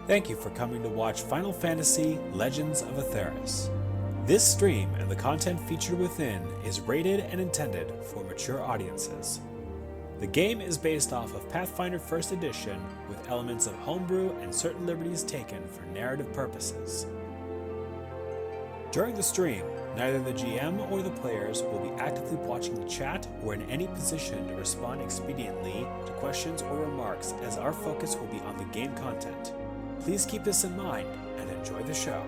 Thank you for coming to watch Final Fantasy Legends of Eitherys. This stream and the content featured within is rated and intended for mature audiences. The game is based off of Pathfinder 1st Edition with elements of homebrew and certain liberties taken for narrative purposes. During the stream, neither the GM or the players will be actively watching the chat or in any position to respond expediently to questions or remarks, as our focus will be on the game content. Please keep this in mind and enjoy the show.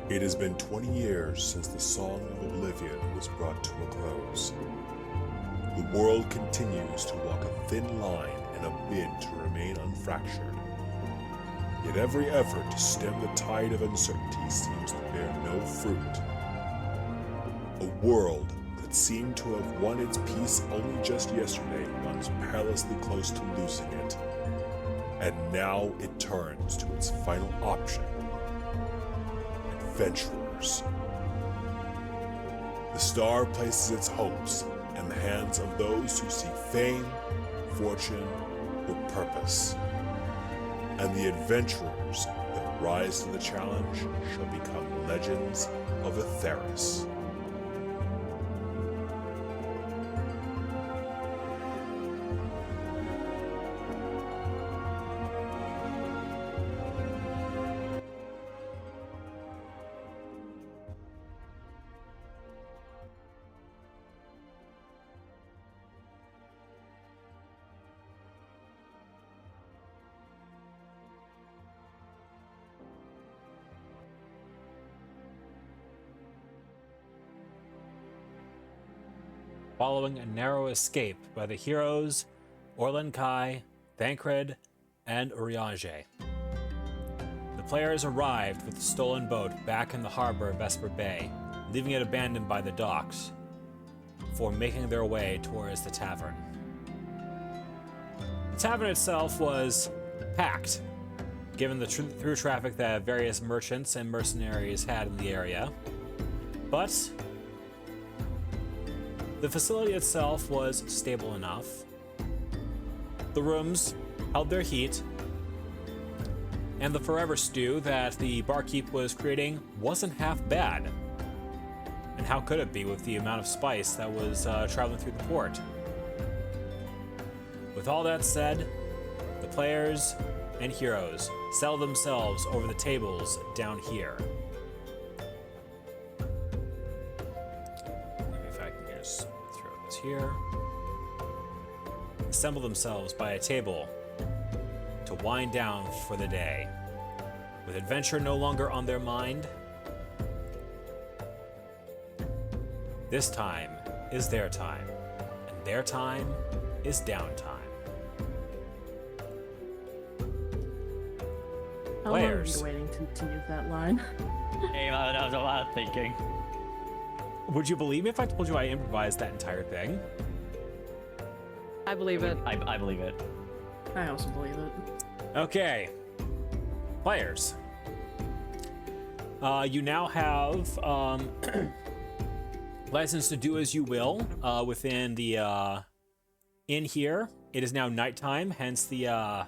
It has been 20 years since the Song of Oblivion was brought to a close. The world continues to walk a thin line in a bid to remain unfractured. Yet every effort to stem the tide of uncertainty seems to bear no fruit. A world that seemed to have won its peace only just yesterday runs perilously close to losing it. And now it turns to its final option. Adventurers. The star places its hopes in the hands of those who seek fame, fortune, or purpose. And the adventurers that rise to the challenge shall become legends of Eitherys. Following a narrow escape by the heroes Orlan Kai, Thancred, and Urianger, the players arrived with the stolen boat back in the harbor of Vesper Bay, leaving it abandoned by the docks, before making their way towards the tavern. The tavern itself was packed, given the through traffic that various merchants and mercenaries had in the area, but the facility itself was stable enough. The rooms held their heat, and the forever stew that the barkeep was creating wasn't half bad. And how could it be with the amount of spice that was traveling through the port? With all that said, the players and heroes settled themselves over the tables down here. Here, assemble themselves by a table to wind down for the day. With adventure no longer on their mind, this time is their time, and their time is downtime. How long have Players. you been waiting to use that line? Hey, that was a lot of thinking. Would you believe me if I told you I improvised that entire thing? I believe it. I believe it. I also believe it. Okay. Players. You now have license to do as you will within the inn here. It is now nighttime, hence the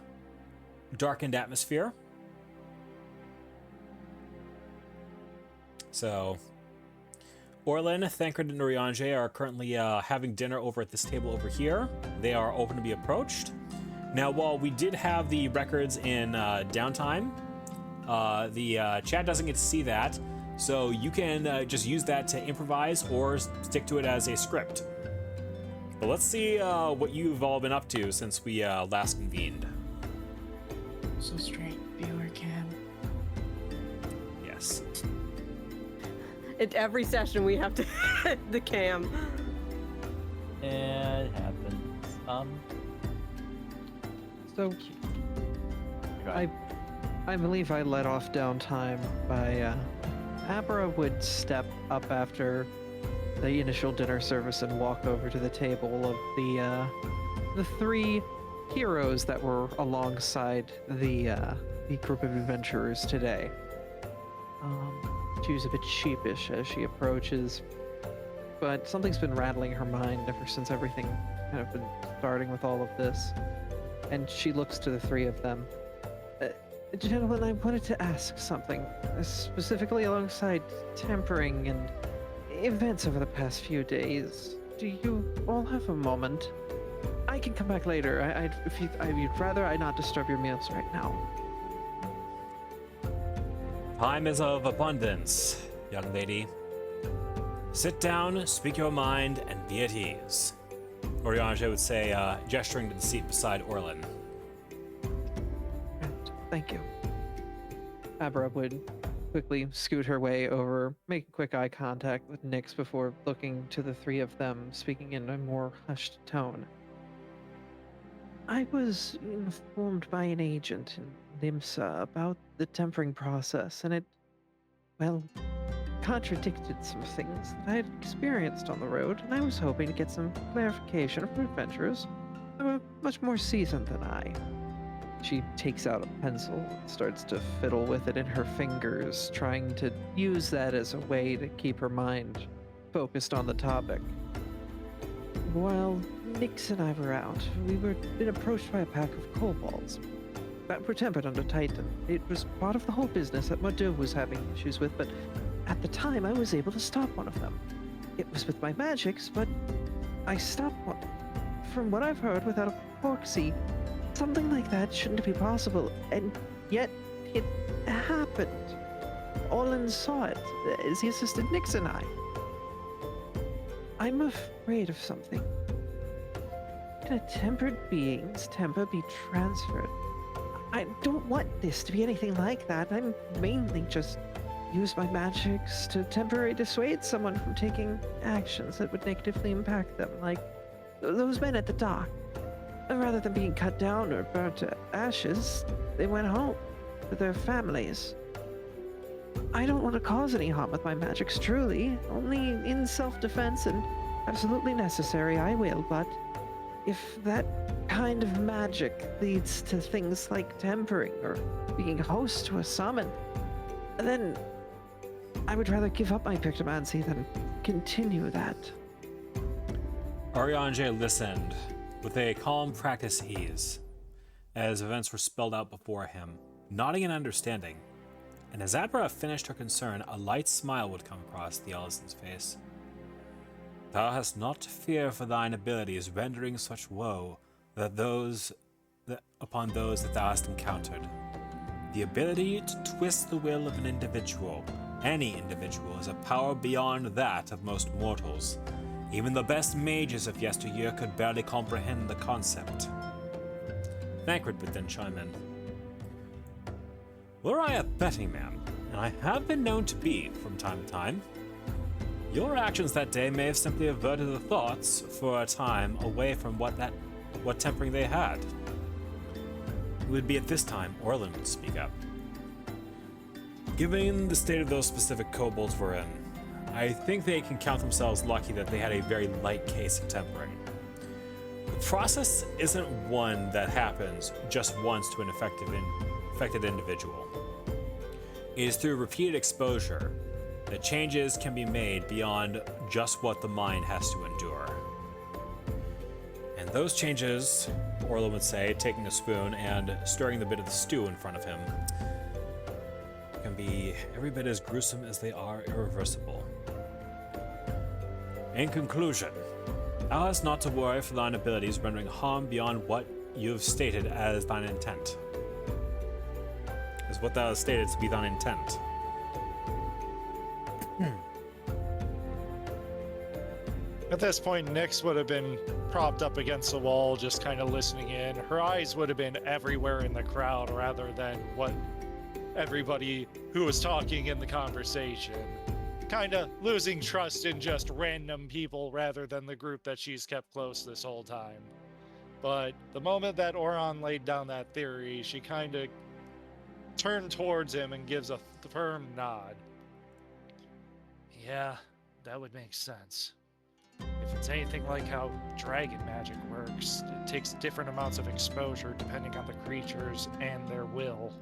darkened atmosphere. So Orlan, Thancred, and Urianger are currently having dinner over at this table over here. They are open to be approached. Now, while we did have the records in downtime, the chat doesn't get to see that, so you can just use that to improvise or stick to it as a script. But let's see what you've all been up to since we last convened. So straight viewer cam. Yes. At every session we have to hit the cam. It happens. So, I believe I let off downtime by Abra would step up after the initial dinner service and walk over to the table of the three heroes that were alongside the group of adventurers today. She's a bit sheepish as she approaches, but something's been rattling her mind ever since everything kind of been starting with all of this. And she looks to the three of them. Gentlemen, I wanted to ask something, specifically alongside tempering and events over the past few days. Do you all have a moment? I can come back later. I'd rather I not disturb your meals right now. Time is of abundance, young lady. Sit down, speak your mind, and be at ease. Oriange would say, gesturing to the seat beside Orlin. Thank you. Abra would quickly scoot her way over, making quick eye contact with Nyx before looking to the three of them, speaking in a more hushed tone. I was informed by an agent in Nimsa about the tempering process, and it, well, contradicted some things that I had experienced on the road, and I was hoping to get some clarification from adventurers who were much more seasoned than I. She takes out a pencil and starts to fiddle with it in her fingers, trying to use that as a way to keep her mind focused on the topic. While Nyx and I were out, we were been approached by a pack of kobolds that were tempered under Titan. It was part of the whole business that Ul'Dah was having issues with, but at the time I was able to stop one of them. It was with my magics, but I stopped one. From what I've heard, without a proxy, something like that shouldn't be possible, and yet it happened. Orlin saw it, as he assisted Nyx and I. I'm afraid of something. Can a tempered being's temper be transferred? I don't want this to be anything like that. I'm mainly just use my magics to temporarily dissuade someone from taking actions that would negatively impact them, like those men at the dock. Rather than being cut down or burnt to ashes, they went home with their families. I don't want to cause any harm with my magics, truly. Only in self-defense and absolutely necessary I will, but if that kind of magic leads to things like tempering or being host to a summon, then I would rather give up my pictomancy than continue that. Oriange listened with a calm practice ease as events were spelled out before him, nodding in understanding. And as Abra finished her concern, a light smile would come across the Ellison's face. Thou hast not to fear for thine abilities rendering such woe upon those that thou hast encountered. The ability to twist the will of an individual, any individual, is a power beyond that of most mortals. Even the best mages of yesteryear could barely comprehend the concept. Thancred would then chime in. Were I a betting man, and I have been known to be from time to time, your actions that day may have simply averted the thoughts for a time away from what tempering they had. It would be at this time Orlin would speak up. Given the state of those specific kobolds we're in, I think they can count themselves lucky that they had a very light case of tempering. The process isn't one that happens just once to an affected individual. It is through repeated exposure that changes can be made beyond just what the mind has to endure. And those changes, Orlin would say, taking a spoon and stirring the bit of the stew in front of him, can be every bit as gruesome as they are irreversible. In conclusion, thou hast not to worry for thine abilities rendering harm beyond what you have stated as thine intent. Is what thou hast stated to be thine intent. At this point, Nyx would have been propped up against the wall, just kind of listening in. Her eyes would have been everywhere in the crowd rather than what everybody who was talking in the conversation. Kind of losing trust in just random people rather than the group that she's kept close this whole time. But the moment that Oron laid down that theory, she kind of turned towards him and gives a firm nod. Yeah, that would make sense. If it's anything like how dragon magic works, it takes different amounts of exposure depending on the creatures and their will.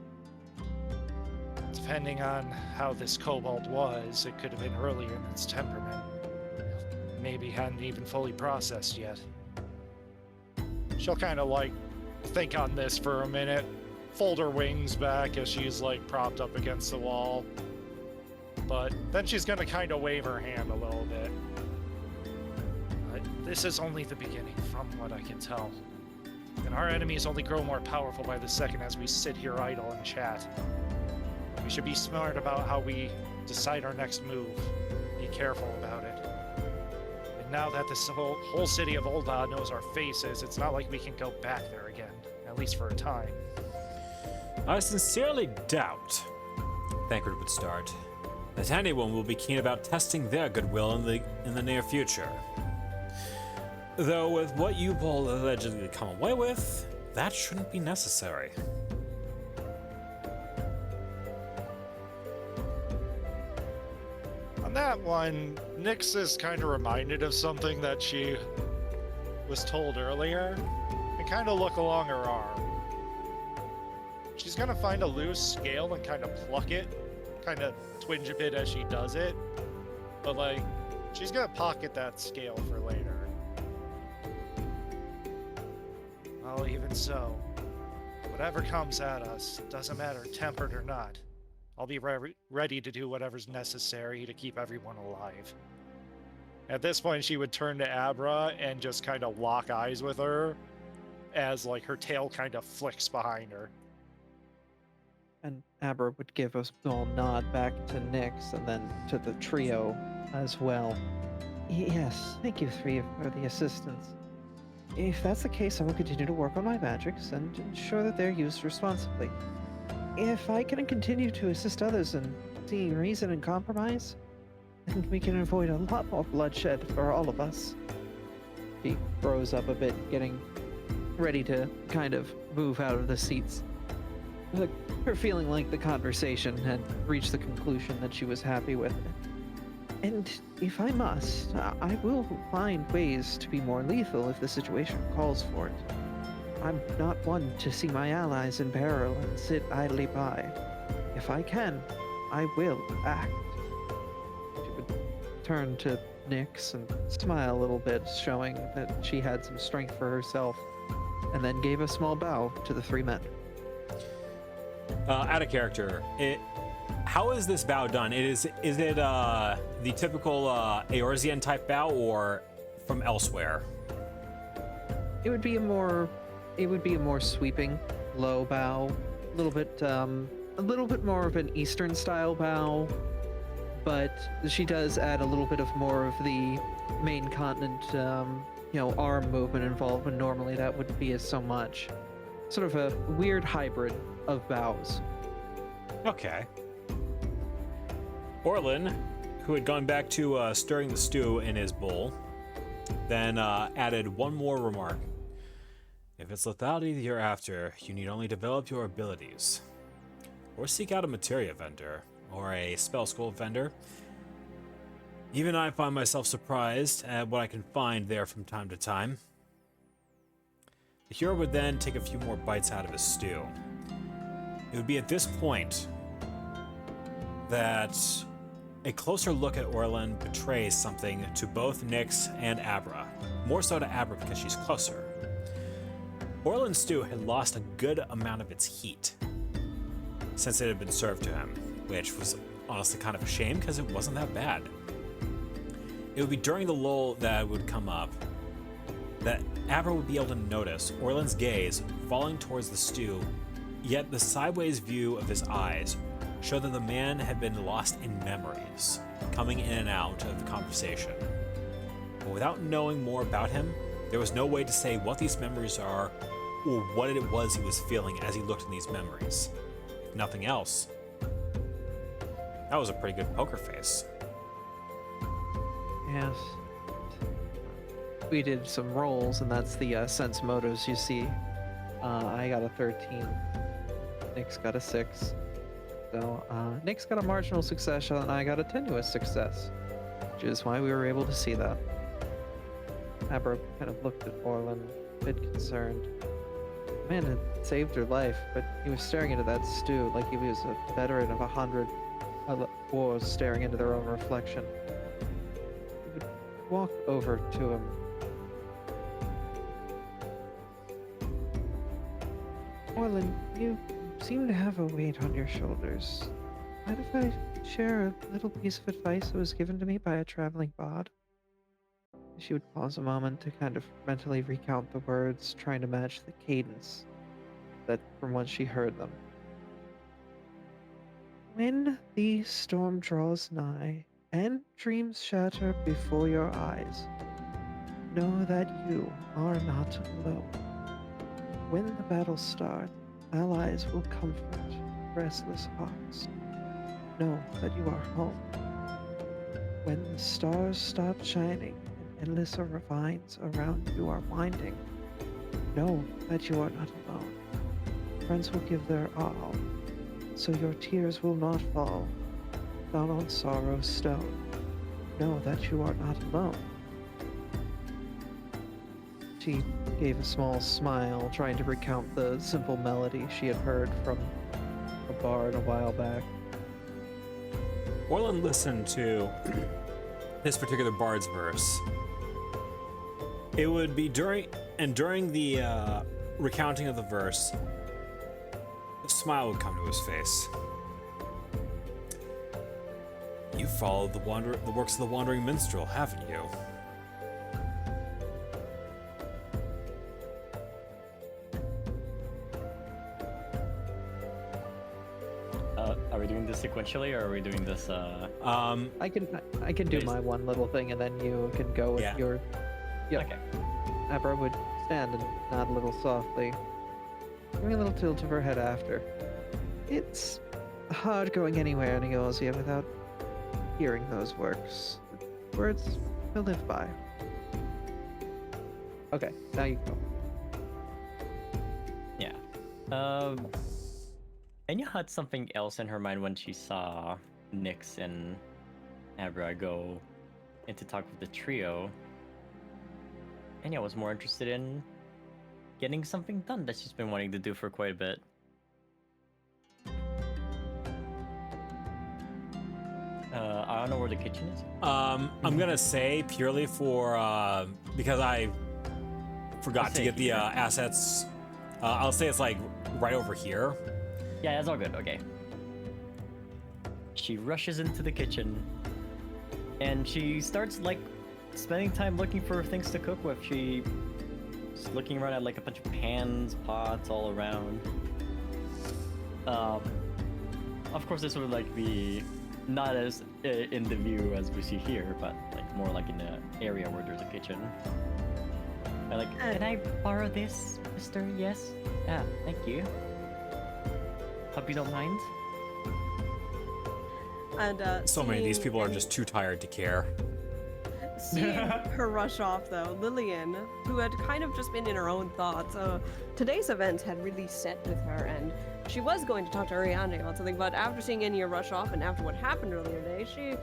depending on how this kobold was, it could have been earlier in its temperament. Maybe hadn't even fully processed yet. She'll kind of like think on this for a minute, fold her wings back as she's like propped up against the wall. But then she's gonna kind of wave her hand a little bit. This is only the beginning, from what I can tell. And our enemies only grow more powerful by the second as we sit here idle and chat. We should be smart about how we decide our next move. Be careful about it. And now that this whole city of Ul'Dah knows our faces, it's not like we can go back there again, at least for a time. I sincerely doubt, Thancred would start, that anyone will be keen about testing their goodwill in the near future. Though with what you've all allegedly come away with, that shouldn't be necessary. On that one, Nyx is kind of reminded of something that she was told earlier, and kind of look along her arm. She's gonna find a loose scale and kind of pluck it, kind of twinge a bit as she does it, but like, she's gonna pocket that scale for later. Well, even so, whatever comes at us, doesn't matter tempered or not, I'll be ready to do whatever's necessary to keep everyone alive. At this point, she would turn to Abra and just kind of lock eyes with her as like her tail kind of flicks behind her. And Abra would give a small nod back to Nyx and then to the trio as well. Yes, thank you three for the assistance. If that's the case, I will continue to work on my magics and ensure that they're used responsibly. If I can continue to assist others in seeing reason and compromise, then we can avoid a lot more bloodshed for all of us. She rose up a bit, getting ready to kind of move out of the seats. Her feeling like the conversation had reached the conclusion that she was happy with it. And if I must, I will find ways to be more lethal if the situation calls for it. I'm not one to see my allies in peril and sit idly by. If I can, I will act. She would turn to Nyx and smile a little bit, showing that she had some strength for herself, and then gave a small bow to the three men. Out of character, how is this bow done? Is it the typical Eorzean type bow or from elsewhere? It would be a more sweeping, low bow, a little bit more of an Eastern style bow, but she does add a little bit of more of the main continent, arm movement involved, when normally that wouldn't be as so much. Sort of a weird hybrid of bows. Okay. Orlin, who had gone back to stirring the stew in his bowl, then added one more remark. If it's lethality that you're after, you need only develop your abilities. Or seek out a materia vendor, or a spell school vendor. Even I find myself surprised at what I can find there from time to time. The hero would then take a few more bites out of his stew. It would be at this point that a closer look at Orlin betrays something to both Nyx and Abra. More so to Abra because she's closer. Orlin's stew had lost a good amount of its heat since it had been served to him, which was honestly kind of a shame because it wasn't that bad. It would be during the lull that would come up that Abra would be able to notice Orlin's gaze falling towards the stew, yet the sideways view of his eyes showed that the man had been lost in memories, coming in and out of the conversation. But without knowing more about him, there was no way to say what these memories are or what it was he was feeling as he looked in these memories. If nothing else, that was a pretty good poker face. Yes. We did some rolls, and that's the sense motives you see. I got a 13. Nyx got a 6. So, Nyx got a marginal success, and I got a tenuous success, which is why we were able to see that. Abra kind of looked at Orlin, a bit concerned. Man had saved her life, but he was staring into that stew like he was a veteran of 100 wars staring into their own reflection. He would walk over to him. Orlin, you seem to have a weight on your shoulders. Mind if I share a little piece of advice that was given to me by a traveling bard? She would pause a moment to kind of mentally recount the words, trying to match the cadence that from when she heard them. When the storm draws nigh and dreams shatter before your eyes, know that you are not alone. When the battle starts, allies will comfort restless hearts. Know that you are home. When the stars stop shining and endless ravines around you are winding, know that you are not alone. Friends will give their all, so your tears will not fall down on sorrow's stone. Know that you are not alone. She gave a small smile, trying to recount the simple melody she had heard from a bard a while back. Orlin listened to this particular bard's verse. It would be during the recounting of the verse, a smile would come to his face. You followed the works of the wandering minstrel, haven't you? Are we doing this sequentially, or are we doing this? I can do Please. my one little thing, and then you can go with Yeah. your. Yep. Okay. Abra would stand and nod a little softly, giving a little tilt of her head after. It's hard going anywhere in Eorzea without hearing those works. Words to live by. Okay, now you go. Yeah. Enya had something else in her mind when she saw Nyx and Abra go in to talk with the trio. Enya was more interested in getting something done that she's been wanting to do for quite a bit. I don't know where the kitchen is. I'm gonna say purely for because I forgot I'll to say get the here. assets. I'll say it's like right over here. Yeah, that's all good. Okay. She rushes into the kitchen, and she starts like spending time looking for things to cook with. She's looking around at like a bunch of pans, pots all around. Of course, this would like be not as in the view as we see here, but like more like in the area where there's a kitchen. And like, can I borrow this, mister? Yes. Yeah, thank you. Hope you don't mind. And So many of these seeing people are any- just too tired to care. Seeing her rush off, though, Lillian, who had kind of just been in her own thoughts, today's events had really set with her, and she was going to talk to Ariane about something, but after seeing Enya rush off and after what happened earlier today, she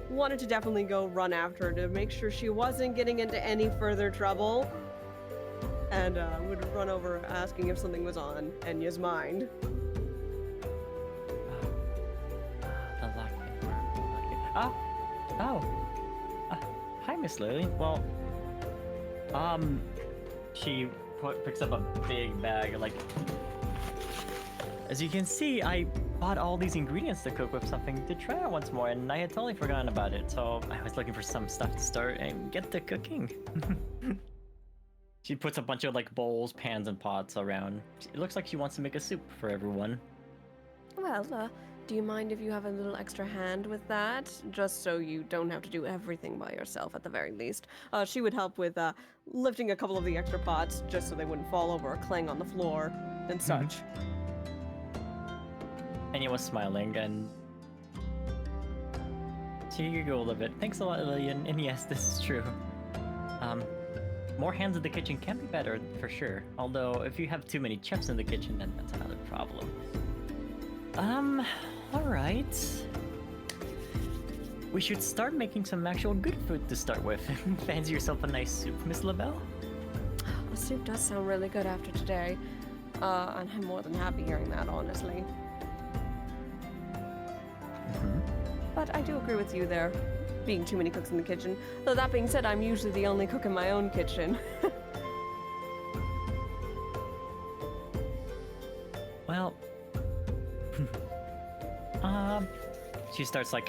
wanted to definitely go run after her to make sure she wasn't getting into any further trouble, and would run over asking if something was on Enya's mind. The locket. Hi, Miss Lily. Well, she picks up a big bag. Like, as you can see, I bought all these ingredients to cook with something to try out once more, and I had totally forgotten about it. So I was looking for some stuff to start and get to cooking. She puts a bunch of like bowls, pans, and pots around. It looks like she wants to make a soup for everyone. Well, do you mind if you have a little extra hand with that? Just so you don't have to do everything by yourself at the very least. She would help with lifting a couple of the extra pots just so they wouldn't fall over or clang on the floor and such. Enya was smiling, and she giggled a bit. Thanks a lot, Lillian. And yes, this is true. More hands in the kitchen can be better, for sure. Although, if you have too many chefs in the kitchen, then that's another problem. Alright. We should start making some actual good food to start with. Fancy yourself a nice soup, Miss LaBelle? A soup does sound really good after today. And I'm more than happy hearing that, honestly. But I do agree with you there, being too many cooks in the kitchen. Though that being said, I'm usually the only cook in my own kitchen. Well, she starts like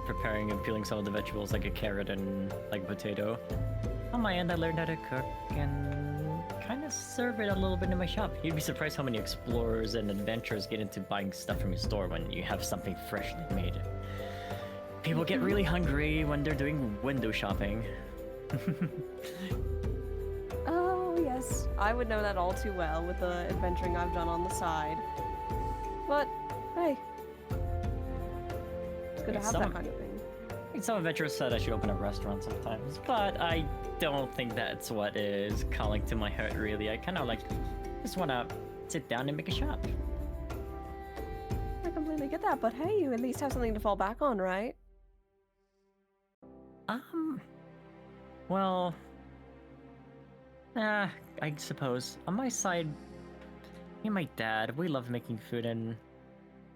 preparing and peeling some of the vegetables, like a carrot and like a potato. On my end, I learned how to cook and kind of serve it a little bit in my shop. You'd be surprised how many explorers and adventurers get into buying stuff from your store when you have something freshly made. People get really hungry when they're doing window shopping. Oh, yes. I would know that all too well with the adventuring I've done on the side. But, hey. It's good to have that kind of thing. Some adventurers said I should open a restaurant sometimes, but I don't think that's what is calling to my heart, really. I kind of like just want to sit down and make a shop. I completely get that, but hey, you at least have something to fall back on, right? Well, I suppose. On my side, me and my dad, we love making food, and,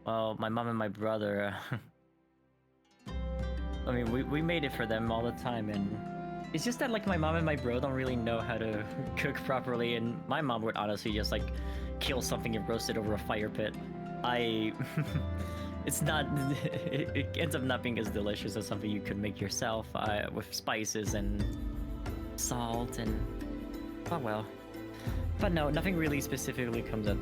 well, my mom and my brother, I mean, we made it for them all the time, and it's just that, like, my mom and my bro don't really know how to cook properly, and my mom would honestly just, like, kill something and roast it over a fire pit. It's not, it ends up not being as delicious as something you could make yourself with spices and salt and, oh well. But no, nothing really specifically comes up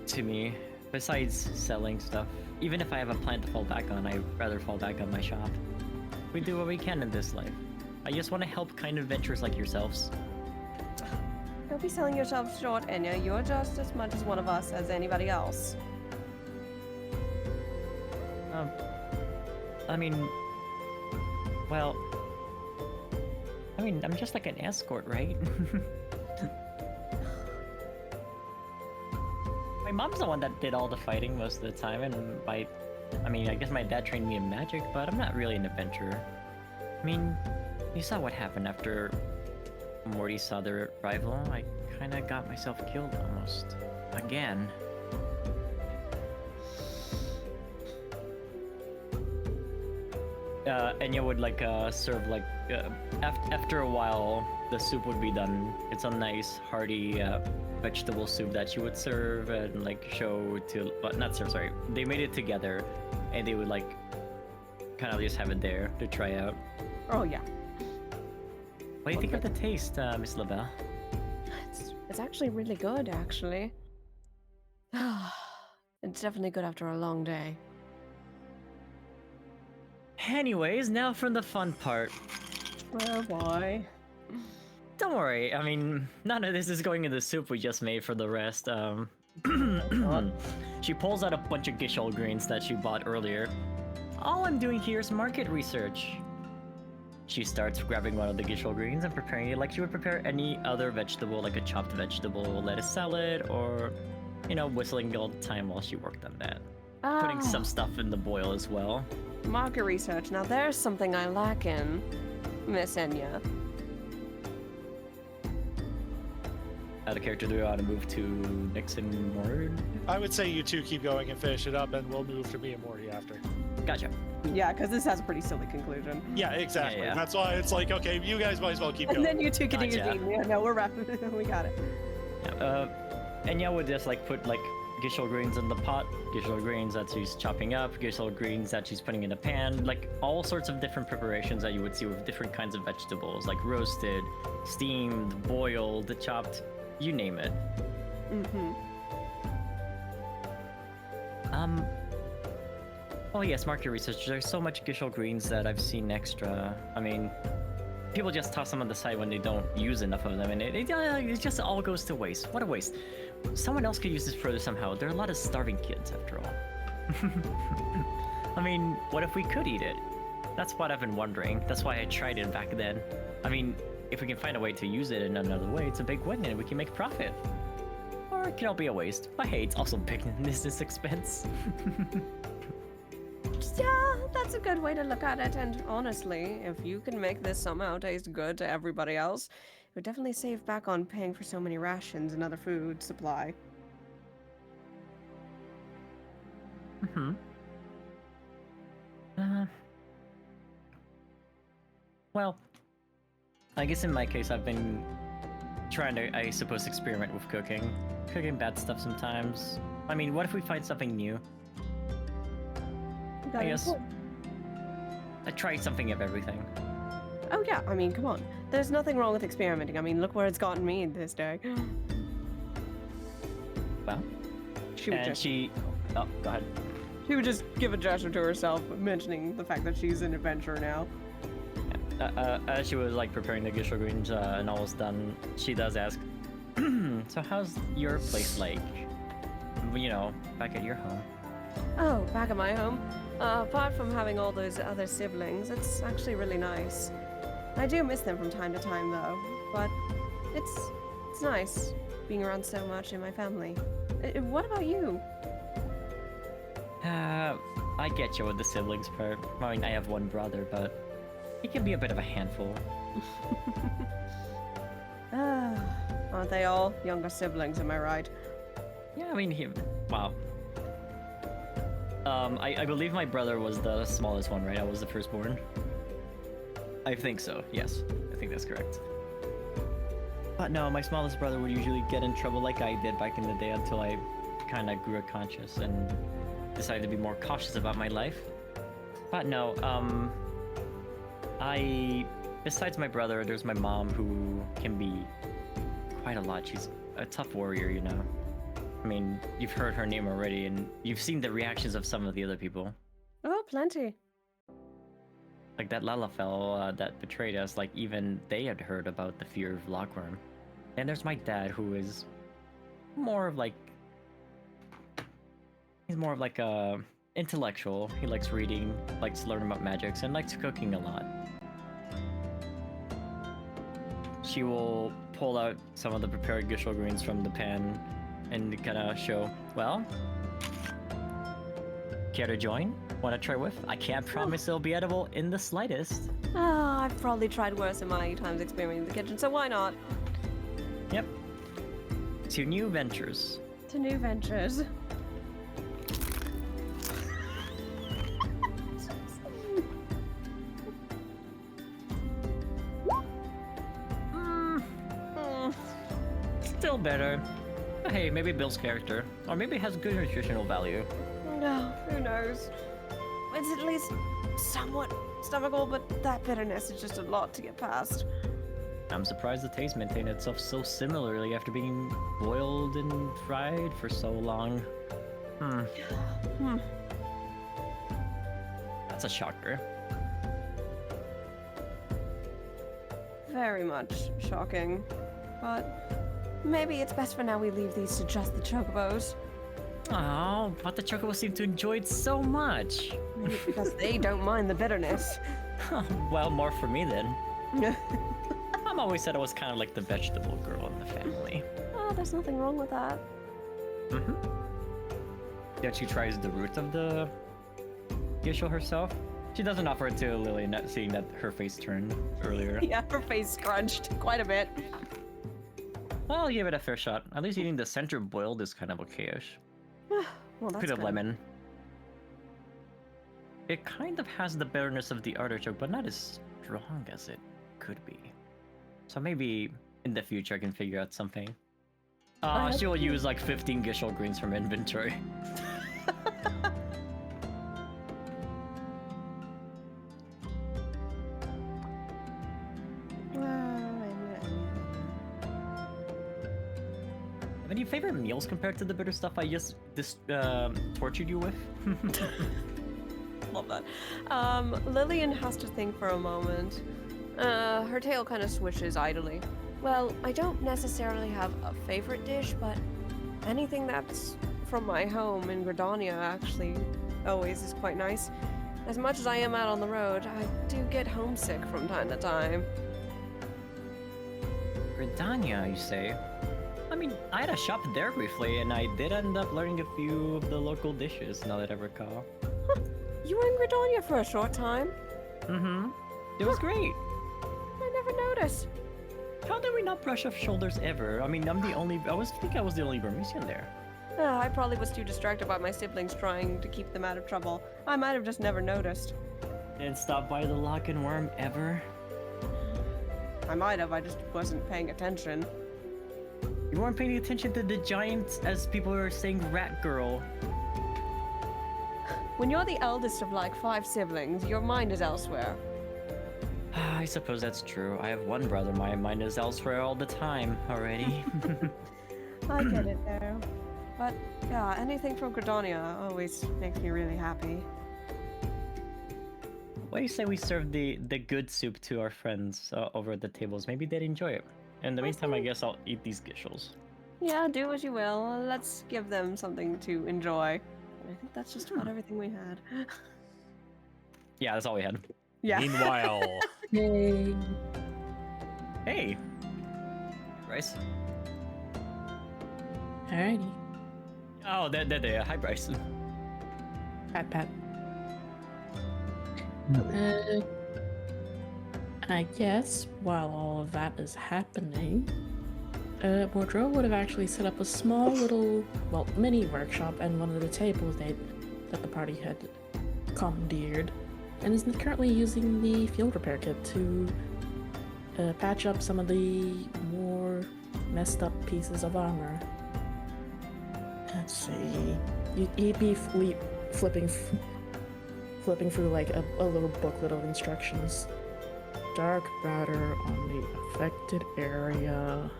to me besides selling stuff. Even if I have a plan to fall back on, I'd rather fall back on my shop. We do what we can in this life. I just want to help kind adventurers like yourselves. Don't be selling yourself short, Enya. You're just as much as one of us as anybody else. I mean, well, I'm just like an escort, right? My mom's the one that did all the fighting most of the time, and I guess my dad trained me in magic, but I'm not really an adventurer. I mean, you saw what happened after Morty saw their rival. I kinda got myself killed almost. Again. Enya would like serve like after a while the soup would be done. It's a nice hearty vegetable soup that she would serve and like show to, but not serve, sorry. They made it together and they would like kind of just have it there to try out. Oh yeah. What do you think of the taste, Miss LaBelle? It's actually really good, actually. It's definitely good after a long day. Anyways, now from the fun part. Oh boy. Don't worry, I mean, none of this is going in the soup we just made for the rest. She pulls out a bunch of gishol greens that she bought earlier. All I'm doing here is market research. She starts grabbing one of the gishol greens and preparing it like she would prepare any other vegetable, like a chopped vegetable, lettuce salad, or, you know, whistling all the time while she worked on that. Putting some stuff in the boil as well. Market research. Now there's something I lack in, Miss Enya. Out of character, do we want to move to Nix and Mord? I would say you two keep going and finish it up, and we'll move to me and Morty after. Gotcha. Yeah, because this has a pretty silly conclusion. Yeah, exactly. Yeah. That's why it's like, okay, you guys might as well keep And going. then you two can do your Gotcha. thing. Yeah, no, we're wrapping. We got it. Yeah, Enya would just like put like gishol greens in the pot, gishol greens that she's chopping up, gishol greens that she's putting in a pan, like all sorts of different preparations that you would see with different kinds of vegetables, like roasted, steamed, boiled, chopped, you name it. Oh yes, market research. There's so much gishol greens that I've seen extra. I mean, people just toss them on the side when they don't use enough of them, and it just all goes to waste. What a waste. Someone else could use this produce somehow. There are a lot of starving kids, after all. I mean, what if we could eat it? That's what I've been wondering. That's why I tried it back then. I mean, if we can find a way to use it in another way, it's a big win and we can make a profit. Or it can all be a waste. But hey, it's also big business expense. Yeah, that's a good way to look at it. And honestly, if you can make this somehow taste good to everybody else, it would definitely save back on paying for so many rations and other food supply. Mm-hmm. Well, I guess in my case, I've been trying to, I suppose, experiment with cooking. Cooking bad stuff sometimes. I mean, what if we find something new? I guess I tried something of everything. Oh yeah, I mean, come on. There's nothing wrong with experimenting. I mean, look where it's gotten me this day. Well, She would and just oh, go ahead. she would just give a gesture to herself, mentioning the fact that she's an adventurer now. As she was like preparing the gishel greens and almost done, she does ask, so how's your place like? You know, back at your home. Oh, back at my home. Apart from having all those other siblings, it's actually really nice. I do miss them from time to time, though. But it's nice being around so much in my family. What about you? I get you with the siblings part. I mean, I have one brother, but he can be a bit of a handful. Aren't they all younger siblings? Am I right? Yeah, I mean, wow. I believe my brother was the smallest one, right? I was the firstborn. I think so, yes. I think that's correct. But no, my smallest brother would usually get in trouble like I did back in the day until I kind of grew conscious and decided to be more cautious about my life. But no, besides my brother, there's my mom who can be quite a lot. She's a tough warrior, you know. I mean, you've heard her name already, and you've seen the reactions of some of the other people. Oh, plenty. Like that Lalafell that betrayed us, like even they had heard about the fear of Lockworm. And there's my dad, who is more of like... He's more of like a intellectual. He likes reading, likes to learn about magics, and likes cooking a lot. She will pull out some of the prepared gishel greens from the pan and kind of show, well, care to join? Want to try with? I can't promise it'll be edible in the slightest. I've probably tried worse in my times experimenting in the kitchen, so why not? Yep. To new ventures. To new ventures. Still better. Hey, maybe it builds character. Or maybe it has good nutritional value. No, who knows? It's at least somewhat stomachable, but that bitterness is just a lot to get past. I'm surprised the taste maintained itself so similarly after being boiled and fried for so long. That's a shocker. Very much shocking. But maybe it's best for now we leave these to just the chocobos. Oh, but the chocobos seem to enjoy it so much. Maybe it's because they don't mind the bitterness. Well, more for me then. Mom always said I was kind of like the vegetable girl in the family. Oh, there's nothing wrong with that. Yet she tries the root of the gishel herself. She doesn't offer it to Lily, not seeing that her face turned earlier. Yeah, her face scrunched quite a bit. I'll give it a fair shot. At least eating the center boiled is kind of okay-ish. Well, that's Bit of good. lemon. It kind of has the bitterness of the artichoke, but not as strong as it could be. So maybe in the future I can figure out something. She'll use like 15 gishel greens from inventory. Have any favorite meals compared to the bitter stuff I just tortured you with? Love that. Lillian has to think for a moment. Her tail kind of swishes idly. Well, I don't necessarily have a favorite dish, but anything that's from my home in Gridania actually always is quite nice. As much as I am out on the road, I do get homesick from time to time. Gridania, you say? I mean, I had a shop there briefly, and I did end up learning a few of the local dishes, now that I recall. Huh. You were in Gridania for a short time? It was great. I never noticed. How did we not brush off shoulders ever? I mean, I was the only Burmesian there. I probably was too distracted by my siblings trying to keep them out of trouble. I might have just never noticed. Didn't stop by the lock and worm ever. I might have, I just wasn't paying attention. You weren't paying attention to the giants as people were saying rat girl. When you're the eldest of like 5 siblings, your mind is elsewhere. I suppose that's true. I have one brother. My mind is elsewhere all the time already. I get it there. But yeah, anything from Gradonia always makes me really happy. What do you say we serve the good soup to our friends over at the tables? Maybe they'd enjoy it. In the meantime, I guess I'll eat these gishels. Yeah, do as you will. Let's give them something to enjoy. I think that's just about everything we had. Yeah, that's all we had. Yeah. Meanwhile, Yay. Hey! Bryce. Alrighty. Oh, there. Hi, Bryce. Pat, Pat. I guess while all of that is happening, Mordro would have actually set up a small little, well, mini workshop and one of the tables that the party had commandeered, and is currently using the field repair kit to patch up some of the more messed up pieces of armor. Let's see. He'd be flipping through like a little booklet of instructions. Dark matter on the affected area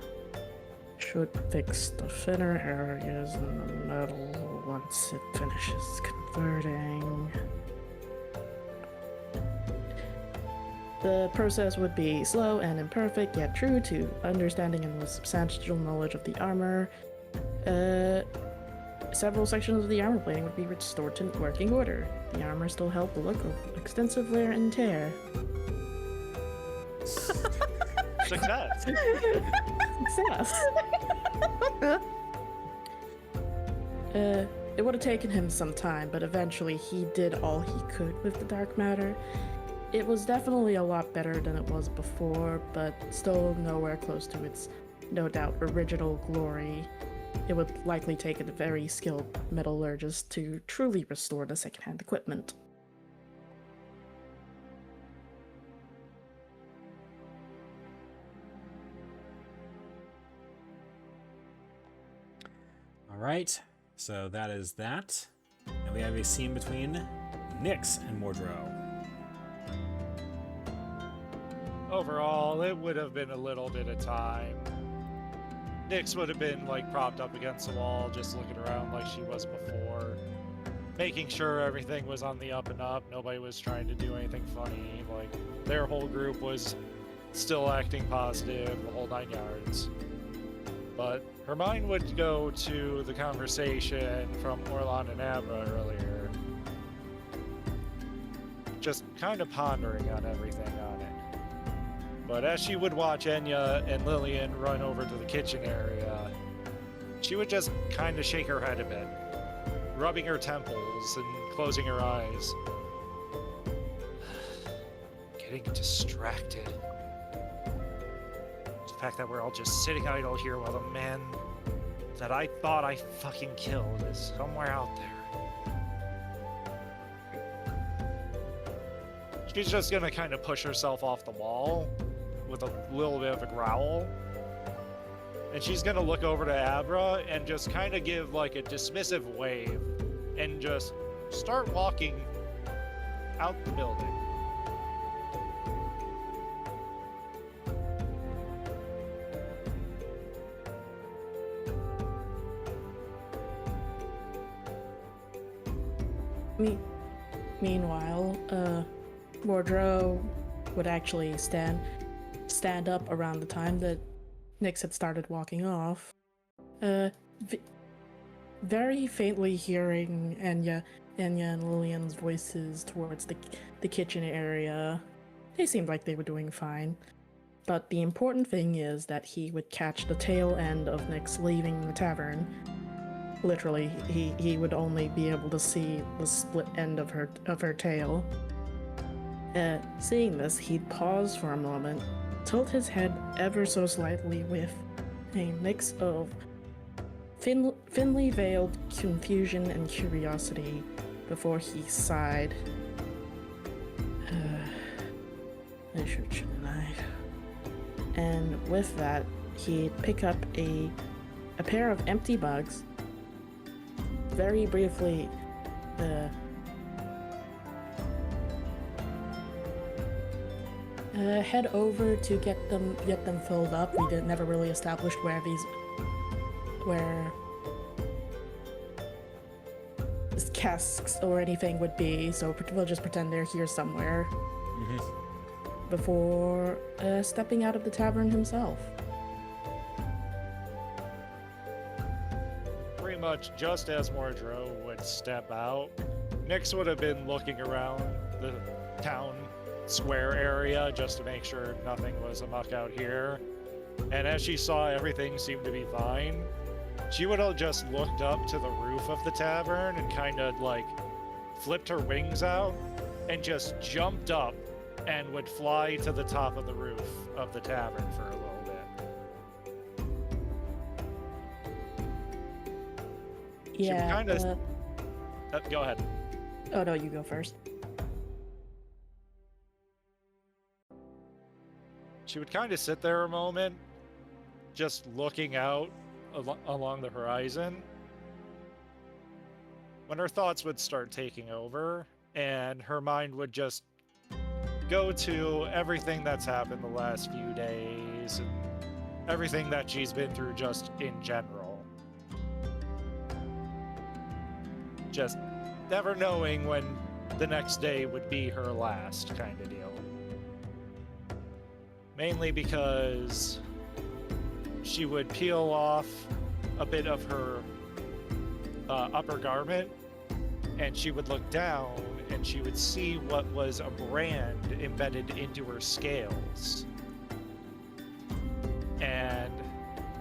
should fix the thinner areas in the metal once it finishes converting. The process would be slow and imperfect, yet true to understanding and with substantial knowledge of the armor. Several sections of the armor plating would be restored to working order. The armor still held the look of extensive wear and tear. Success. Success! It would have taken him some time, but eventually he did all he could with the dark matter. It was definitely a lot better than it was before, but still nowhere close to its, no doubt, original glory. It would likely take a very skilled metallurgist to truly restore the secondhand equipment. all right. So that is that. And we have a scene between Nyx and Mordro. Overall, it would have been a little bit of time. Nyx would have been like propped up against the wall, just looking around like she was before, making sure everything was on the up and up. Nobody was trying to do anything funny. Like their whole group was still acting positive, the whole 9 yards. But her mind would go to the conversation from Orlan and Abra earlier, just kind of pondering on everything on it. But as she would watch Enya and Lillian run over to the kitchen area, she would just kind of shake her head a bit, rubbing her temples and closing her eyes. Getting distracted. The fact that we're all just sitting idle here while the man that I thought I fucking killed is somewhere out there. She's just gonna kind of push herself off the wall with a little bit of a growl. And she's gonna look over to Abra and just kind of give like a dismissive wave and just start walking out the building. Meanwhile, Mordro would actually stand up around the time that Nyx had started walking off. Very faintly hearing Enya and Lillian's voices towards the kitchen area. They seemed like they were doing fine. But the important thing is that he would catch the tail end of Nyx leaving the tavern. Literally, he would only be able to see the split end of her tail. Seeing this, he'd pause for a moment, tilt his head ever so slightly with a mix of Finley veiled confusion and curiosity before he sighed. I shouldn't I? And with that, he'd pick up a pair of empty mugs. Very briefly, head over to get them filled up. We never really established where these casks or anything would be, so we'll just pretend they're here somewhere. Before stepping out of the tavern himself. Pretty much just as Mordro would step out, Nyx would have been looking around the town square area just to make sure nothing was amok out here. And as she saw everything seemed to be fine, she would have just looked up to the roof of the tavern and kind of like flipped her wings out and just jumped up and would fly to the top of the roof of the tavern for a little bit. Yeah. She would kind of... go ahead. Oh no, you go first. She would kind of sit there a moment, just looking out along the horizon, when her thoughts would start taking over, and her mind would just go to everything that's happened the last few days, and everything that she's been through just in general. Just never knowing when the next day would be her last kind of deal. Mainly because she would peel off a bit of her upper garment, and she would look down and she would see what was a brand embedded into her scales. And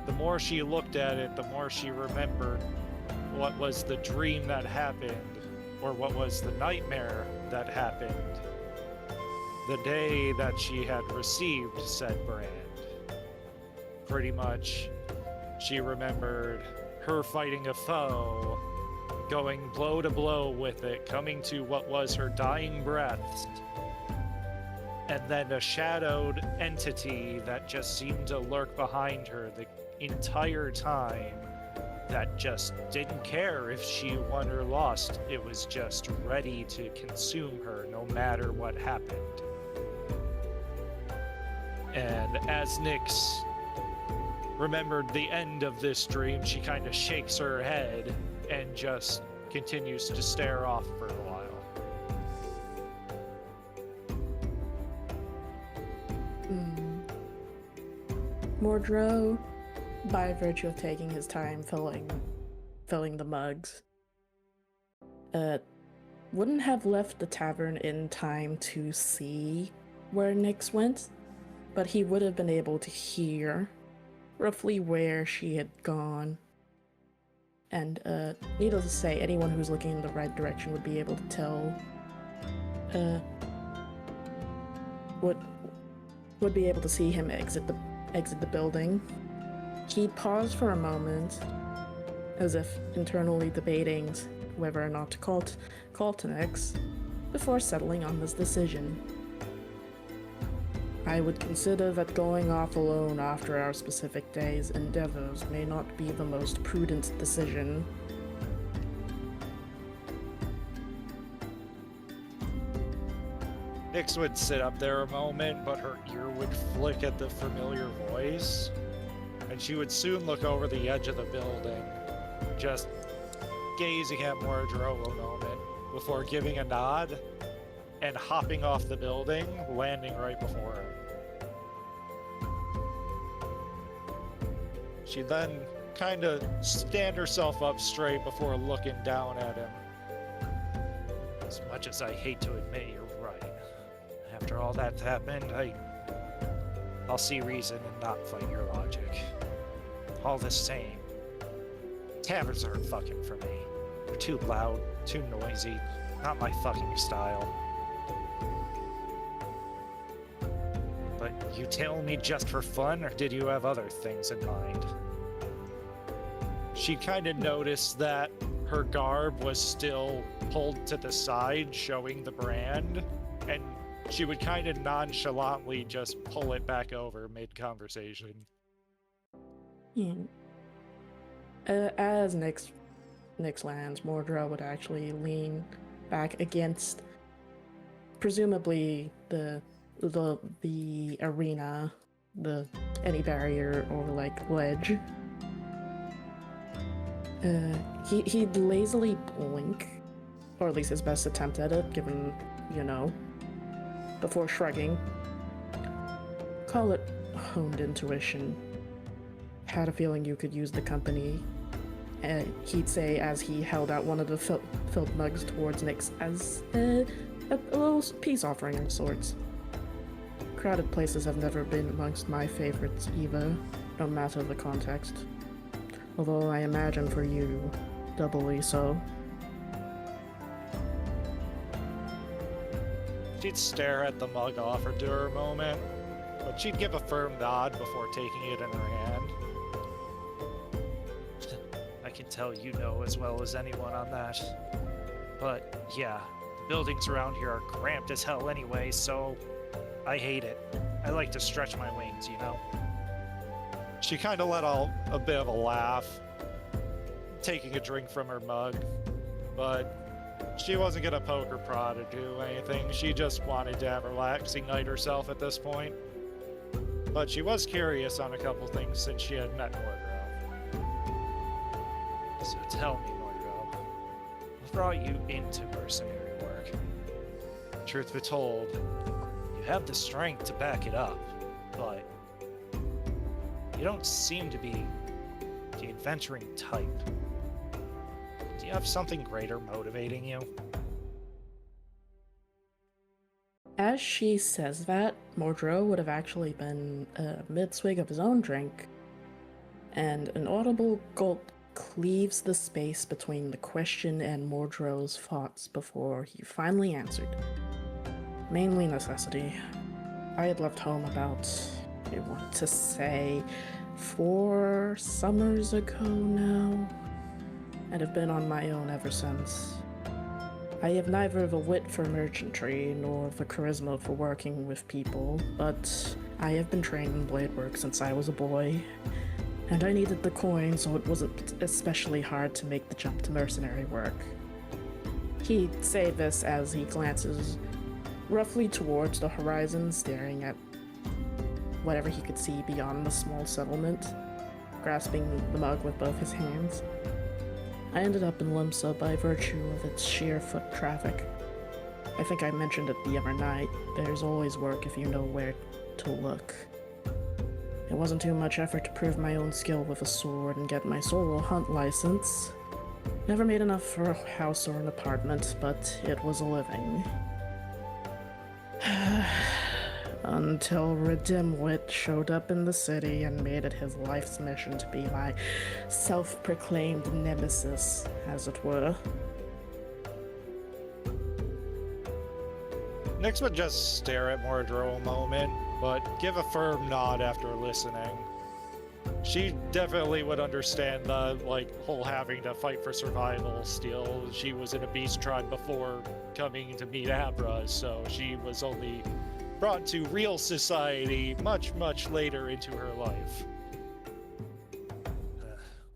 the more she looked at it, the more she remembered what was the dream that happened, or what was the nightmare that happened the day that she had received said brand. Pretty much, she remembered her fighting a foe, going blow to blow with it, coming to what was her dying breaths, and then a shadowed entity that just seemed to lurk behind her the entire time, that just didn't care if she won or lost. It was just ready to consume her no matter what happened. And as Nyx remembered the end of this dream, she kind of shakes her head and just continues to stare off for a while. Mordro, by virtue of taking his time filling the mugs, wouldn't have left the tavern in time to see where Nyx went, but he would have been able to hear roughly where she had gone. And needless to say, anyone who's looking in the right direction would be able to tell, would be able to see him exit the building. He'd pause for a moment, as if internally debating whether or not to call to Nyx, before settling on this decision. I would consider that going off alone after our specific day's endeavors may not be the most prudent decision. Nyx would sit up there a moment, but her ear would flick at the familiar voice, and she would soon look over the edge of the building, just gazing at Mordro a moment, before giving a nod and hopping off the building, landing right before him. She'd then kind of stand herself up straight before looking down at him. As much as I hate to admit you're right, after all that's happened, I'll see reason and not fight your logic. All the same, taverns aren't fucking for me. They're too loud, too noisy, not my fucking style. But you tell me just for fun, or did you have other things in mind? she kind of noticed that her garb was still pulled to the side, showing the brand, and she would kind of nonchalantly just pull it back over mid-conversation. Yeah. As Nyx lands, Mordra would actually lean back against, presumably the arena, any barrier or like ledge. He'd lazily blink, or at least his best attempt at it, given, before shrugging. Call it honed intuition. Had a feeling you could use the company. He'd say as he held out one of the filled mugs towards Nyx as a little peace offering of sorts. Crowded places have never been amongst my favorites either, no matter the context. Although I imagine for you, doubly so. She'd stare at the mug offered to her a moment, but she'd give a firm nod before taking it in her hand. I can tell you know as well as anyone on that. But yeah, the buildings around here are cramped as hell anyway, so I hate it. I like to stretch my wings, She kind of let out a bit of a laugh, taking a drink from her mug, but she wasn't gonna poke or prod or do anything. She just wanted to have a relaxing night herself at this point. But she was curious on a couple things since she had met Mordro. So tell me, Mordro, what brought you into mercenary work? Truth be told, you have the strength to back it up, but you don't seem to be the adventuring type. Do you have something greater motivating you? As she says that, Mordro would have actually been mid-swig of his own drink, and an audible gulp cleaves the space between the question and Mordro's thoughts before he finally answered. Mainly necessity. I had left home about, I want to say, 4 summers ago now, and have been on my own ever since. I have neither the wit for merchantry nor the charisma for working with people, but I have been trained in blade work since I was a boy, and I needed the coin so it wasn't especially hard to make the jump to mercenary work. He'd say this as he glances roughly towards the horizon, staring at whatever he could see beyond the small settlement, grasping the mug with both his hands. I ended up in Limsa by virtue of its sheer foot traffic. I think I mentioned it the other night, there's always work if you know where to look. It wasn't too much effort to prove my own skill with a sword and get my solo hunt license. Never made enough for a house or an apartment, but it was a living. Until Redimwit showed up in the city and made it his life's mission to be my self-proclaimed nemesis, as it were. Nyx would just stare at Mordro a moment, but give a firm nod after listening. She definitely would understand the, whole having to fight for survival still. She was in a beast tribe before coming to meet Abra, so she was only brought to real society much, much later into her life.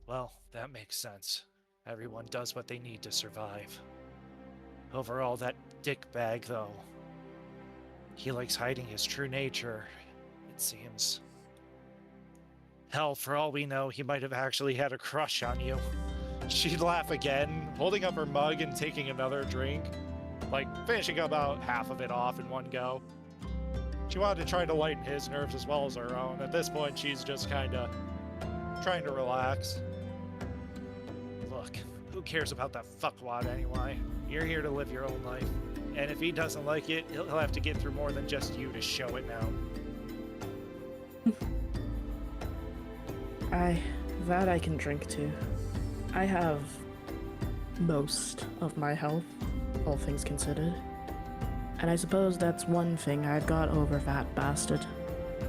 Well, that makes sense. Everyone does what they need to survive. Overall, that dickbag, though, he likes hiding his true nature, it seems. Hell, for all we know, he might have actually had a crush on you. She'd laugh again, holding up her mug and taking another drink, finishing about half of it off in one go. She wanted to try to lighten his nerves as well as her own. At this point, she's just kind of trying to relax. Look, who cares about that fuckwad anyway? You're here to live your own life. And if he doesn't like it, he'll have to get through more than just you to show it now. That I can drink to. I have most of my health, all things considered. And I suppose that's one thing I've got over that bastard.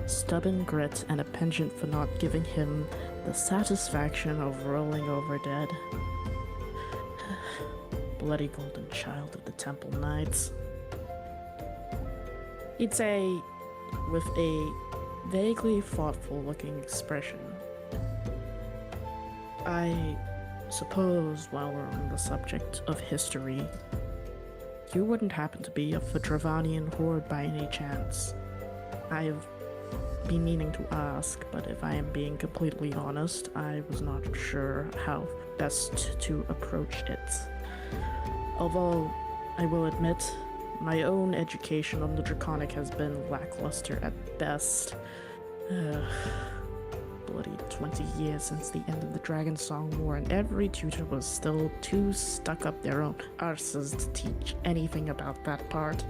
Stubborn grit and a penchant for not giving him The satisfaction of rolling over dead. Bloody golden child of the Temple Knights. He'd say, with a vaguely thoughtful looking expression, I suppose while we're on the subject of history, you wouldn't happen to be of the Dravanian horde by any chance. I've been meaning to ask, but if I am being completely honest, I was not sure how best to approach it. Although, I will admit, my own education on the Draconic has been lackluster at best. Bloody 20 years since the end of the Dragon Song War, and every tutor was still too stuck up their own arses to teach anything about that part.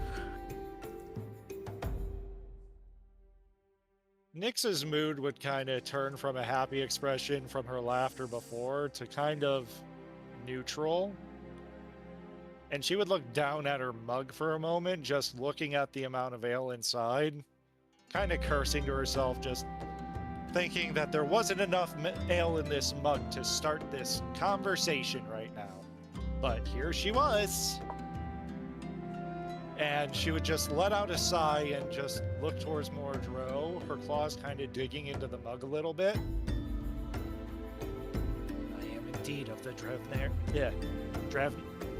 Nyx's mood would kind of turn from a happy expression from her laughter before to kind of neutral. And she would look down at her mug for a moment, just looking at the amount of ale inside, kind of cursing to herself, just thinking that there wasn't enough ale in this mug to start this conversation right now. But here she was. And she would just let out a sigh and just look towards Mordreau, her claws kind of digging into the mug a little bit. I am indeed of the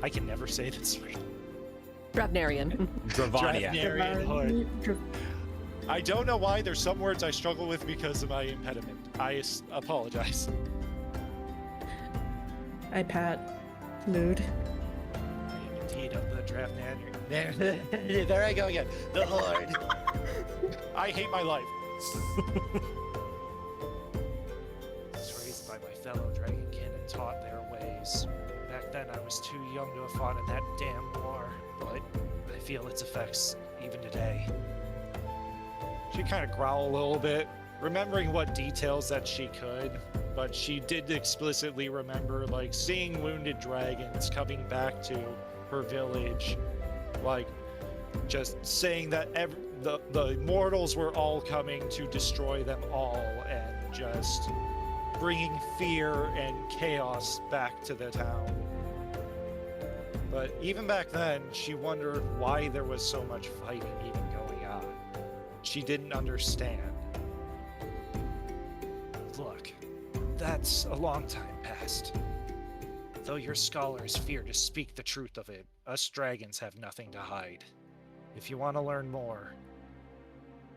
I can never say this right. Dravnarian. Dravania. Dravnarian hood. I don't know why there's some words I struggle with because of my impediment. I apologize. I pat mood. I am indeed of the Dravnarian. There I go again. The horde. I hate my life. I was raised by my fellow dragonkin and taught their ways. Back then I was too young to have fought in that damn war, but I feel its effects even today. She kind of growled a little bit, remembering what details that she could, but she did explicitly remember, like, seeing wounded dragons coming back to her village, like, just saying that the mortals were all coming to destroy them all, and just bringing fear and chaos back to the town. But even back then, she wondered why there was so much fighting even going on. She didn't understand. Look, that's a long time past. Though your scholars fear to speak the truth of it, us dragons have nothing to hide. If you want to learn more,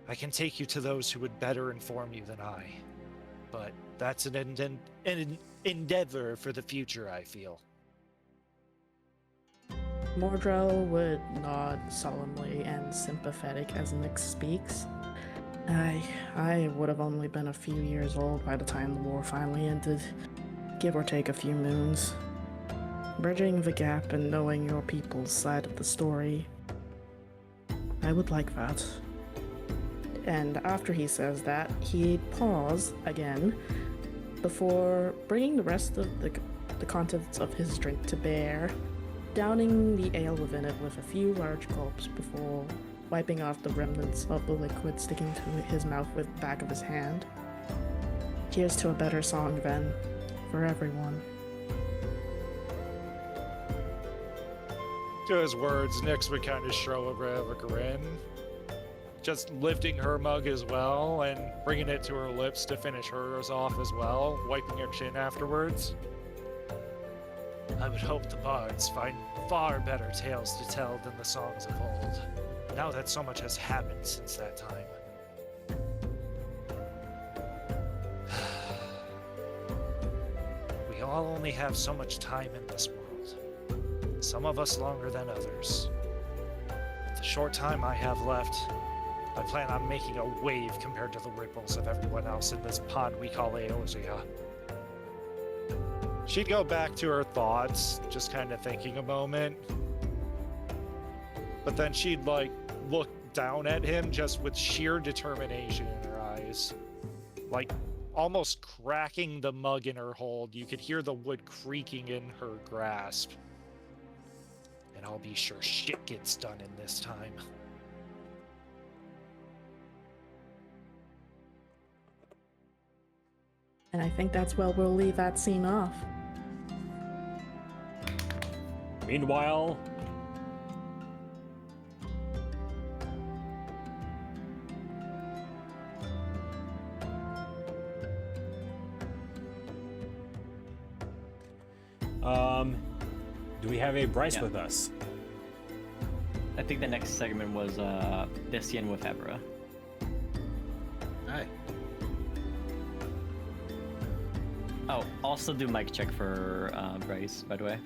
I can take you to those who would better inform you than I. But that's an endeavor for the future, I feel. Mordreau would nod solemnly and sympathetic as Nyx speaks. I would have only been a few years old by the time the war finally ended, give or take a few moons. Bridging the gap and knowing your people's side of the story, I would like that. And after he says that, he'd pause again before bringing the rest of the contents of his drink to bear, downing the ale within it with a few large gulps before wiping off the remnants of the liquid sticking to his mouth with the back of his hand. Here's to a better song then, for everyone. To his words, Nyx would kind of show a bit of a grin, just lifting her mug as well and bringing it to her lips to finish hers off as well, wiping her chin afterwards. I would hope the bards find far better tales to tell than the songs of old, now that so much has happened since that time. We all only have so much time in this world, some of us longer than others. With the short time I have left, I plan on making a wave compared to the ripples of everyone else in this pond we call Eorzea. She'd go back to her thoughts, just kind of thinking a moment. But then she'd, like, look down at him just with sheer determination in her eyes. Like, almost cracking the mug in her hold. You could hear the wood creaking in her grasp. And I'll be sure shit gets done in this time. And I think that's where we'll leave that scene off. Meanwhile, do we have a Bryce Yeah. with us? I think the next segment was Desian with Abra. Hi. Oh, also do mic check for Bryce, by the way.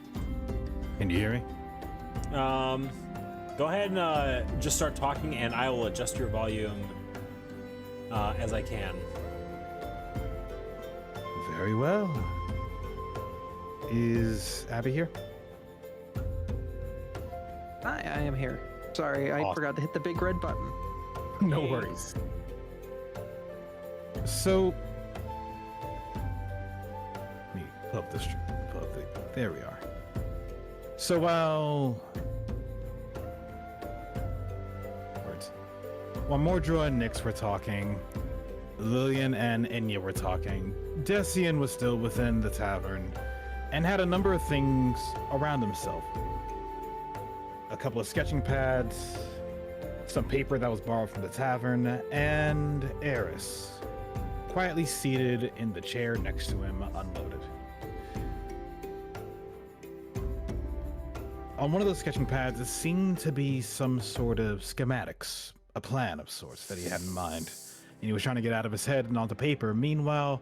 Can you hear me? Go ahead and just start talking, and I will adjust your volume as I can. Very well. Is Abby here? Hi, I am here. Sorry, I Awesome. forgot to hit the big red button. No worries. So, let me pull up this. There we are. So while Mordra and Nyx were talking, Lillian and Enya were talking, Desian was still within the tavern and had a number of things around himself. A couple of sketching pads, some paper that was borrowed from the tavern, and Eitherys, quietly seated in the chair next to him, unloaded. On one of those sketching pads, it seemed to be some sort of schematics, a plan of sorts that he had in mind, and he was trying to get out of his head and onto paper. Meanwhile,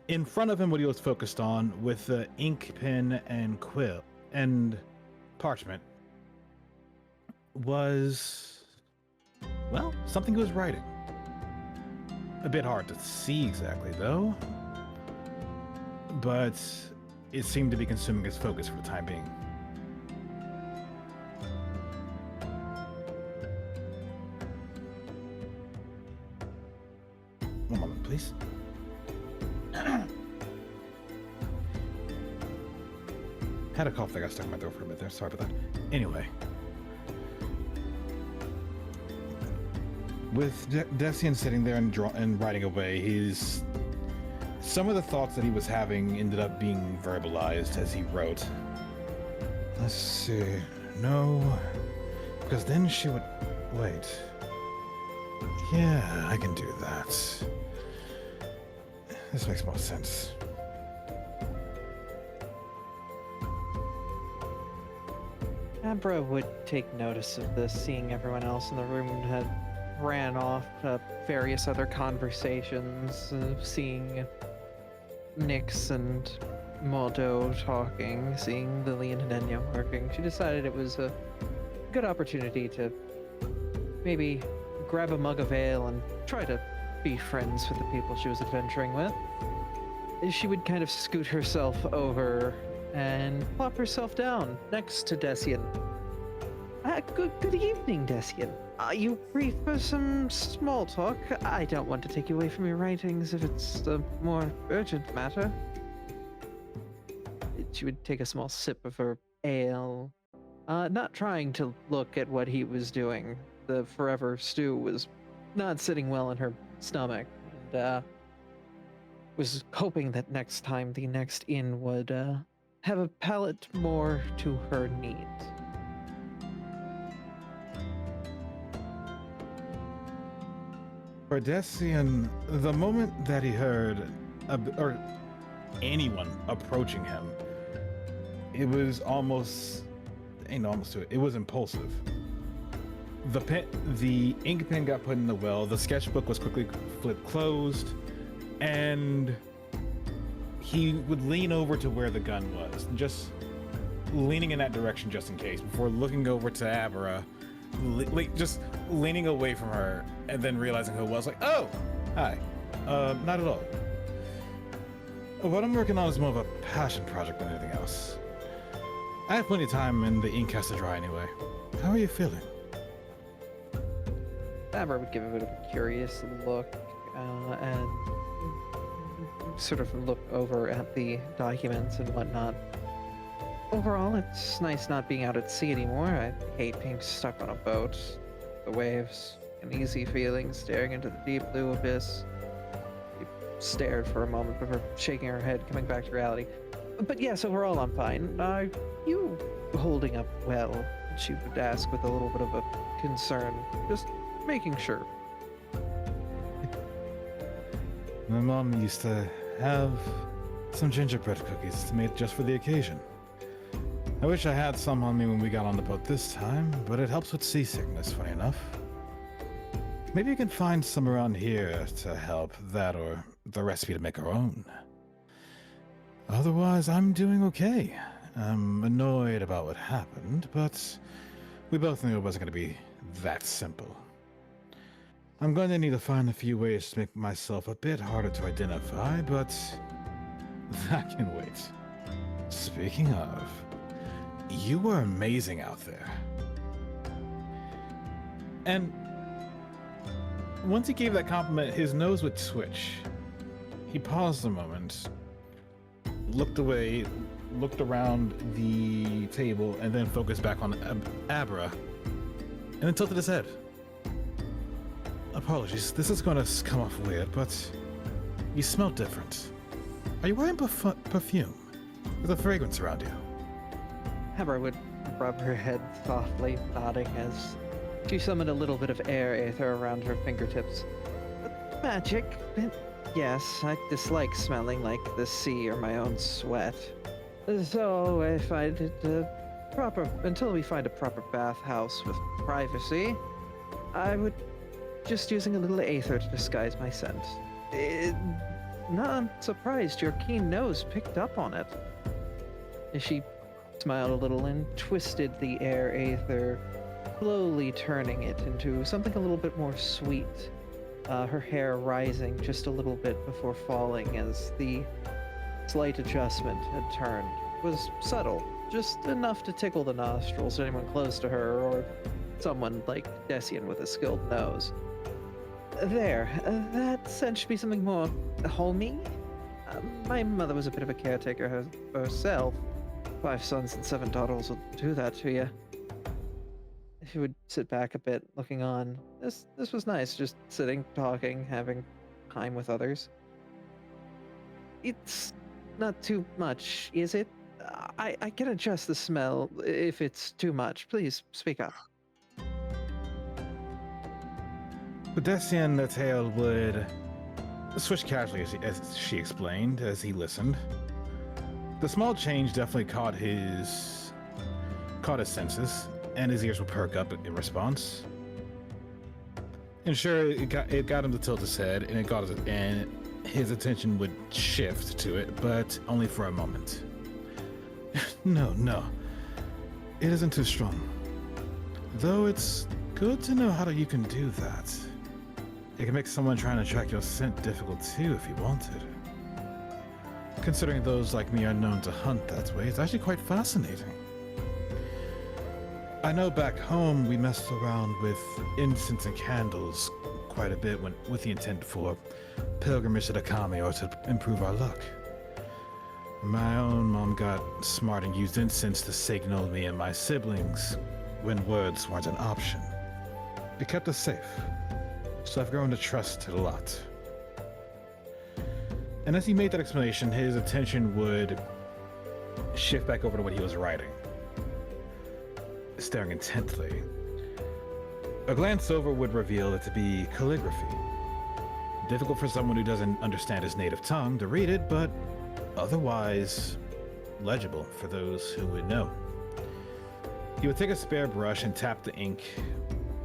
in front of him, what he was focused on with the ink pen and quill and parchment was, well, something he was writing. A bit hard to see exactly, though, but it seemed to be consuming his focus for the time being. One moment, please. Had a cough that got stuck in my throat for a bit there. Sorry about that. Anyway. With Desian sitting there and writing away, some of the thoughts that he was having ended up being verbalized as he wrote. Let's see. No. Because then she would... Wait. Yeah, I can do that. This makes more sense. Abra would take notice of this, seeing everyone else in the room had ran off to various other conversations, seeing Nyx and Moldo talking, seeing Lillian and Enya working. She decided it was a good opportunity to maybe grab a mug of ale and try to be friends with the people she was adventuring with. She would kind of scoot herself over and plop herself down next to Desian. Good evening, Desian. Are you free for some small talk? I don't want to take you away from your writings if it's a more urgent matter. She would take a small sip of her ale, not trying to look at what he was doing. The forever stew was not sitting well in her stomach, and was hoping that next time the next inn would have a palate more to her needs. For Desian, the moment that he heard or anyone approaching him, it was almost, ain't almost to it, it was impulsive. The ink pen got put in the well, the sketchbook was quickly flipped closed, and he would lean over to where the gun was, just leaning in that direction just in case, before looking over to Abra, just leaning away from her, and then realizing who it was, like, oh, hi, not at all. What I'm working on is more of a passion project than anything else. I have plenty of time and the ink has to dry anyway. How are you feeling? Abra would give a bit of a curious look, and sort of look over at the documents and whatnot. Overall, it's nice not being out at sea anymore. I hate being stuck on a boat. The waves, an easy feeling staring into the deep blue abyss. stared for a moment before shaking her head, coming back to reality. But yes, overall I'm fine. Are you holding up well? She would ask with a little bit of a concern, just making sure. My mom used to have some gingerbread cookies made just for the occasion. I wish I had some on me when we got on the boat this time, but it helps with seasickness, funny enough. Maybe you can find some around here to help, that or the recipe to make our own. Otherwise, I'm doing okay. I'm annoyed about what happened, but we both knew it wasn't going to be that simple. I'm going to need to find a few ways to make myself a bit harder to identify, but that can wait. Speaking of, you were amazing out there. And once he gave that compliment, his nose would twitch. He paused a moment, looked away, looked around the table, and then focused back on Abra, and then tilted his head. Apologies, this is going to come off weird, but you smell different. Are you wearing perfume? There's a fragrance around you. Abra would rub her head softly, nodding as she summoned a little bit of air aether around her fingertips. Magic? Yes, I dislike smelling like the sea or my own sweat. So if I did until we find a proper bathhouse with privacy, I would just using a little aether to disguise my scent. Not surprised your keen nose picked up on it. She smiled a little and twisted the air aether, slowly turning it into something a little bit more sweet. Her hair rising just a little bit before falling as the slight adjustment had turned. It was subtle, just enough to tickle the nostrils of anyone close to her or someone like Decian with a skilled nose. There, that scent should be something more homey. My mother was a bit of a caretaker herself. 5 sons and 7 daughters will do that to you. She would sit back a bit, looking on. This was nice, just sitting, talking, having time with others. It's not too much, is it? I can adjust the smell if it's too much. Please, speak up. Decian the Tail would switch casually as she explained, as he listened. The small change definitely caught his senses, and his ears would perk up in response. And sure, it got him to tilt his head, and his attention would shift to it, but only for a moment. No, it isn't too strong. Though it's good to know how you can do that. It can make someone trying to track your scent difficult too if you wanted. Considering those like me are known to hunt that way, it's actually quite fascinating. I know back home we messed around with incense and candles quite a bit with the intent for pilgrimage to the Kami or to improve our luck. My own mom got smart and used incense to signal me and my siblings when words weren't an option. It kept us safe, so I've grown to trust it a lot. And as he made that explanation, his attention would shift back over to what he was writing, staring intently. A glance over would reveal it to be calligraphy. Difficult for someone who doesn't understand his native tongue to read it, but otherwise legible for those who would know. He would take a spare brush and tap the ink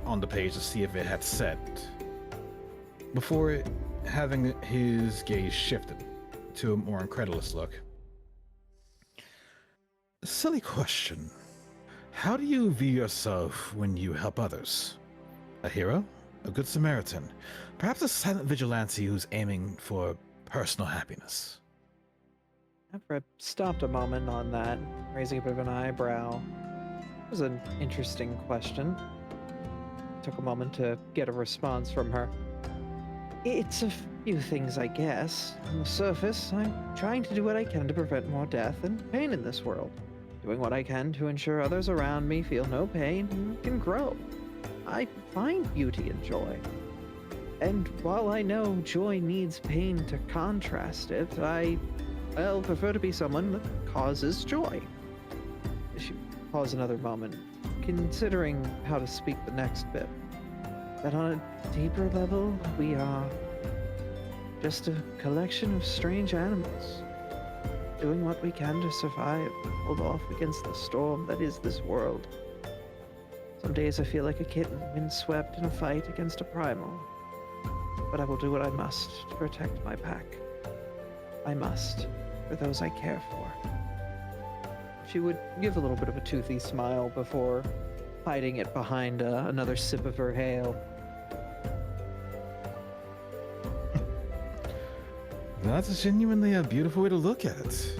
on the page to see if it had set, before having his gaze shifted to a more incredulous look. Silly question. How do you view yourself when you help others? A hero? A good Samaritan? Perhaps a silent vigilante who's aiming for personal happiness? Abra stopped a moment on that, raising a bit of an eyebrow. It was an interesting question. Took a moment to get a response from her. It's a few things, I guess. On the surface, I'm trying to do what I can to prevent more death and pain in this world. Doing what I can to ensure others around me feel no pain and can grow. I find beauty and joy. And while I know joy needs pain to contrast it, I prefer to be someone that causes joy. She paused another moment, considering how to speak the next bit. That on a deeper level, we are just a collection of strange animals, doing what we can to survive, hold off against the storm that is this world. Some days I feel like a kitten windswept in a fight against a primal, but I will do what I must to protect my pack. I must, for those I care for. She would give a little bit of a toothy smile before hiding it behind another sip of her ale. That's genuinely a beautiful way to look at it.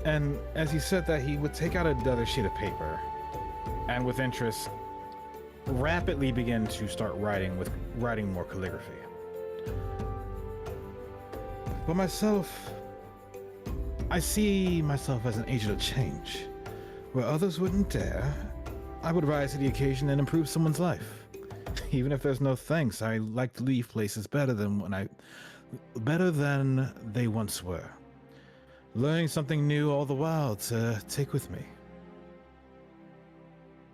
And as he said that, he would take out another sheet of paper and with interest rapidly begin to start writing more calligraphy. For myself, I see myself as an agent of change. Where others wouldn't dare, I would rise to the occasion and improve someone's life. Even if there's no thanks, I like to leave places better than they once were. Learning something new all the while to take with me.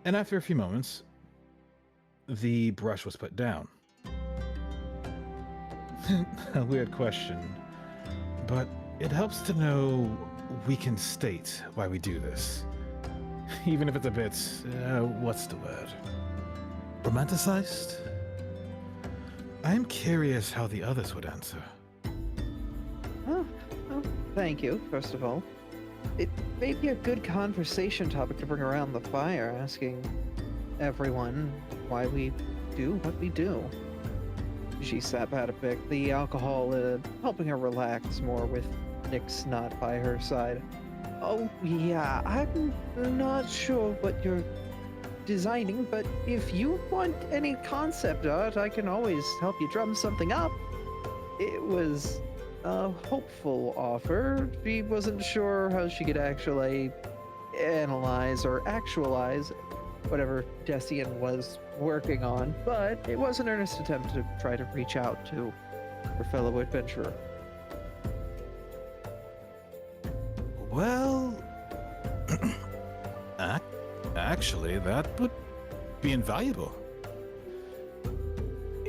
And after a few moments, the brush was put down. A weird question, but it helps to know we can state why we do this. Even if it's a bit, what's the word? Romanticized? I am curious how the others would answer. Oh, thank you, first of all. It may be a good conversation topic to bring around the fire, asking everyone why we do what we do. She sat back a bit, the alcohol helping her relax more with Nick's not by her side. Oh, yeah, I'm not sure what you're designing, but if you want any concept art, I can always help you drum something up. It was a hopeful offer. She wasn't sure how she could actually analyze or actualize whatever Desian was working on, but it was an earnest attempt to try to reach out to her fellow adventurer. Well, actually, that would be invaluable.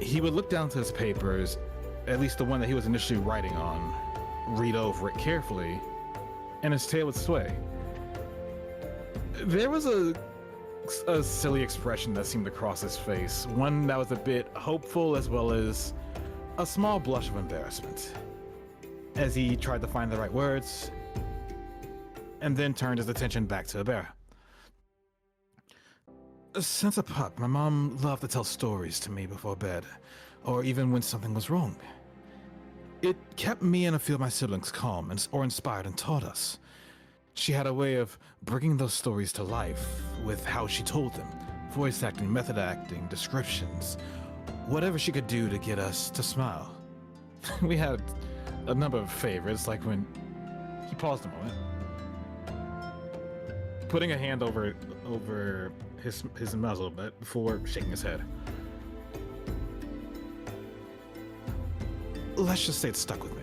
He would look down to his papers, at least the one that he was initially writing on, read over it carefully, and his tail would sway. There was a silly expression that seemed to cross his face, one that was a bit hopeful as well as a small blush of embarrassment, as he tried to find the right words, and then turned his attention back to the bear. Since a pup, my mom loved to tell stories to me before bed, or even when something was wrong. It kept me and a few of my siblings calm or inspired and taught us. She had a way of bringing those stories to life with how she told them, voice acting, method acting, descriptions, whatever she could do to get us to smile. We had a number of favorites, like when he paused a moment, putting a hand over his muzzle a bit before shaking his head. Let's just say it stuck with me.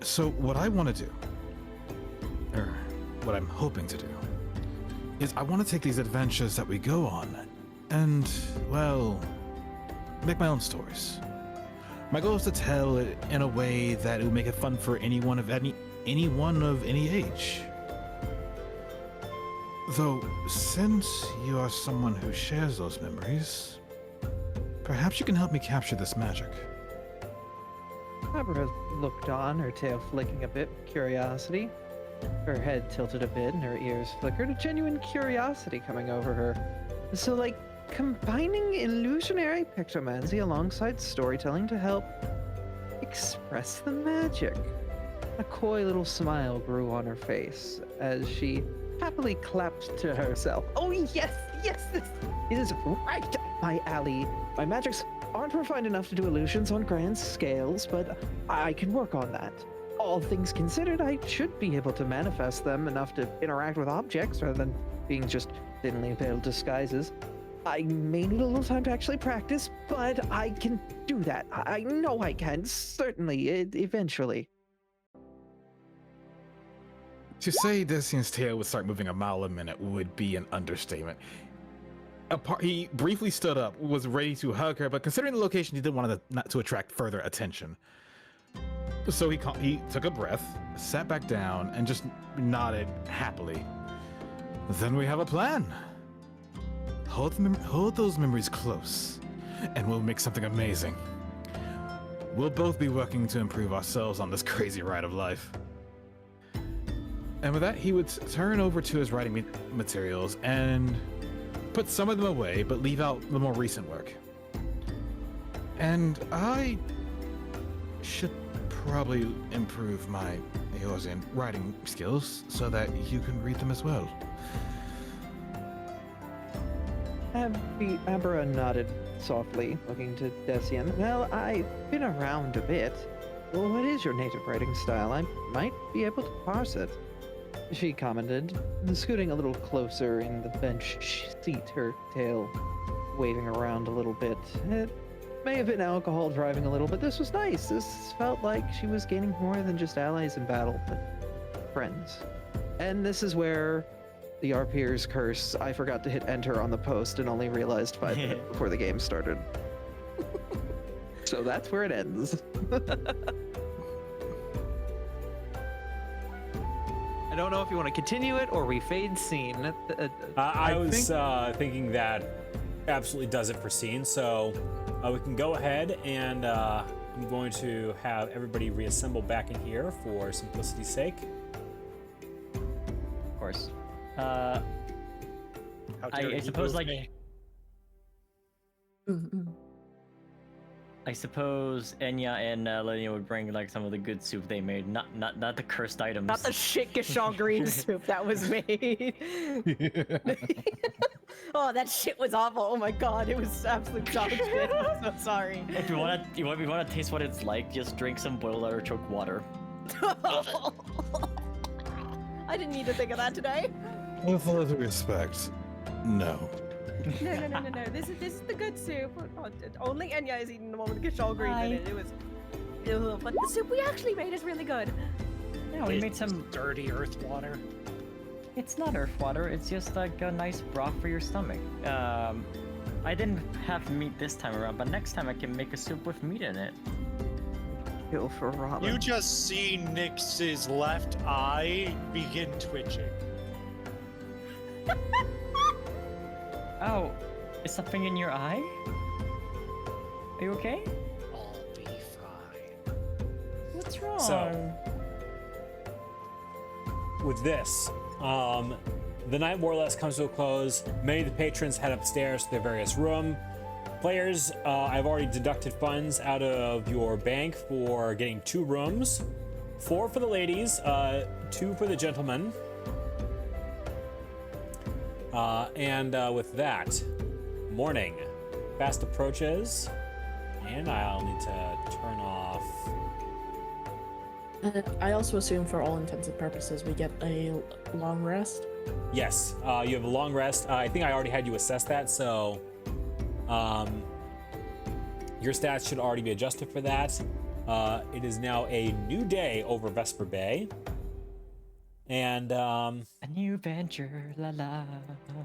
So what I want to do, or what I'm hoping to do, is I want to take these adventures that we go on and, well, make my own stories. My goal is to tell it in a way that it will make it fun for anyone of any age. Though, since you are someone who shares those memories, perhaps you can help me capture this magic. Abra looked on, her tail flicking a bit with curiosity. Her head tilted a bit and her ears flickered, a genuine curiosity coming over her. So, like, combining illusionary pictomancy alongside storytelling to help express the magic. A coy little smile grew on her face as she happily clapped to herself. Oh, yes, this is right up my alley. My magics aren't refined enough to do illusions on grand scales, but I can work on that. All things considered, I should be able to manifest them enough to interact with objects rather than being just thinly veiled disguises. I may need a little time to actually practice, but I can do that. I know I can, certainly, eventually. To say Decian's tail would start moving a mile a minute would be an understatement. He briefly stood up, was ready to hug her, but considering the location, he didn't want not to attract further attention. So he took a breath, sat back down, and just nodded happily. Then we have a plan. Hold those memories close, and we'll make something amazing. We'll both be working to improve ourselves on this crazy ride of life. And with that, he would turn over to his writing materials and put some of them away, but leave out the more recent work. And I should probably improve my Eorzean writing skills so that you can read them as well. Abra nodded softly, looking to Decian. Well, I've been around a bit. Well, what is your native writing style? I might be able to parse it. She commented, scooting a little closer in the bench seat, her tail waving around a little bit. It may have been alcohol driving a little, but this was nice. This felt like she was gaining more than just allies in battle, but friends. And this is where the RPer's curse, I forgot to hit enter on the post and only realized 5 minutes before the game started. So that's where it ends. I don't know if you want to continue it or we fade scene. I was thinking that absolutely does it for scene, so we can go ahead and I'm going to have everybody reassemble back in here for simplicity's sake. Of course. How dare I you suppose, move like, me? I suppose Enya and Lilia would bring like some of the good soup they made, not the cursed items. Not the shit Gashal green soup that was made. Oh, that shit was awful. Oh my god, it was absolute dog shit. I'm so sorry. If you wanna taste what it's like, just drink some boiled artichoke water. I didn't need to think of that today. With all due respect, no. No. This is the good soup. Oh, only Enya is eating the one with the Gashal greens in it. It was. Ugh, but the soup we actually made is really good. Yeah, we made some. Dirty earth water. It's not earth water. It's just like a nice broth for your stomach. I didn't have meat this time around, but next time I can make a soup with meat in it. Kill for Robin. You just see Nyx's left eye begin twitching. Oh, is something in your eye? Are you okay? I'll be fine. What's wrong? So, with this, the night more or less comes to a close. Many of the patrons head upstairs to their various room. Players, I've already deducted funds out of your bank for getting 2 rooms. 4 for the ladies, 2 for the gentlemen. With that, morning fast approaches, and I'll need to turn off. I also assume for all intents and purposes we get a long rest. Yes, you have a long rest. I think I already had you assess that, so your stats should already be adjusted for that. It is now a new day over Vesper Bay. And a new venture, la la.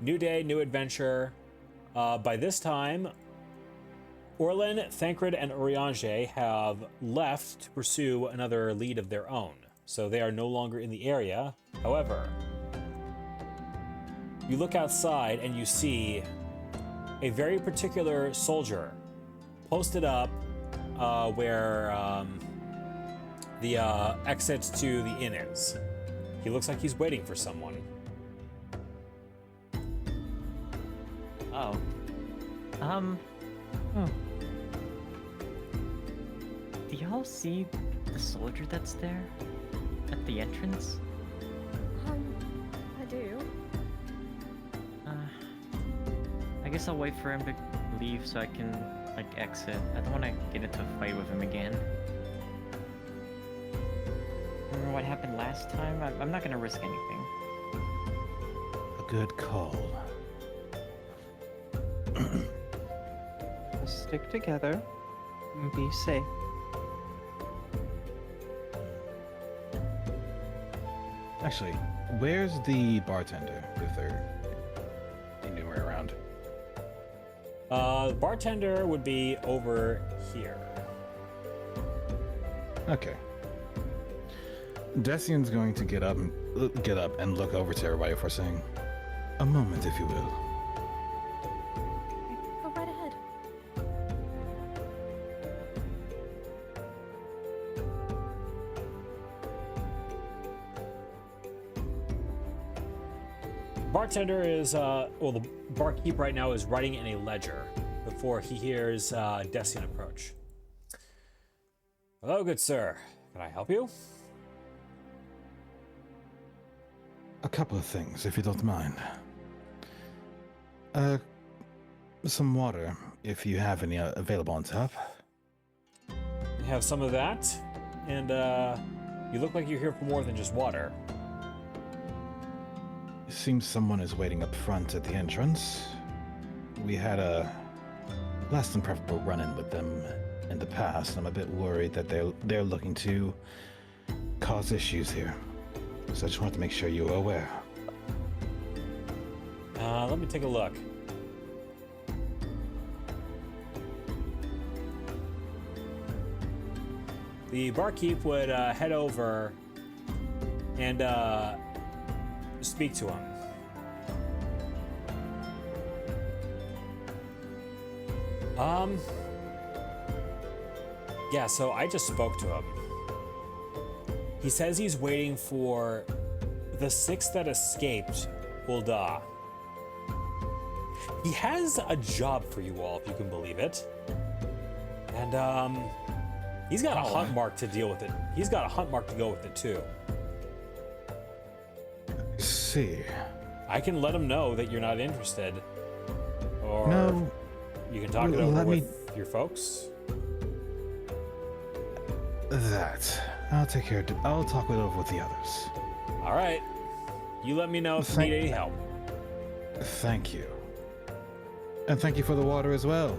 New day, new adventure. By this time, Orlin, Thancred, and Urianger have left to pursue another lead of their own, so they are no longer in the area. However, you look outside and you see a very particular soldier posted up where the exit to the inn is. He looks like he's waiting for someone. Oh. Do y'all see the soldier that's there at the entrance? I do. I guess I'll wait for him to leave so I can like exit. I don't want to get into a fight with him again. Remember what happened last time? I'm not gonna risk anything. A good call. Just stick together and be safe. Actually, where's the bartender, if they're anywhere around? The bartender would be over here. Okay. Decian's going to get up and look over to everybody for saying, "A moment, if you will." Go right ahead. Bartender is, well, the barkeep right now is writing in a ledger before he hears Decian approach. Hello, good sir. Can I help you? A couple of things, if you don't mind. Some water, if you have any available on tap. We have some of that, and you look like you're here for more than just water. It seems someone is waiting up front at the entrance. We had a less than preferable run-in with them in the past. I'm a bit worried that they're looking to cause issues here. So I just wanted to make sure you were aware. Let me take a look. The barkeep would head over and speak to him. Yeah, so I just spoke to him. He says he's waiting for the 6 that escaped Ul'Dah. He has a job for you all, if you can believe it. And he's got a hunt mark to deal with it. He's got a hunt mark to go with it too. See. I can let him know that you're not interested. Or No. you can talk it over with your folks. I'll take care of it. I'll talk it over with the others. All right. You let me know if you need any help. Thank you. And thank you for the water as well.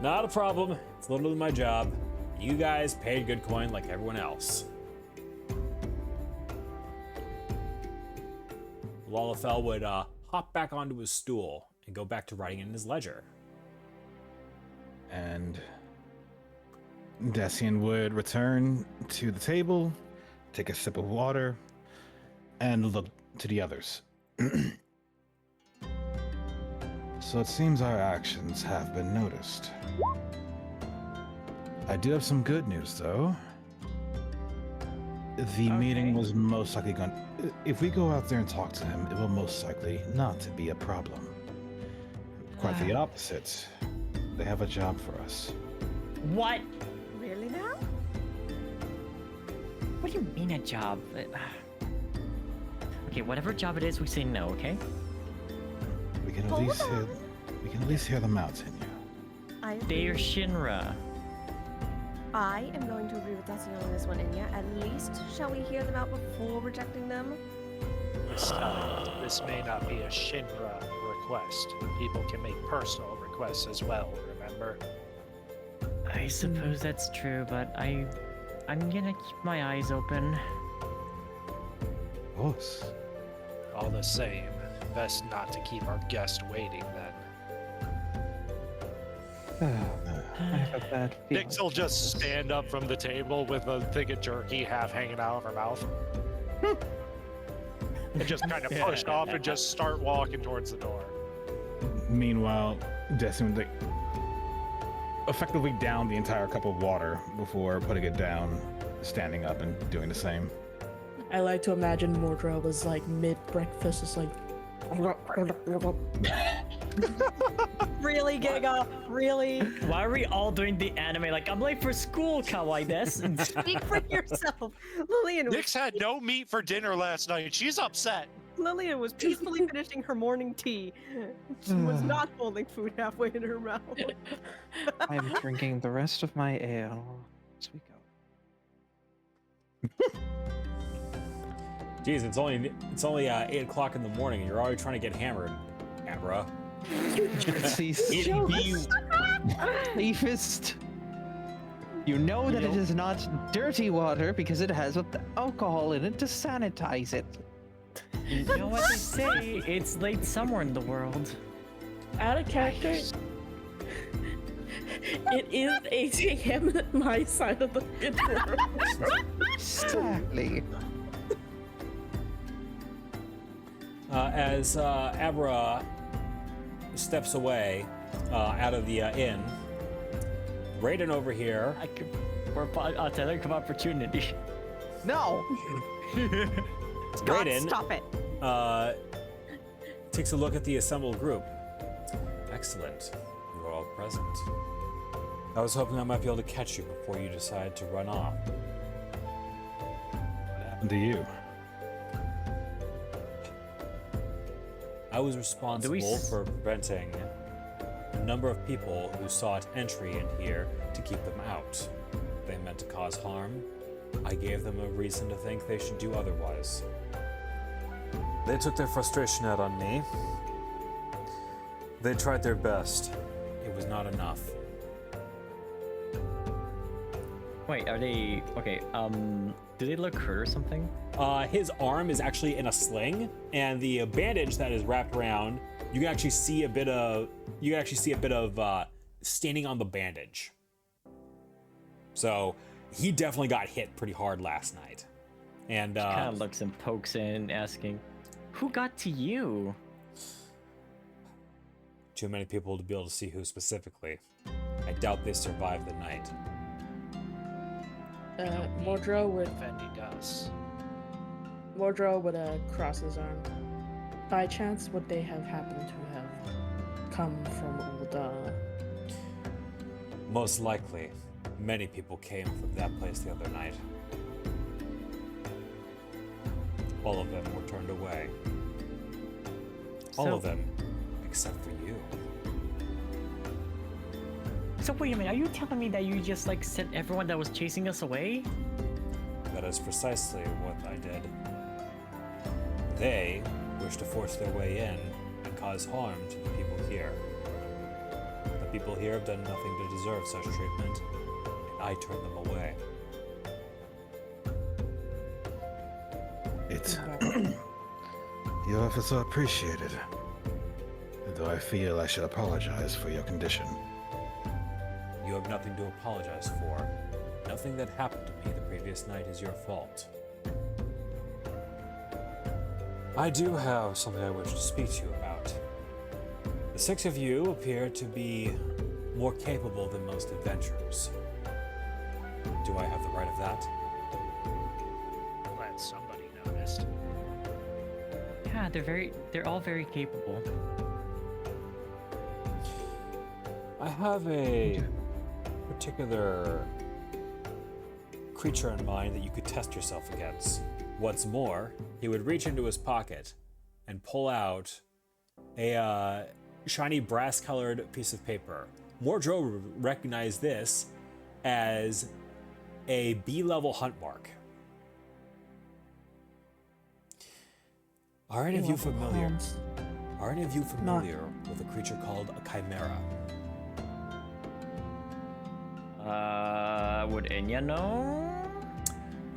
Not a problem. It's literally my job. You guys paid good coin like everyone else. Lalafell would hop back onto his stool and go back to writing in his ledger. And Decian would return to the table, take a sip of water, and look to the others. So it seems our actions have been noticed. I do have some good news, though. The meeting was most likely going... If we go out there and talk to him, it will most likely not be a problem. Quite the opposite. They have a job for us. What? Really now? What do you mean a job? Okay, whatever job it is, we say no, okay? We can at least hear them out, Inya. They're Shinra. I am going to agree with Decian on this one, Inya. At least, shall we hear them out before rejecting them? This may not be a Shinra request. People can make personal requests as well, remember? I suppose that's true, but I'm gonna keep my eyes open. Of course. All the same, best not to keep our guest waiting then. I have a bad feeling. Nix will just stand up from the table with a thing of jerky half hanging out of her mouth. And just kind of push off and just start walking towards the door. Meanwhile, Decian would effectively down the entire cup of water before putting it down, standing up and doing the same. I like to imagine Mordra was like mid-breakfast, is like... Really, Giga? Really? Why are we all doing the anime? Like, I'm late for school, kawaii desu. Speak for yourself. Lillian was, Nix had no meat for dinner last night. She's upset. Lillian was peacefully finishing her morning tea. She was not holding food halfway in her mouth. I'm drinking the rest of my ale as we go. Jeez, it's only 8 o'clock in the morning and you're already trying to get hammered, Abra. Safest. You know that it is not dirty water because it has alcohol in it to sanitize it. You know what they say? It's late summer in the world. Out of character. It is 8 a.m. at my side of the world. Exactly. As Abra steps away out of the inn, Raiden over here. I'll tell you, come opportunity. No. Scott, Raiden stop it. takes a look at the assembled group. Excellent. You're all present. I was hoping I might be able to catch you before you decide to run off. What happened to you? I was responsible for preventing a number of people who sought entry in here to keep them out. They meant to cause harm. I gave them a reason to think they should do otherwise. They took their frustration out on me. They tried their best. It was not enough. Wait, are they okay? Do they look hurt or something? His arm is actually in a sling, and the bandage that is wrapped around, you can actually see a bit of staining on the bandage. So he definitely got hit pretty hard last night. And Kind of looks and pokes in, asking, "Who got to you?" too many people to be able to see who specifically. I doubt they survived the night. Mordro would Fendi does. cross his arm. By chance, would they have happened to have come from Ul'Dah? Most likely, many people came from that place the other night. All of them were turned away. All So- of them, except for you. So wait a minute, are you telling me that you just like sent everyone that was chasing us away? That is precisely what I did. They wish to force their way in and cause harm to the people here. The people here have done nothing to deserve such treatment, and I turned them away. It's your efforts are appreciated. Though I feel I should apologize for your condition. You have nothing to apologize for. Nothing that happened to me the previous night is your fault. I do have something I wish to speak to you about. The 6 of you appear to be more capable than most adventurers. Do I have the right of that? Glad somebody noticed. Yeah, they're all very capable. I have a particular creature in mind that you could test yourself against. What's more, he would reach into his pocket and pull out a shiny brass-colored piece of paper. Mordro recognized this as a B-level hunt mark. Are any of you familiar? Are any of you familiar with a creature called a chimera? Would Enya know?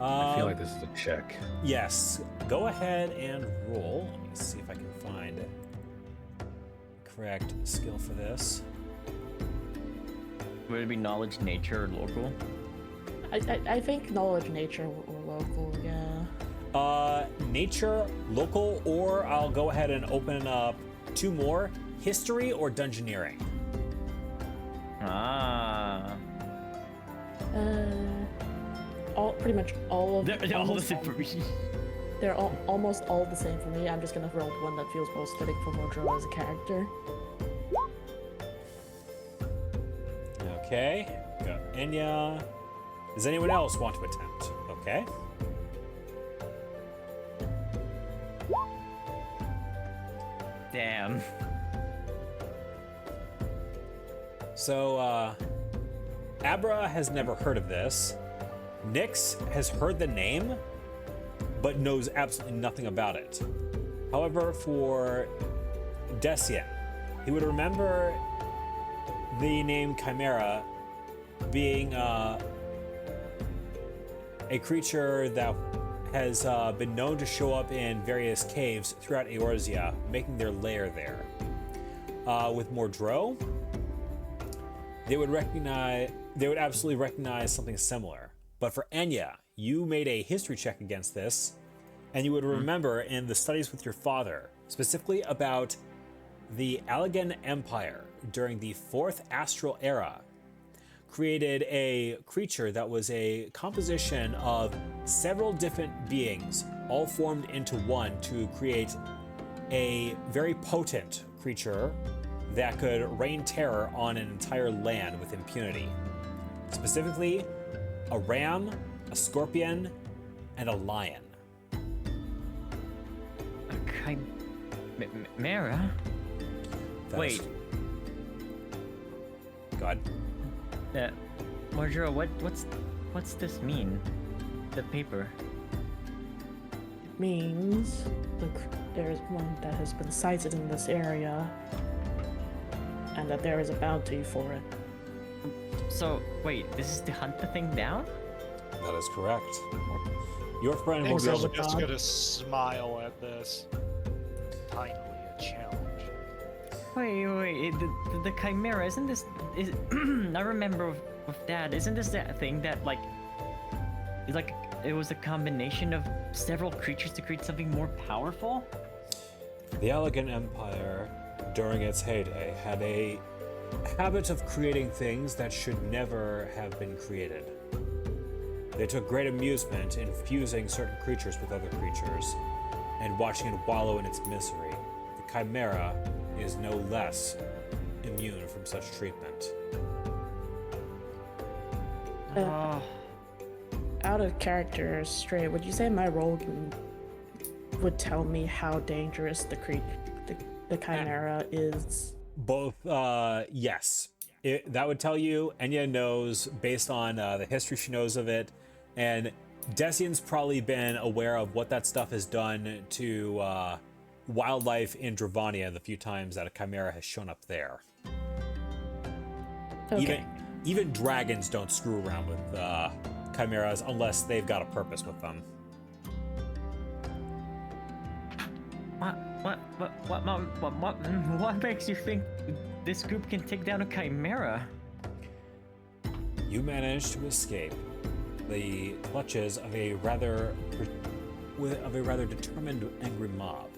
I feel like this is a check. Yes. Go ahead and roll. Let me see if I can find the correct skill for this. Would it be knowledge, nature, or local? I think knowledge, nature, or local. Yeah. Nature, local, or I'll go ahead and open up 2 more: history or dungeoneering. Ah. Pretty much all of They're all the almost same for me. They're almost all the same for me. I'm just gonna roll one that feels most fitting for Mordro as a character. Okay. Got Enya. Does anyone else want to attempt? Okay. Damn. So, Abra has never heard of this. Nyx has heard the name, but knows absolutely nothing about it. However, for Decian, he would remember the name Chimera being a creature that has been known to show up in various caves throughout Eorzea, making their lair there. With Mordreau, they would absolutely recognize something similar. But for Enya, you made a history check against this, and you would remember in the studies with your father, specifically about the Allegan Empire during the 4th Astral Era, created a creature that was a composition of several different beings, all formed into one to create a very potent creature that could rain terror on an entire land with impunity. Specifically, a ram, a scorpion, and a lion. A chimera? Wait. God. Mordreau, what's this mean? The paper. It means there's one that has been sighted in this area, and that there is a bounty for it. So, wait, this is to hunt the thing down? That is correct. Your friend will Thanks, be I'm able to... just gonna smile at this. Finally, a challenge. Wait, the chimera, isn't this... I remember with Dad, isn't this that thing that, like, it was a combination of several creatures to create something more powerful? The Allegan Empire, during its heyday, had a habit of creating things that should never have been created. They took great amusement in fusing certain creatures with other creatures and watching it wallow in its misery. The Chimera is no less immune from such treatment. Out of character, Stray, would you say my role would tell me how dangerous the Chimera is? Both, yes. That would tell you. Enya knows based on the history she knows of it, and Decian's probably been aware of what that stuff has done to wildlife in Dravania the few times that a Chimera has shown up there. Okay. Even dragons don't screw around with chimeras unless they've got a purpose with them. What makes you think this group can take down a chimera? You managed to escape the clutches of a rather determined, angry mob.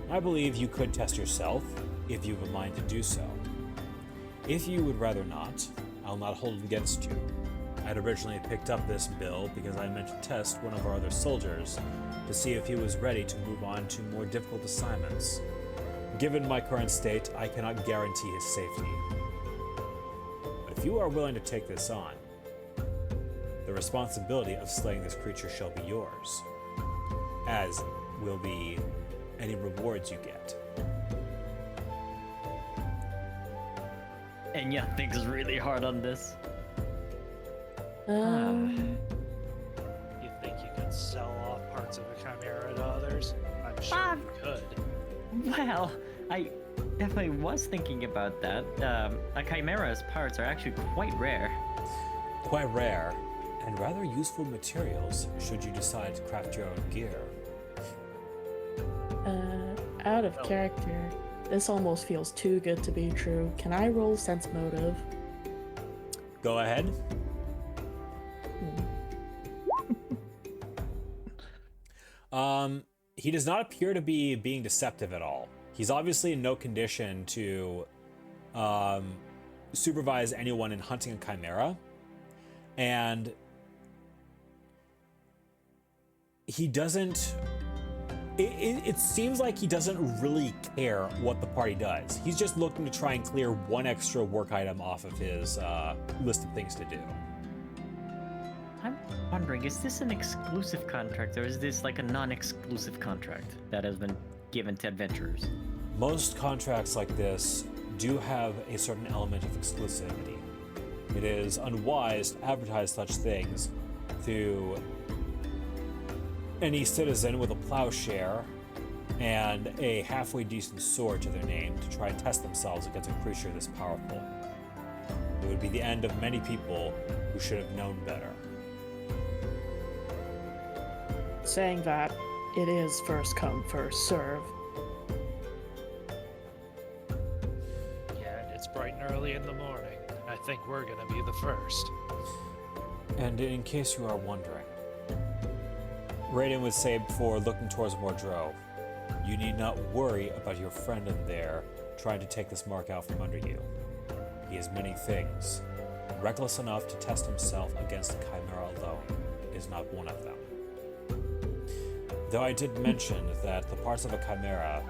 I believe you could test yourself if you have a mind to do so. If you would rather not, I'll not hold it against you. I'd originally picked up this bill because I meant to test one of our other soldiers to see if he was ready to move on to more difficult assignments. Given my current state, I cannot guarantee his safety. But if you are willing to take this on, the responsibility of slaying this creature shall be yours, as will be any rewards you get. Enya thinks really hard on this. You think you could sell off parts of a chimera to others? I'm sure you could. Well, I definitely was thinking about that. A chimera's parts are actually quite rare. Quite rare, and rather useful materials should you decide to craft your own gear. Out of character, this almost feels too good to be true. Can I roll sense motive? Go ahead. He does not appear to be being deceptive at all. He's obviously in no condition to supervise anyone in hunting a chimera, and he doesn't. It seems like he doesn't really care what the party does. He's just looking to try and clear one extra work item off of his list of things to do. I'm wondering, is this an exclusive contract, or is this like a non-exclusive contract that has been given to adventurers? Most contracts like this do have a certain element of exclusivity. It is unwise to advertise such things to any citizen with a plowshare and a halfway decent sword to their name to try and test themselves against a creature this powerful. It would be the end of many people who should have known better. Saying that, it is first come, first serve. Yeah, and it's bright and early in the morning. I think we're gonna be the first. And in case you are wondering, Raiden would say before looking towards Mordreau, you need not worry about your friend in there trying to take this mark out from under you. He is many things. Reckless enough to test himself against the Chimera alone is not one of them. Though I did mention that the parts of a Chimera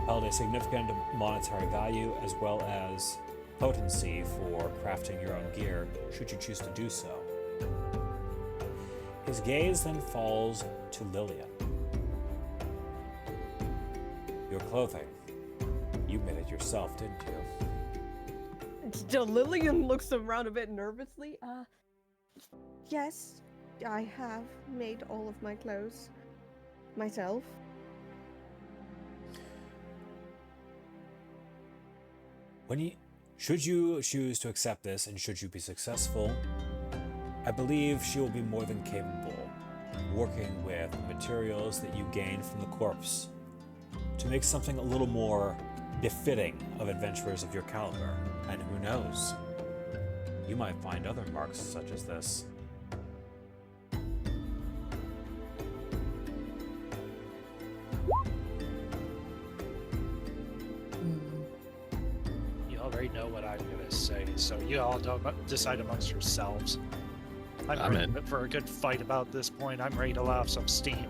held a significant monetary value as well as potency for crafting your own gear, should you choose to do so. His gaze then falls to Lillian. Your clothing. You made it yourself, didn't you? And still, Lillian looks around a bit nervously. Yes, I have made all of my clothes myself. Should you choose to accept this and should you be successful, I believe she will be more than capable working with the materials that you gained from the corpse to make something a little more befitting of adventurers of your caliber. And who knows, you might find other marks such as this. You already know what I'm gonna say, so you all don't decide amongst yourselves. I'm ready for a good fight about this point. I'm ready to let off some steam.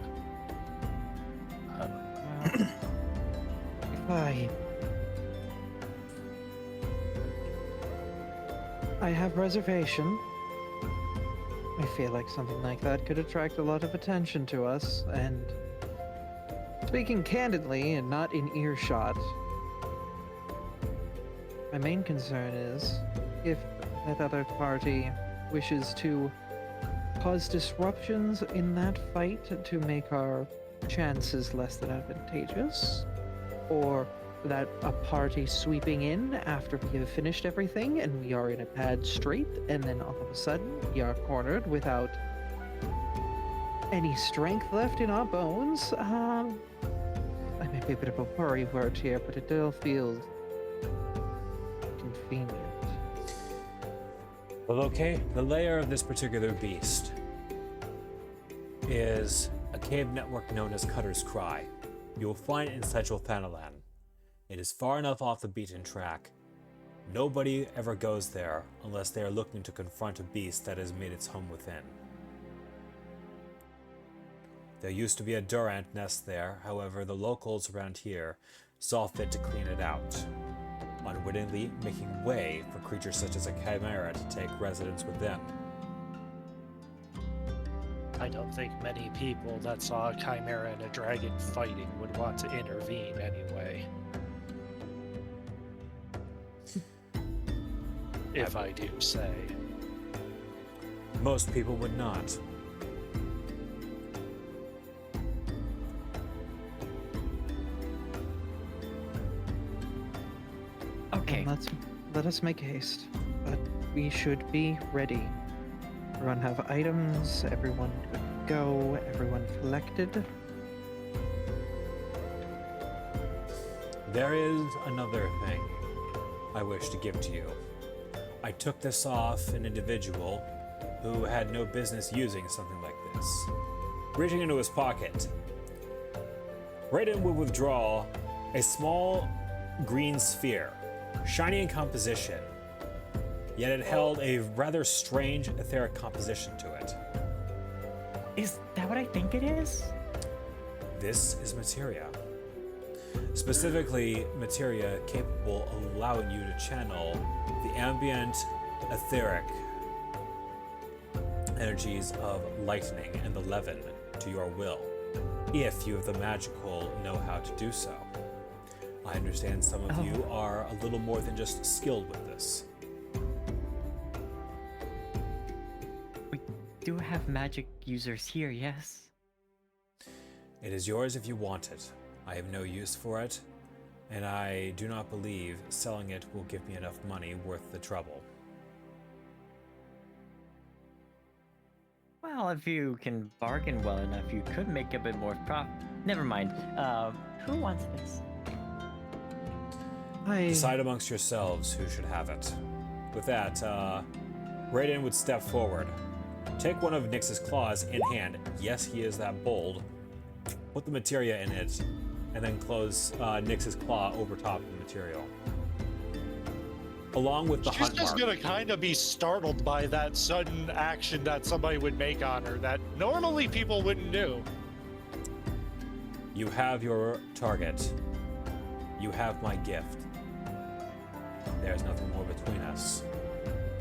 I have reservation. I feel like something like that could attract a lot of attention to us, and speaking candidly and not in earshot, my main concern is if that other party wishes to cause disruptions in that fight to make our chances less than advantageous, or that a party sweeping in after we have finished everything and we are in a bad strait, and then all of a sudden we are cornered without any strength left in our bones. I may be a bit of a worry word here, but it still feels convenient. Well, okay, the lair of this particular beast is a cave network known as Cutter's Cry. You will find it in Central Thanalan. It is far enough off the beaten track. Nobody ever goes there unless they are looking to confront a beast that has made its home within. There used to be a Durant nest there, however, the locals around here saw fit to clean it out, unwittingly making way for creatures such as a Chimera to take residence with them. I don't think many people that saw a Chimera and a dragon fighting would want to intervene anyway. If I do say. Most people would not. Okay. Let us make haste, but we should be ready. Everyone have items, everyone good to go, everyone collected. There is another thing I wish to give to you. I took this off an individual who had no business using something like this. Reaching into his pocket, Raiden would withdraw a small green sphere, shiny in composition, yet it held a rather strange etheric composition to it. Is that what I think it is? This is materia. Specifically, materia capable of allowing you to channel the ambient etheric energies of lightning and the levin to your will, if you have the magical know-how to do so. I understand some of you are a little more than just skilled with this. We do have magic users here, yes? It is yours if you want it. I have no use for it, and I do not believe selling it will give me enough money worth the trouble. Well, if you can bargain well enough, you could make a bit more profit. Never mind. Who wants this? Decide amongst yourselves who should have it. With that, Raiden would step forward. Take one of Nyx's claws in hand. Yes, he is that bold. Put the materia in it, and then close Nyx's claw over top of the material. Along with the She's hunt just mark. gonna kind of be startled by that sudden action that somebody would make on her that normally people wouldn't do. You have your target. You have my gift. There's nothing more between us.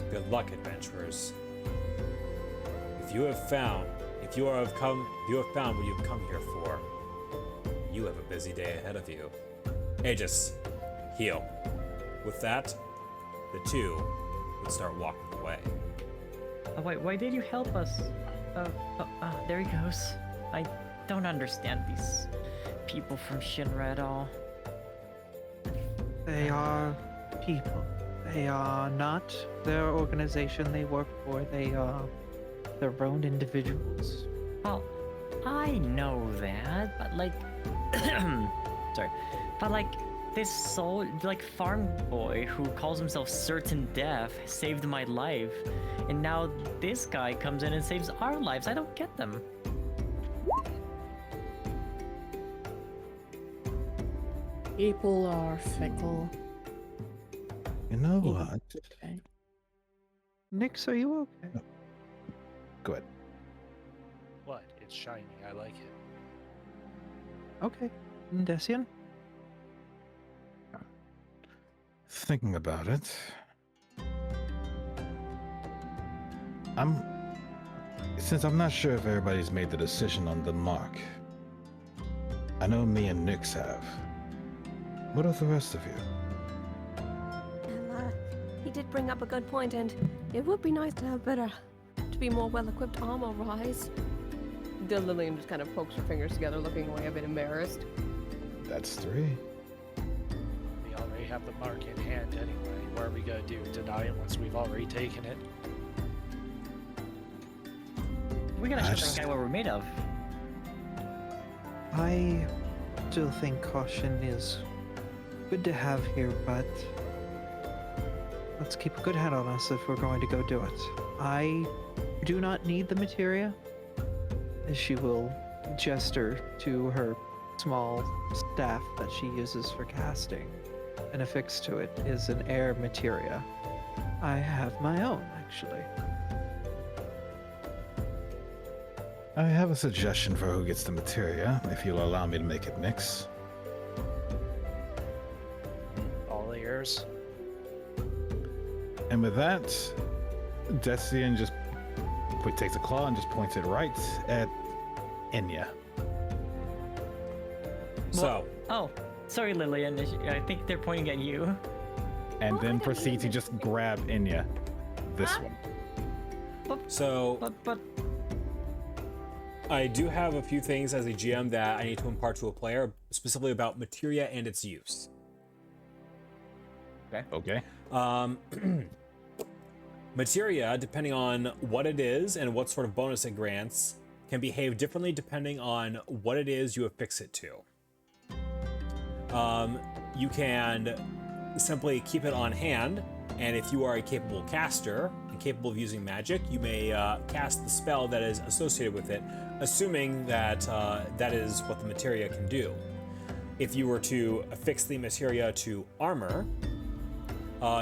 Good luck, adventurers. If you have found what you've come here for, you have a busy day ahead of you. Aegis, heal. With that, the two would start walking away. Oh, wait, why did you help us? There he goes. I don't understand these people from Shinra at all. They are people. They are not their organization they work for. They are their own individuals. Well, I know that, but like, sorry, but like this farm boy who calls himself Certain Death saved my life, and now this guy comes in and saves our lives. I don't get them. People are fickle. You know what? Okay. Nyx, are you okay? Go ahead. What? It's shiny. I like it. Okay. Decian? Thinking about it, since I'm not sure if everybody's made the decision on the mark. I know me and Nyx have. What of the rest of you? Well, he did bring up a good point, and it would be nice to have to be more well-equipped armor-wise. Lillian just kind of pokes her fingers together, looking away a bit embarrassed. That's 3. We already have the mark in hand anyway. What are we gonna do? Deny it once we've already taken it? We gotta show that guy what we're made of. I still think caution is good to have here, but let's keep a good head on us if we're going to go do it. I do not need the materia. She will gesture to her small staff that she uses for casting, and affixed to it is an air materia. I have my own, actually. I have a suggestion for who gets the materia, if you'll allow me to make it Nyx. All ears. And with that, Decian just takes a claw and just points it right at Enya. So, Oh, sorry, Lillian. I think they're pointing at you. And then proceeds to just grab Enya. This one. But I do have a few things as a GM that I need to impart to a player, specifically about materia and its use. Okay. Materia, depending on what it is and what sort of bonus it grants, can behave differently depending on what it is you affix it to. You can simply keep it on hand, and if you are a capable caster and capable of using magic, you may cast the spell that is associated with it, assuming that that is what the materia can do. If you were to affix the materia to armor,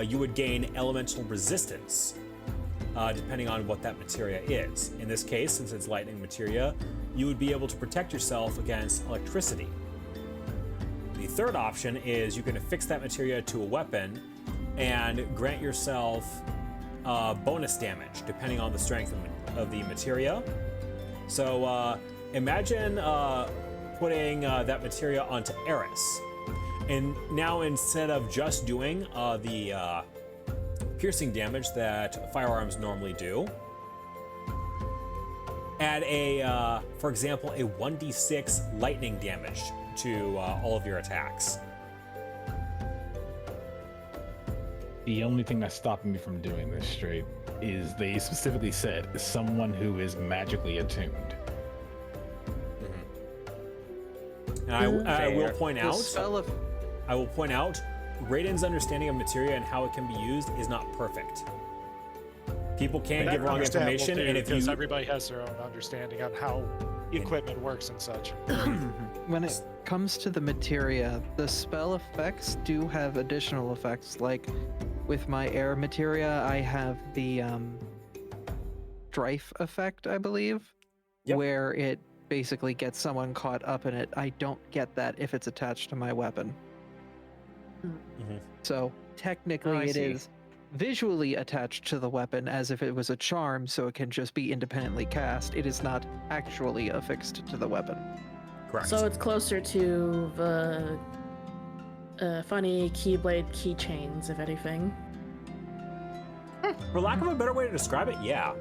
you would gain elemental resistance, depending on what that materia is. In this case, since it's lightning materia, you would be able to protect yourself against electricity. The third option is you can affix that materia to a weapon and grant yourself bonus damage, depending on the strength of the materia. So imagine putting that materia onto Eitherys. And now instead of just doing the piercing damage that firearms normally do, add for example, a 1d6 lightning damage to all of your attacks. The only thing that's stopping me from doing this straight is they specifically said someone who is magically attuned. And I will point The out. spell of I will point out, Raiden's understanding of materia and how it can be used is not perfect. People can give wrong information, and if because you everybody has their own understanding on how equipment works and such. when it comes to the materia, the spell effects do have additional effects. Like with my air materia, I have the strife effect, I believe, Yep. where it basically gets someone caught up in it. I don't get that if it's attached to my weapon. So technically, I it see. is visually attached to the weapon as if it was a charm, so it can just be independently cast. It is not actually affixed to the weapon. correct. So it's closer to the funny Keyblade keychains, if anything. For lack of a better way to describe it, yeah.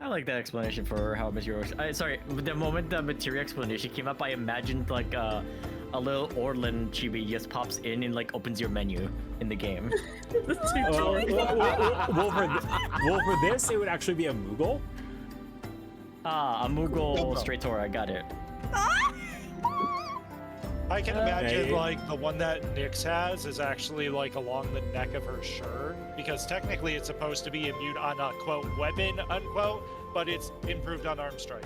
I like that explanation for how material works. Sorry, the moment the material explanation came up, I imagined like a little Orlin chibi just pops in and like opens your menu in the game. Well, for this, it would actually be a Moogle. Ah, a Moogle straight Tora, I got it. I can imagine Hey. like the one that Nyx has is actually like along the neck of her shirt, because technically it's supposed to be immune on a quote weapon unquote, but it's improved on arm strike.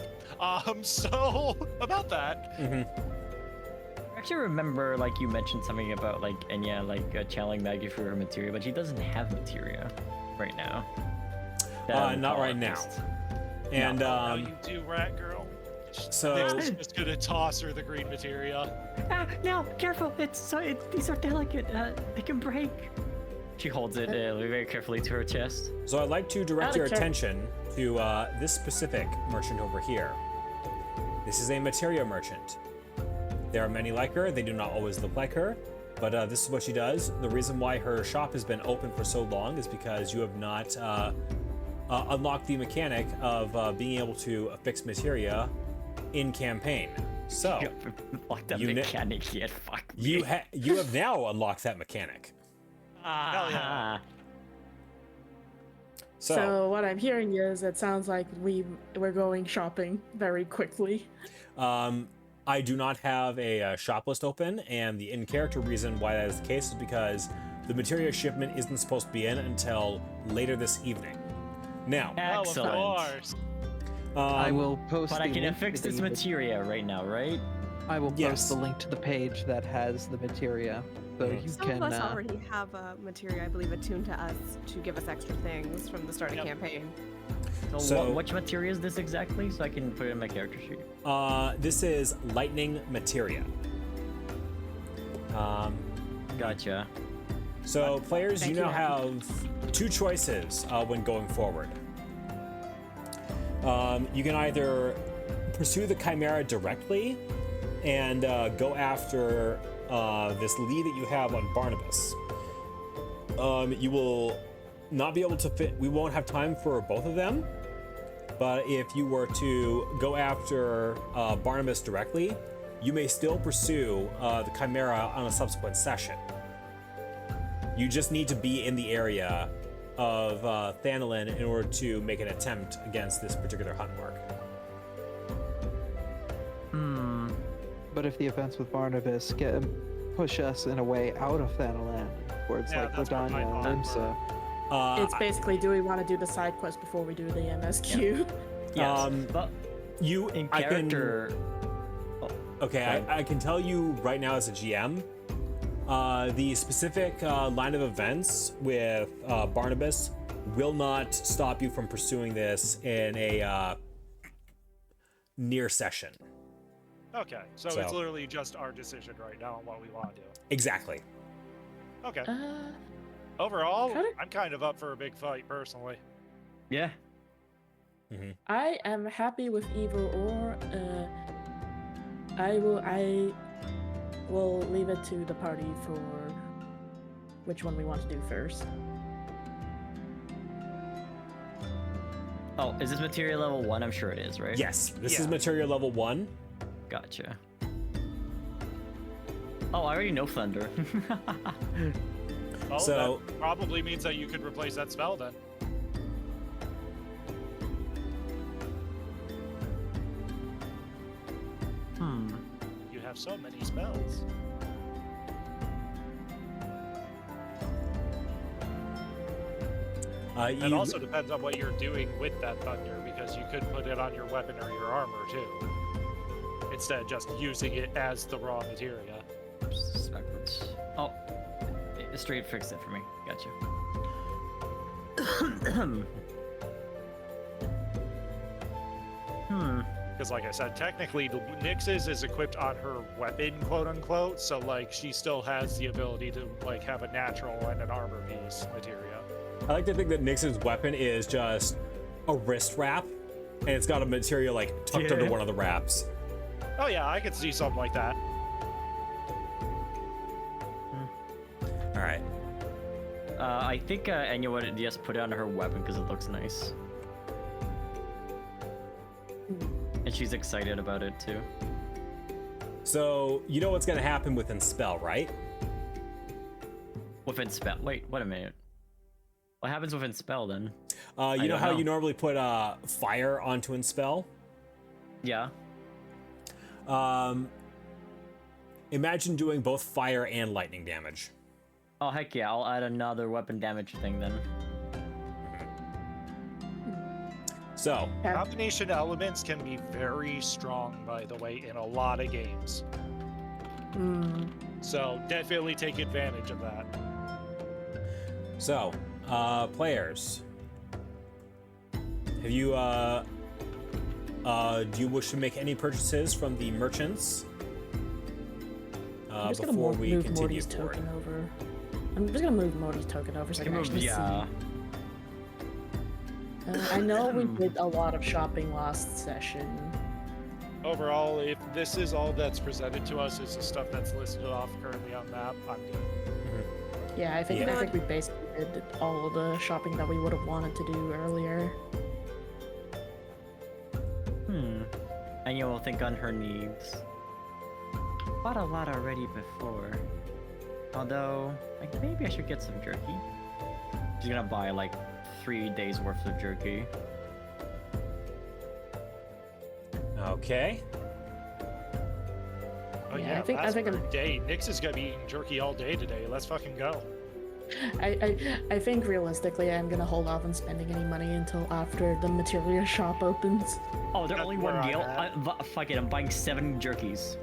So about that. I actually remember like you mentioned something about like Enya like channeling Maggie for her materia, but she doesn't have materia right now. That I Not recall, right at now. least. And Now you do, rat girl. so Nyx is just gonna toss her the green materia. Ah, no, careful! These are delicate. They can break. She holds it very carefully to her chest. So I'd like to direct Out of your check. attention to this specific merchant over here. This is a materia merchant. There are many like her. They do not always look like her, but this is what she does. The reason why her shop has been open for so long is because you have not unlocked the mechanic of being able to affix materia in campaign. So You haven't locked that you ne- mechanic yet. Fuck me. you have now unlocked that mechanic. Hell yeah. So what I'm hearing is it sounds like we're going shopping very quickly. I do not have a shop list open, and the in-character reason why that is the case is because the materia shipment isn't supposed to be in until later this evening. Now, Excellent. Well, of course. I will post. But the I can link affix to this the- materia right now, right? I will Yes. post the link to the page that has the materia, so you Some can. of us already have materia, I believe, attuned to us to give us extra things from the start of Yep. campaign. So- which materia is this exactly? So I can put it in my character sheet. this is lightning materia. Gotcha. So players, Thank you now you. have two choices when going forward. You can either pursue the Chimera directly and go after this lead that you have on Barnabas. You will not be able to fit. We won't have time for both of them. But if you were to go after Barnabas directly, you may still pursue the Chimera on a subsequent session. You just need to be in the area of Thanolin in order to make an attempt against this particular hunt mark. But if the events with Barnabas push us in a way out of Thanalan, towards Yeah, like that's what my Ladanya and thought Limsa, It's basically, do we want to do the side quest before we do the MSQ? Yes. But You, in I can, character, okay, I can tell you right now as a GM, the specific line of events with Barnabas will not stop you from pursuing this in a near session. Okay, so So- it's literally just our decision right now on what we want to do. Exactly. Okay. Uh, Overall, kinda- I'm kind of up for a big fight personally. yeah. I am happy with either or. I will leave it to the party for which one we want to do first. Oh, is this material level 1? I'm sure it is, right? Yes, this is Yeah. material level 1. Gotcha. Oh, I already know Thunder. Oh, So- that probably means that you could replace that spell then. You have so many spells. It You- also depends on what you're doing with that thunder, because you could put it on your weapon or your armor too, instead of just using it as the raw materia. Backwards. Oh, it straight fixed it for me. Gotcha. Because, like I said, technically Nyx's is equipped on her weapon, quote unquote. So, like, she still has the ability to like have a natural and an armor piece materia. I like to think that Nyx's weapon is just a wrist wrap, and it's got a material like tucked under one of the wraps. Oh yeah, I could see something like that. All right. I think Enya would just put it on her weapon because it looks nice. And she's excited about it too. So you know what's gonna happen within spell, right? Within spell. Wait a minute. What happens within spell then? You know don't how know. you normally put fire onto in spell? Yeah. Imagine doing both fire and lightning damage. Oh heck yeah! I'll add another weapon damage thing then. So Combination elements can be very strong, by the way, in a lot of games. So definitely take advantage of that. So, players, have you, do you wish to make any purchases from the merchants I'm just before gonna we move continue Morty's forward? token over. I'm just gonna move Morty's token over so I can actually Yeah. see. I know we did a lot of shopping last session. Overall, if this is all that's presented to us is the stuff that's listed off currently on map, I'm good. Yeah, I think Yeah. I think we basically did all of the shopping that we would have wanted to do earlier. Enya will think on her needs. Bought a lot already before. Although, like, maybe I should get some jerky. She's gonna buy like 3 days worth of jerky. Okay. Oh Yeah, yeah, I think last I'm- day. Nyx is gonna be eating jerky all day today. Let's fucking go. I think realistically I'm gonna hold off on spending any money until after the materia shop opens. Oh, they're That's only where one I'm deal? at. Fuck it, I'm buying 7 jerkies.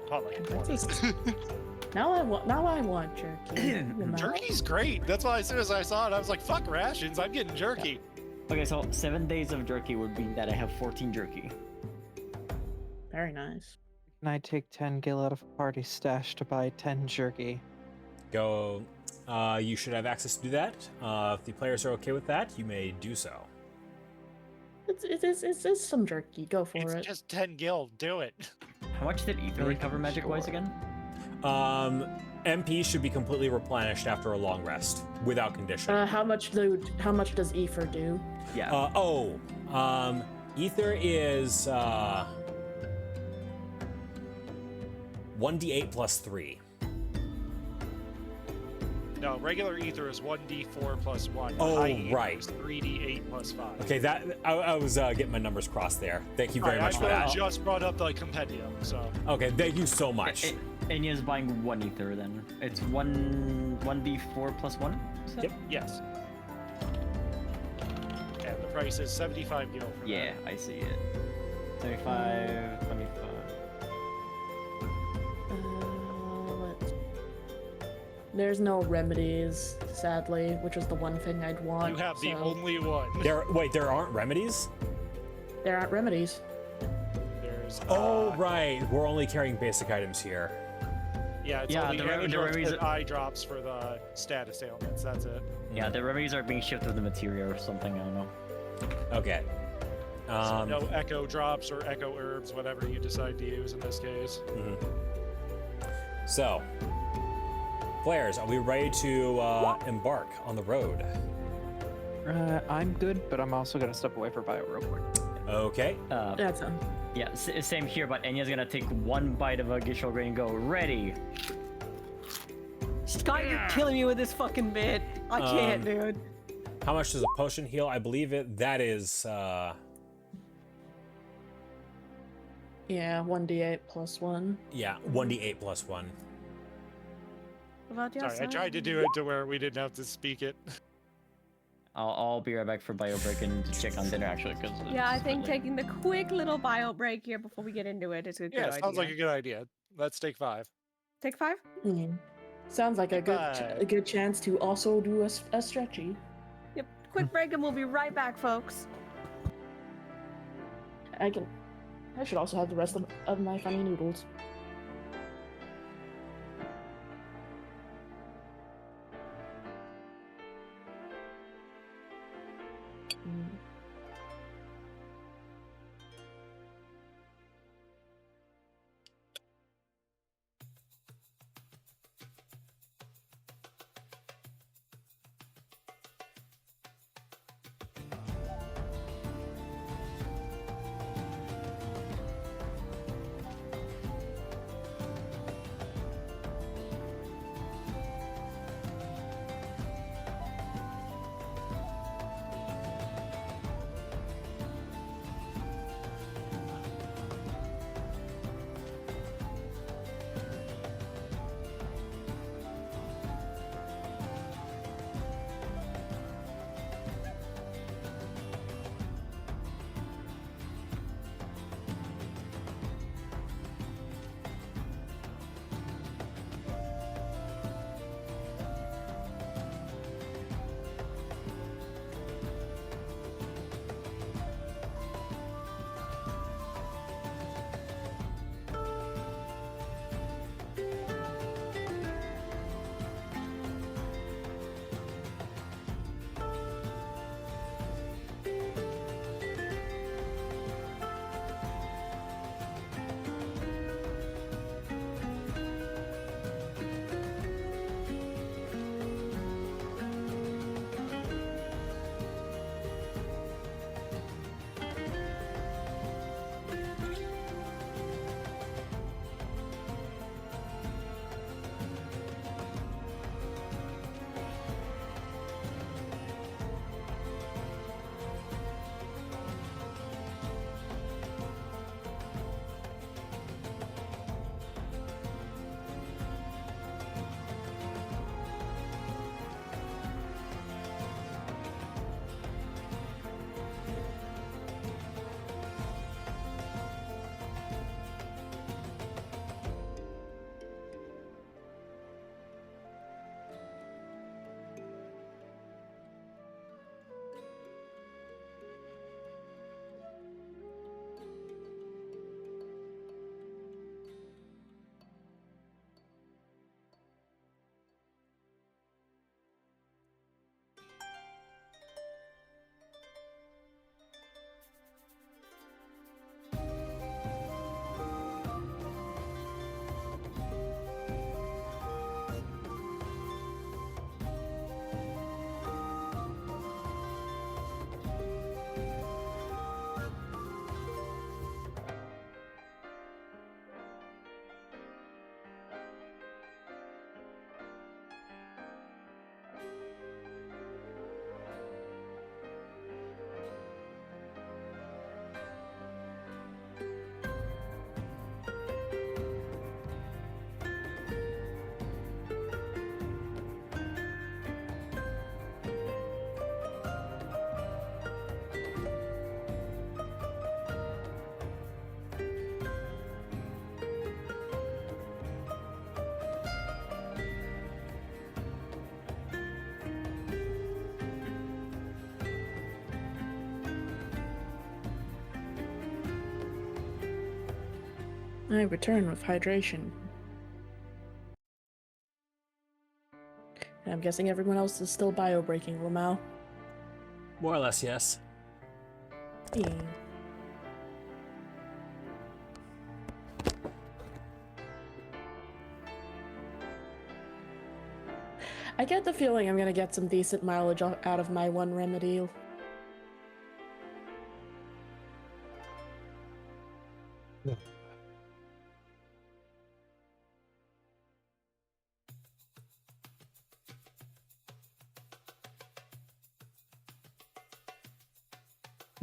Not like That's one. just- Now I want jerky. you know? Jerky's great. That's why as soon as I saw it, I was like, fuck rations, I'm getting jerky. Okay, so 7 days of jerky would mean that I have 14 jerky. Very nice. Can I take 10 gil out of party stash to buy 10 jerky? Go. You should have access to do that. If the players are okay with that, you may do so. It's some jerky. Go for It's it. just 10 gil. Do it. How much did Ether recover magic-wise Sure. again? MP should be completely replenished after a long rest, without condition. How much does Ether do? Yeah. Ether is 1d8 plus 3. No, regular ether is 1d4 plus 1. Oh, High ether right. is 3d8 plus 5. Okay, that I was getting my numbers crossed there. Thank you very much for I that. just brought up the compendium, so. Okay, thank you so much. Enya's buying 1 Ether then. It's 1d4 plus 1? Yep. Yes. And the price is 75 gil for Yeah, I see it. 75, 25. Let's... There's no remedies, sadly, which is the one thing I'd that. want. You have the so- only one. There aren't remedies? There aren't remedies. There's. Oh, right. We're only carrying basic items here. Yeah, it's Yeah, only the antidotes remedies and eye drops for the status ailments. That's it. Yeah, the remedies are being shifted to the materia or something, I don't know. Okay. So no echo drops or echo herbs, whatever you decide to use in this case. So, players, are we ready to embark on the road? I'm good, but I'm also gonna step away for bio real quick. Okay. That's Yeah, same here, but Enya's gonna take one bite of a Gishogre and go, ready. Scott, you're killing me with this fucking bit. I can't, dude. How much does a potion heal? I believe that is yeah, 1d8 plus 1. yeah, 1d8 plus 1. What about Sorry, I tried to do it to where we didn't have to speak it. I'll be right back for bio break and to check on dinner actually, because Yeah, I think taking the quick little bio break here before we get into it is a good Yeah, idea. sounds like a good idea. Let's take 5. Take 5? Sounds like a Goodbye. good chance to also do a stretchy. Yep. Quick break and we'll be right back, folks. I should also have the rest of my funny noodles. I return with hydration. And I'm guessing everyone else is still bio-breaking, Lamau. More or less, yes. Yeah. I get the feeling I'm gonna get some decent mileage out of my one remedy.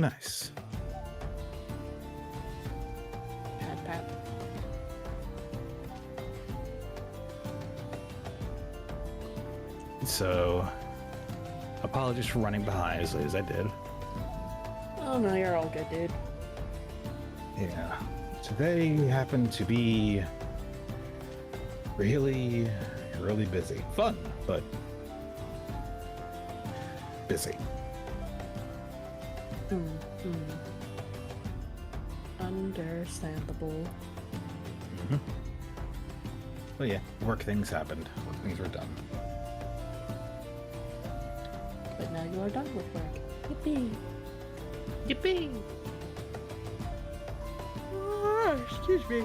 Nice. Pat. So, apologies for running behind as I did. Oh no, you're all good, dude. Yeah. Today happened to be really, really busy. Fun, but busy. Understandable. But yeah, work things happened. Work things were done. But now you are done with work. Yippee! Yippee! Excuse me.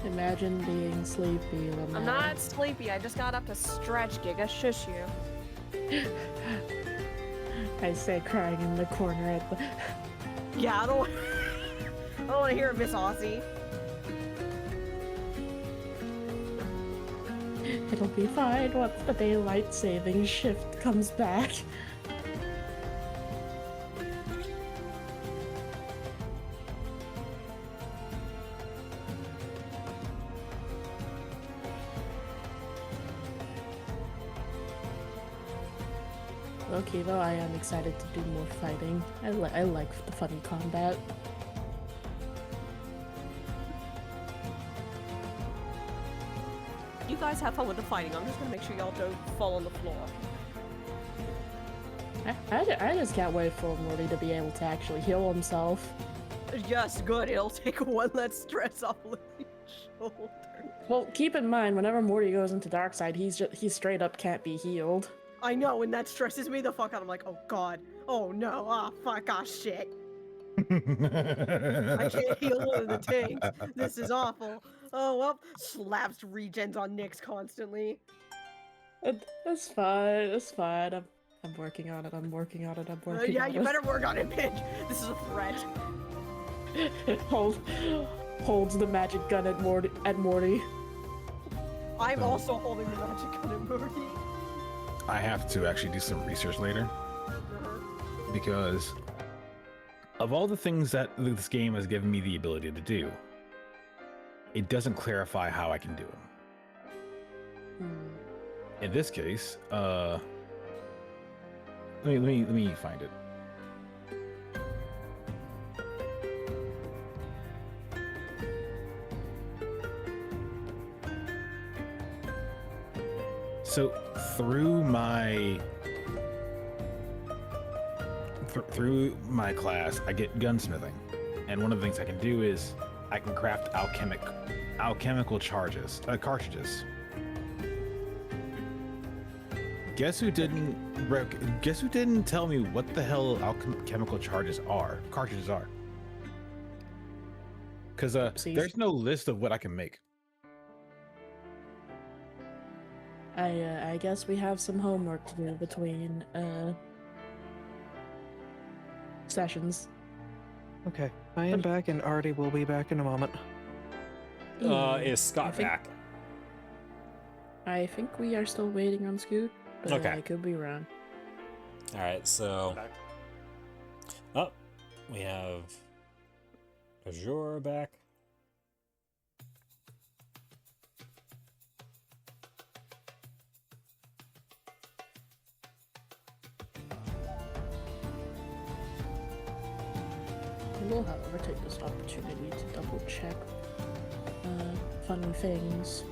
Imagine being sleepy when I'm not sleepy. I just got up to stretch, Giga. Shush you. I say crying in the corner at the... Yeah, I don't want to hear it, Miss Aussie. It'll be fine once the daylight saving shift comes back. Okay, though, I am excited to do more fighting. I like the funny combat. You guys have fun with the fighting. I'm just gonna make sure y'all don't fall on the floor. I just can't wait for Morty to be able to actually heal himself. Yes, good. It'll take one less stress off Lily's shoulder. Well, keep in mind, whenever Morty goes into Darkseid, he straight up can't be healed. I know, and that stresses me the fuck out. I'm like, oh god, oh no, ah fuck, ah shit. I can't heal one of the tanks. This is awful. Oh well, slaps regens on Nyx constantly. That's fine. That's fine. I'm working on it. I'm working on it. I'm working Yeah, on you it. better work on it, bitch. This is a threat. Holds the magic gun at Morty. I'm also holding the magic gun at Morty. I have to actually do some research later because of all the things that this game has given me the ability to do, it doesn't clarify how I can do them. In this case, let me find it. So through my class, I get gunsmithing, and one of the things I can do is I can craft alchemical cartridges. Guess who didn't tell me what the hell alchemical cartridges are? Because there's no list of what I can make. I guess we have some homework to do between sessions. Okay, I am back, and Artie will be back in a moment. Is Scott back? I think we are still waiting on Scoot, but Okay. I could be wrong. All right, so we have Azure back. I will, however, take this opportunity to double check funny things.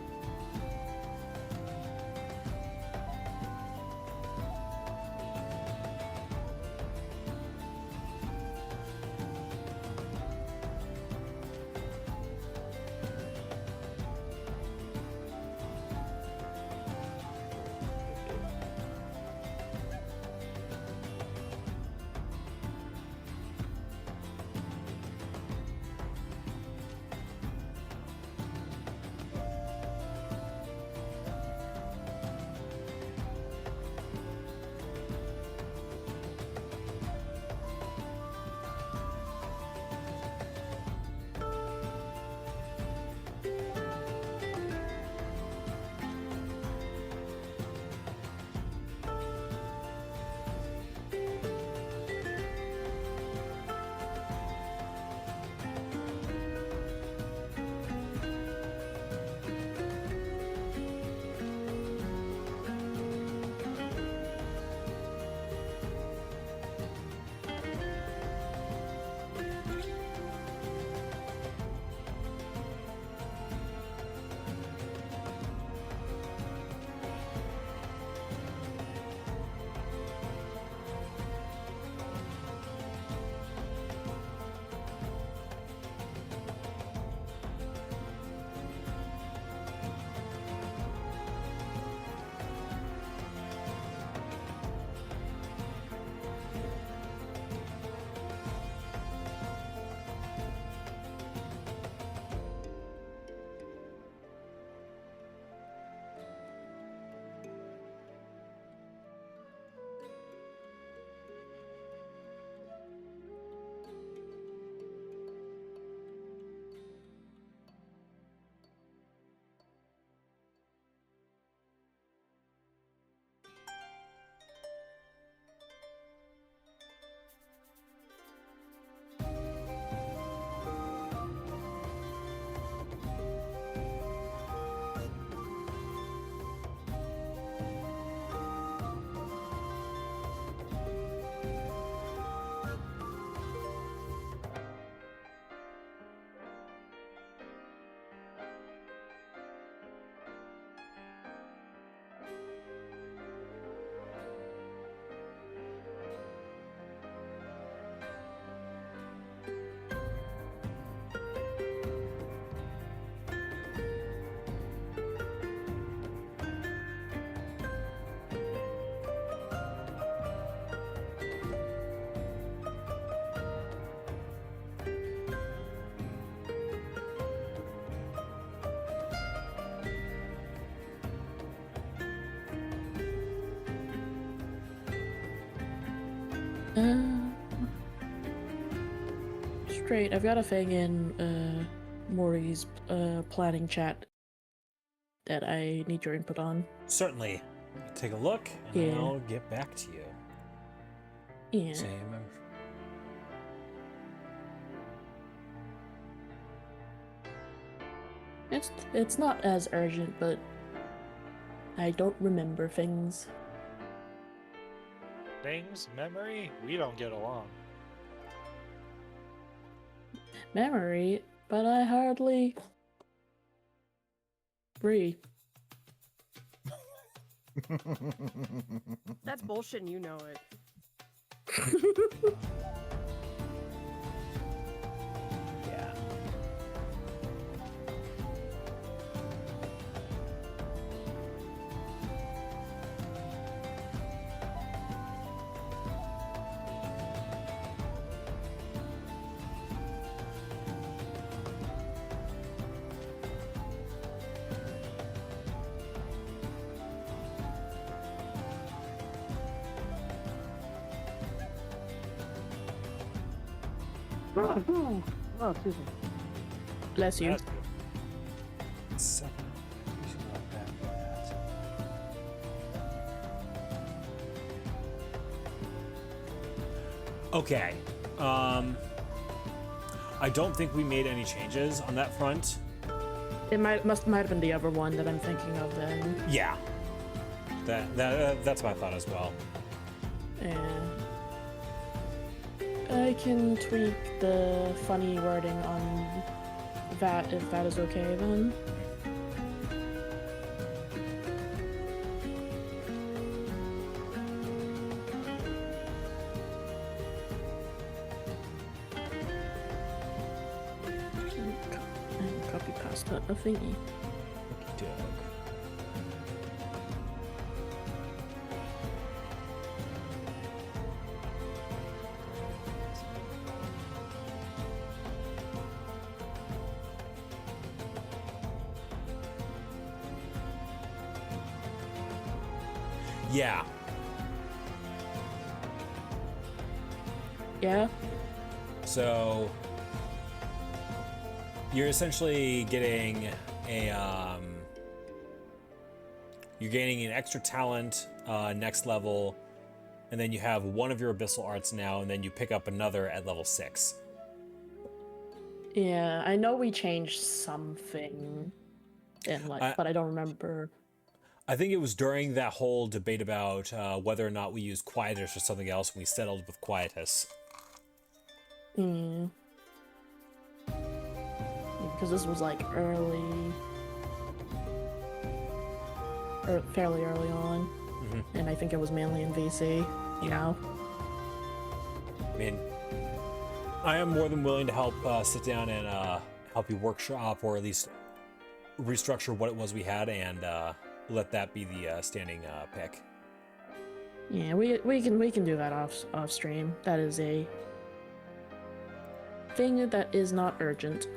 Straight. I've got a thing in Maury's planning chat that I need your input on. Certainly. Take a look, and Yeah. I'll get back to you. Yeah. Same. It's not as urgent, but I don't remember things. Things, memory, we don't get along. Memory, but I hardly breathe. That's bullshit and you know it. Yeah. Oh, excuse me. Bless you. That's- Seven. We should go back to that. Okay. I don't think we made any changes on that front. It might have been the other one that I'm thinking of then. Yeah. That's my thought as well. Yeah. I can tweak the funny wording on that if that is okay then. And copy pasta a thingy. Okey-doke. Yeah. Yeah? So you're essentially getting you're gaining an extra talent next level, and then you have one of your abyssal arts now, and then you pick up another at level 6. Yeah, I know we changed something in but I don't remember. I think it was during that whole debate about whether or not we use Quietus or something else, and we settled with Quietus. Because this was like early, or fairly early on, and I think it was mainly in VC. You know. I mean, I am more than willing to help sit down and help you workshop, or at least restructure what it was we had, and let that be the standing pick. Yeah, we can do that off stream. That is a thing that is not urgent.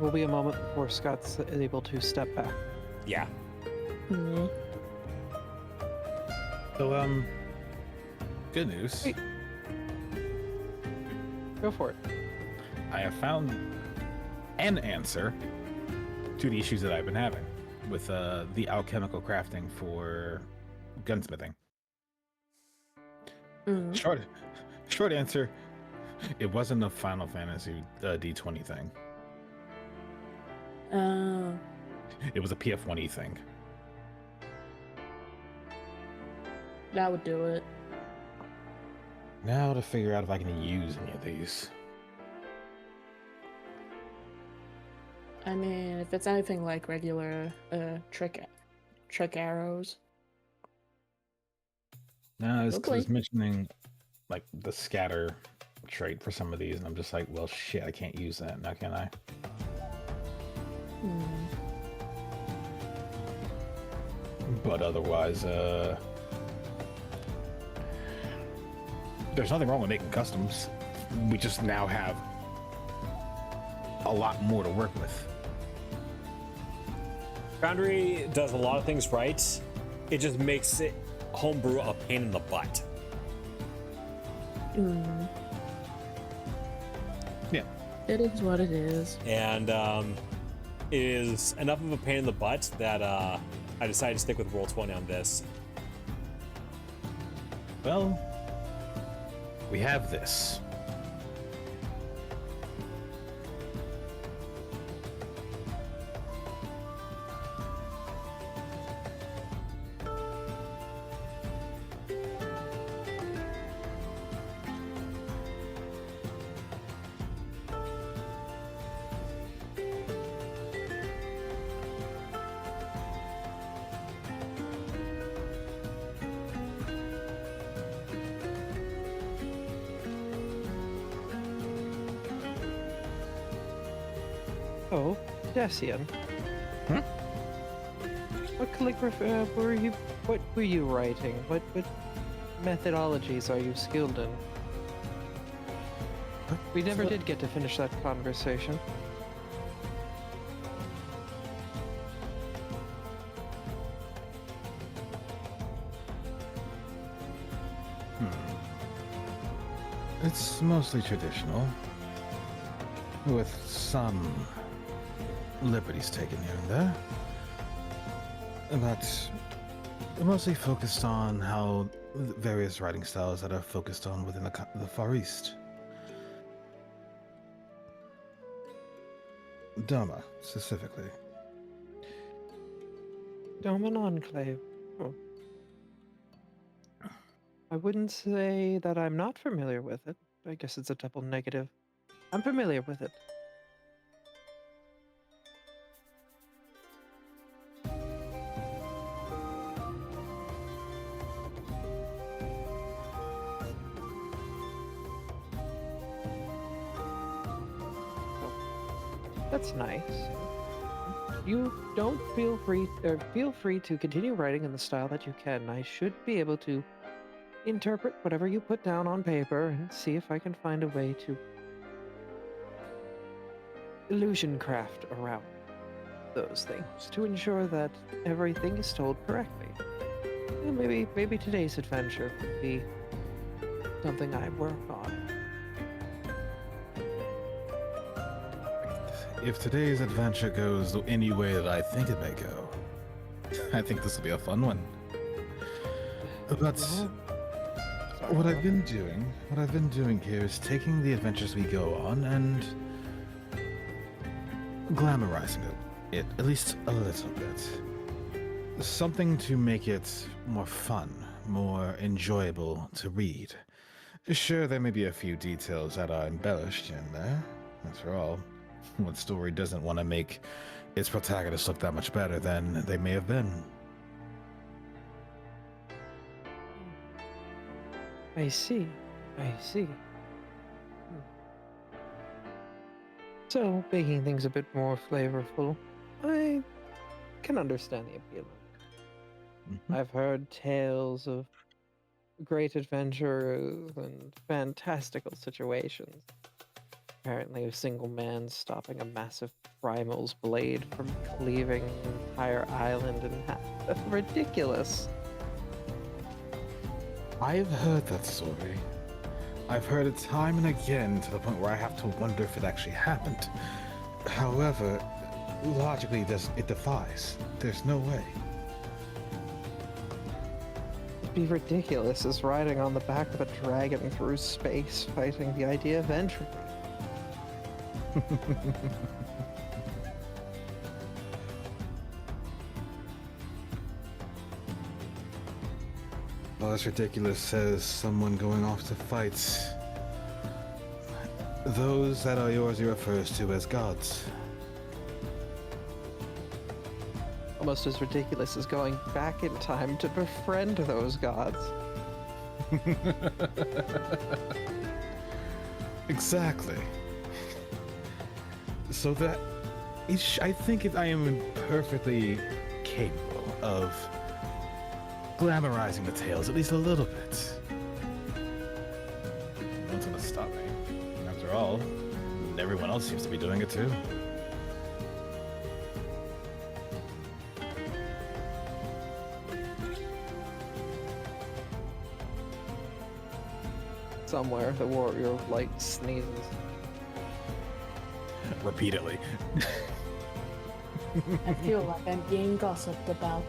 Will be a moment before Scott's able to step back. Yeah. Mhm. So, good news. Hey. Go for it. I have found an answer to the issues that I've been having with the alchemical crafting for gunsmithing. Short answer, it wasn't a Final Fantasy D20 thing. It was a PF1E thing. That would do it. Now to figure out if I can use any of these. I mean, if it's anything like regular trick arrows. No, it's 'cause Okay. it's mentioning like the scatter trait for some of these, and I'm just like, well, shit, I can't use that now, can I? But otherwise, there's nothing wrong with making customs. We just now have a lot more to work with. Foundry does a lot of things right. It just makes it homebrew a pain in the butt. Yeah. It is what it is. And it is enough of a pain in the butt that I decided to stick with Roll20 on this. Well, we have this. Oh, Decian. Hmm? What calligraphy what were you writing? What methodologies are you skilled in? We never did get to finish that conversation. It's mostly traditional, with some liberties taken here and there, but mostly focused on how various writing styles that are focused on within the Far East. Dharma, specifically. Doman Enclave. Oh. I wouldn't say that I'm not familiar with it. I guess it's a double negative. I'm familiar with it. That's nice. You don't feel free to continue writing in the style that you can. I should be able to interpret whatever you put down on paper and see if I can find a way to illusion craft around those things to ensure that everything is told correctly. And maybe today's adventure could be something I work on. If today's adventure goes any way that I think it may go, I think this will be a fun one. But what I've been doing here is taking the adventures we go on and glamorizing it at least a little bit. Something to make it more fun, more enjoyable to read. Sure, there may be a few details that are embellished in there. After all, what story doesn't want to make its protagonists look that much better than they may have been? I see. So, making things a bit more flavorful, I can understand the appeal. I've heard tales of great adventurers and fantastical situations. Apparently, a single man stopping a massive primal's blade from cleaving an entire island in half. That's ridiculous. I've heard that story. I've heard it time and again to the point where I have to wonder if it actually happened. However, logically, it defies. There's no way. It'd be ridiculous as riding on the back of a dragon through space, fighting the idea of entropy. Well, as ridiculous as someone going off to fight those that are yours he refers to as gods. Almost as ridiculous as going back in time to befriend those gods. Exactly. So that I think I am perfectly capable of glamorizing the tales at least a little bit. No one's gonna stop me. After all, never everyone else seems to be doing it too. Somewhere, the warrior of light sneezes. Repeatedly. I feel like I'm being gossiped about.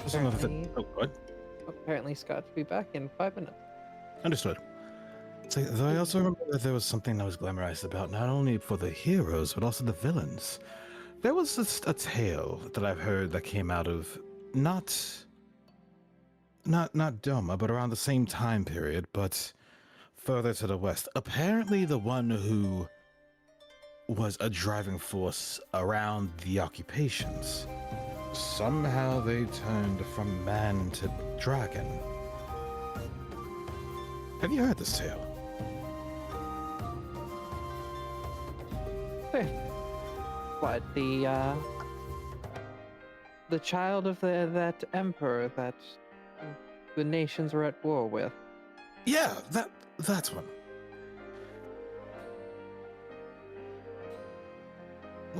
Apparently, Oh, what? apparently Scott will be back in 5 minutes. Understood. So, though I also remember that there was something that was glamorized about not only for the heroes, but also the villains. There was a tale that I've heard that came out of not Doma, but around the same time period, but further to the west. Apparently the one who was a driving force around the occupations. Somehow they turned from man to dragon. Have you heard this tale? What, the child of that emperor that the nations were at war with? Yeah, that's one.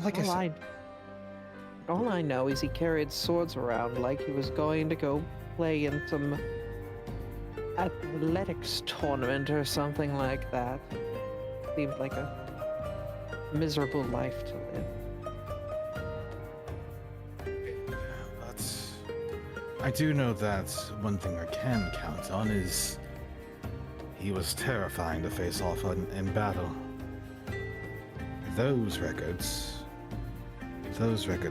Like I said, All I know is he carried swords around like he was going to go play in some athletics tournament or something like that. Seemed like a miserable life to live. I do know that one thing I can count on is he was terrifying to face off in battle. Those records,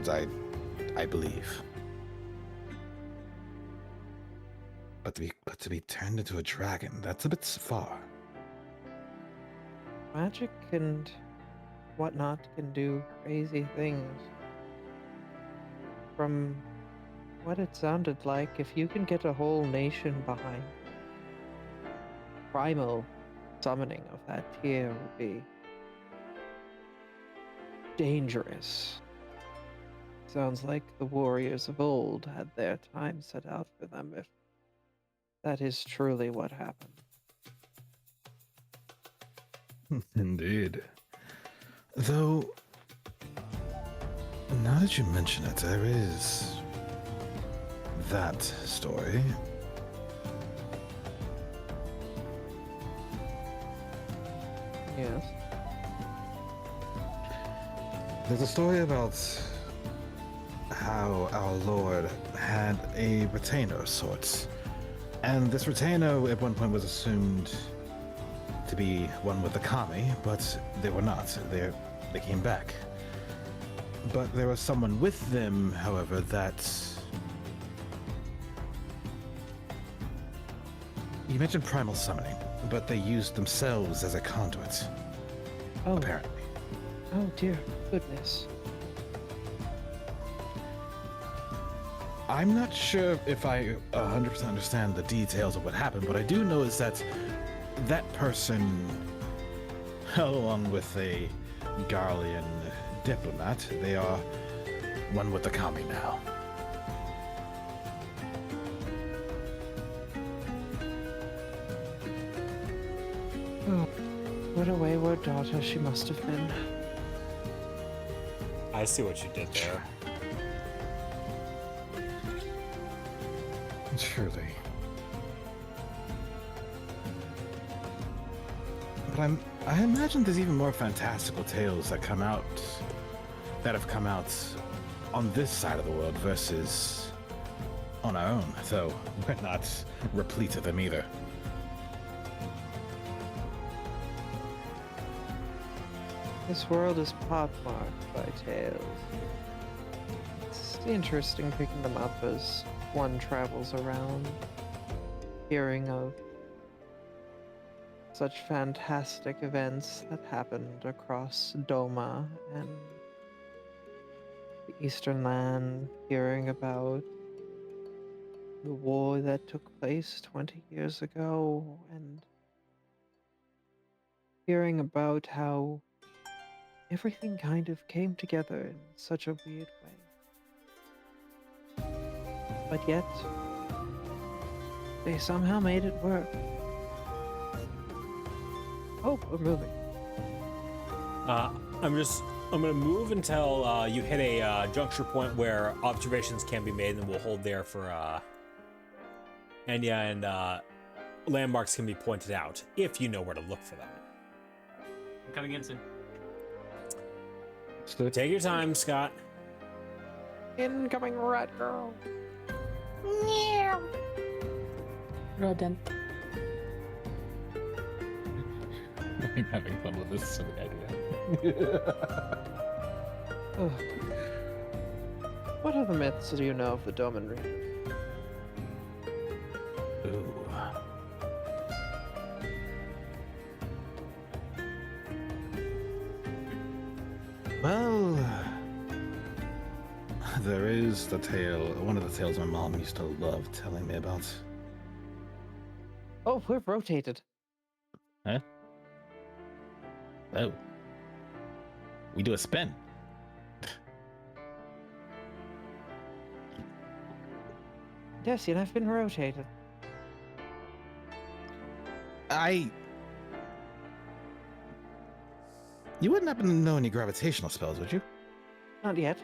I believe. But to be turned into a dragon, that's a bit far. Magic and whatnot can do crazy things. From what it sounded like, if you can get a whole nation behind, primal summoning of that tier would be dangerous. Sounds like the warriors of old had their time set out for them, if that is truly what happened. Indeed. Though, now that you mention it, there is that story. Yes. There's a story about how our Lord had a retainer of sorts. And this retainer at one point was assumed to be one with the kami, but they were not. They came back. But there was someone with them, however, that... You mentioned primal summoning, but they used themselves as a conduit, Oh. apparently. Oh dear goodness. I'm not sure if I 100% understand the details of what happened, but I do know is that that person, along with a Garlean diplomat, they are one with the kami now. Oh, what a wayward daughter she must have been. I see what you did there. Truly. But I imagine there's even more fantastical tales that have come out on this side of the world versus on our own, though we're not replete of them either. This world is pockmarked by tales. It's interesting picking them up as one travels around, hearing of such fantastic events that happened across Doma and the Eastern Land, hearing about the war that took place 20 years ago, and hearing about how everything kind of came together in such a weird way. But yet, they somehow made it work. Oh, we're moving. I'm gonna move until you hit a juncture point where observations can be made, and then we'll hold there for Enya, and landmarks can be pointed out if you know where to look for them. I'm coming in soon. So Take your time, Scott. Incoming rat girl. Rodent. I'm having fun with this silly idea. Ugh. What other myths do you know of the Dominry? Ooh. Well, there is the tale, one of the tales my mom used to love telling me about. Oh, we're rotated. Huh? Oh. We do a spin. Yes, and I've been rotated. You wouldn't happen to know any gravitational spells, would you? Not yet.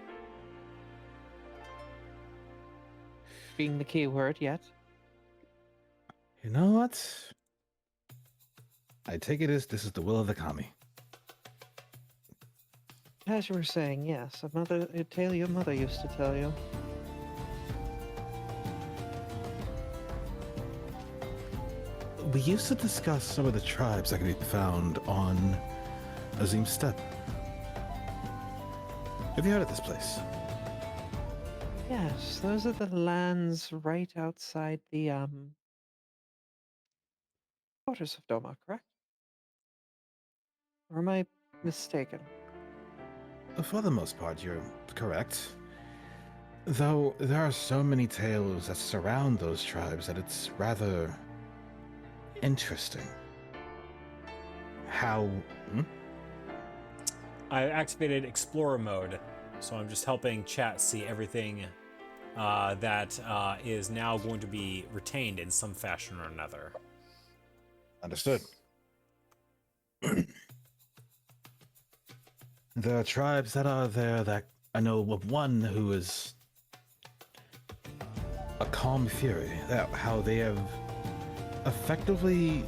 Being the key word, yet. You know what? I take it as this is the will of the kami. As you were saying, yes, a tale your mother used to tell you. We used to discuss some of the tribes that can be found on Azim Steppe. Have you heard of this place? Yes, those are the lands right outside the, quarters of Doma, correct? Or am I mistaken? For the most part, you're correct. Though there are so many tales that surround those tribes that it's rather interesting. How... I activated Explorer mode, so I'm just helping chat see everything that is now going to be retained in some fashion or another. Understood. There are tribes that are there that I know of one who is a calm fury. That how they have effectively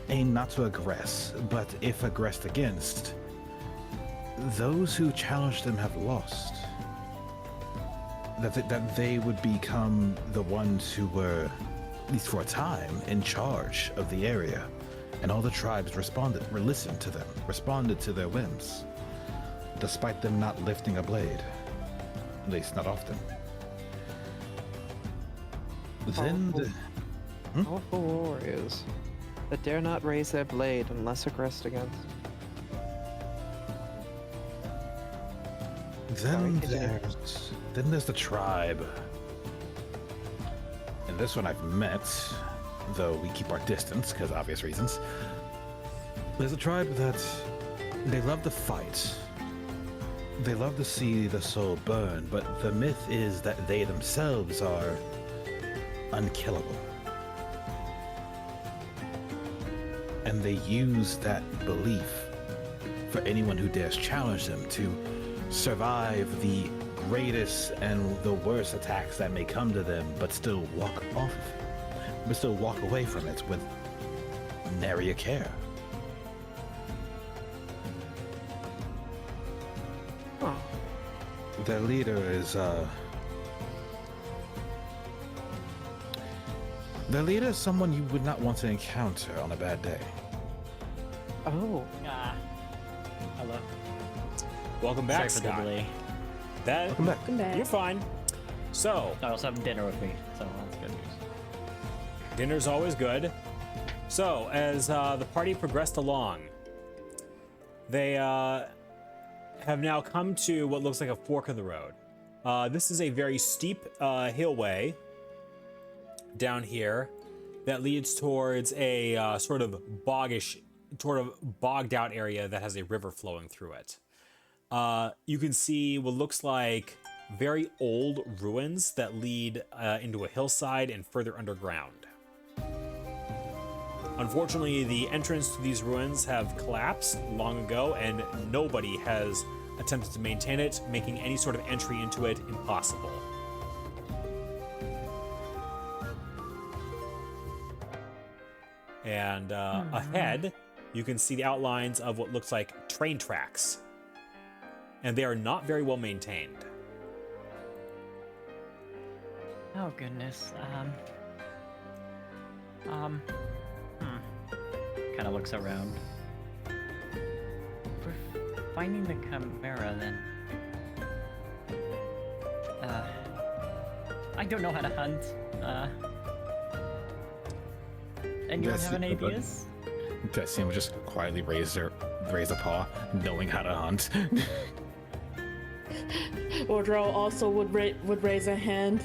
aimed not to aggress, but if aggressed against, those who challenge them have lost. That they would become the ones who were, at least for a time, in charge of the area. And all the tribes listened to them, responded to their whims, despite them not lifting a blade. At least not often. Then Powerful warriors that dare not raise their blade unless aggressed against. Then there's the tribe. And this one I've met, though we keep our distance because obvious reasons. There's a tribe that they love to fight. They love to see the soul burn, but the myth is that they themselves are unkillable. And they use that belief for anyone who dares challenge them to survive the greatest and the worst attacks that may come to them, but still walk off of it. But still walk away from it with nary a care. Oh, Their leader is someone you would not want to encounter on a bad day. oh, Hello. Welcome back, Sorry for the Scott. delay. That Welcome back. Come back. you're fine. So I also have dinner with me, so that's good news. dinner's always good. So as the party progressed along, they have now come to what looks like a fork of the road. This is a very steep hillway down here that leads towards a sort of boggish sort of bogged out area that has a river flowing through it. You can see what looks like very old ruins that lead into a hillside and further underground. Unfortunately, the entrance to these ruins have collapsed long ago, and nobody has attempted to maintain it, making any sort of entry into it impossible. And ahead, you can see the outlines of what looks like train tracks, and they are not very well maintained. Oh goodness. Kind of looks around. For finding the Chimera, then. I don't know how to hunt. Anyone have any ideas? Destiny would just quietly raise a paw, knowing how to hunt. Wardrow also would raise a hand.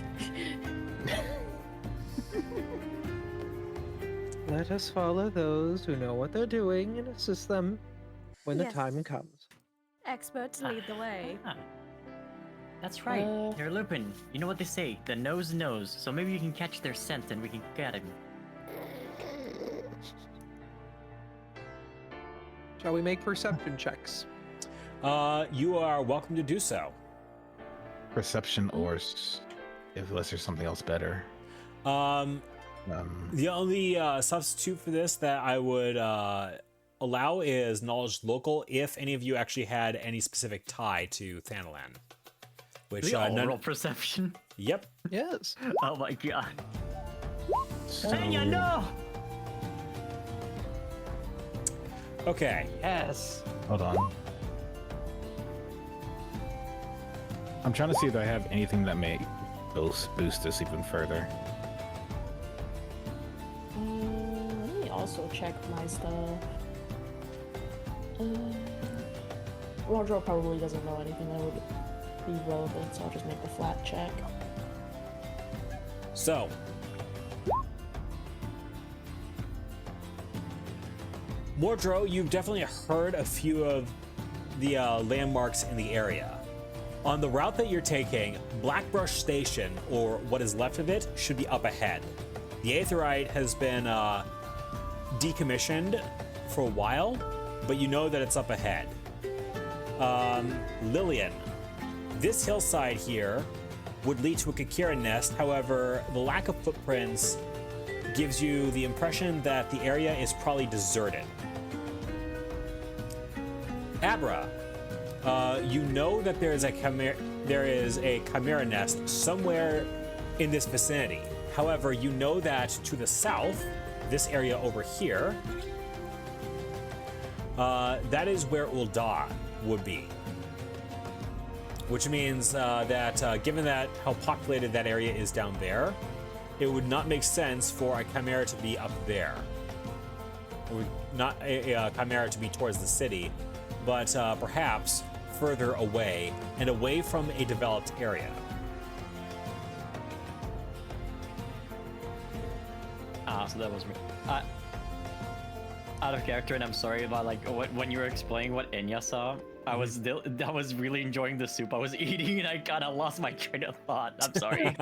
Let us follow those who know what they're doing and assist them when the Yes. time comes. Experts lead the way. Ah, that's right. They're Lupin. You know what they say? The nose knows. So maybe you can catch their scent and we can get him. Shall we make perception checks? You are welcome to do so. Perception or unless there's something else better. The only substitute for this that I would allow is knowledge local if any of you actually had any specific tie to Thanalan. Which We all roll perception. Yep. Yes. Oh my god. So, Enya, no! Okay. Yes. hold on. I'm trying to see if I have anything that may boost this even further. Let me also check my stuff. Wardrobe probably doesn't know anything that would be relevant, so I'll just make a flat check. So, Mordro, you've definitely heard a few of the landmarks in the area. On the route that you're taking, Blackbrush Station, or what is left of it, should be up ahead. The Aetherite has been decommissioned for a while, but you know that it's up ahead. Lillian, this hillside here would lead to a Kakira nest. However, the lack of footprints gives you the impression that the area is probably deserted. Abra, you know that there is a chimera nest somewhere in this vicinity. However, you know that to the south, this area over here, that is where Ul'Dah would be. Which means that given that how populated that area is down there, it would not make sense for a chimera to be up there. It would not a chimera to be towards the city, but perhaps further away and away from a developed area. So that was me. Out of character, and I'm sorry about like when you were explaining what Enya saw. I was really enjoying the soup I was eating, and I kind of lost my train of thought. I'm sorry.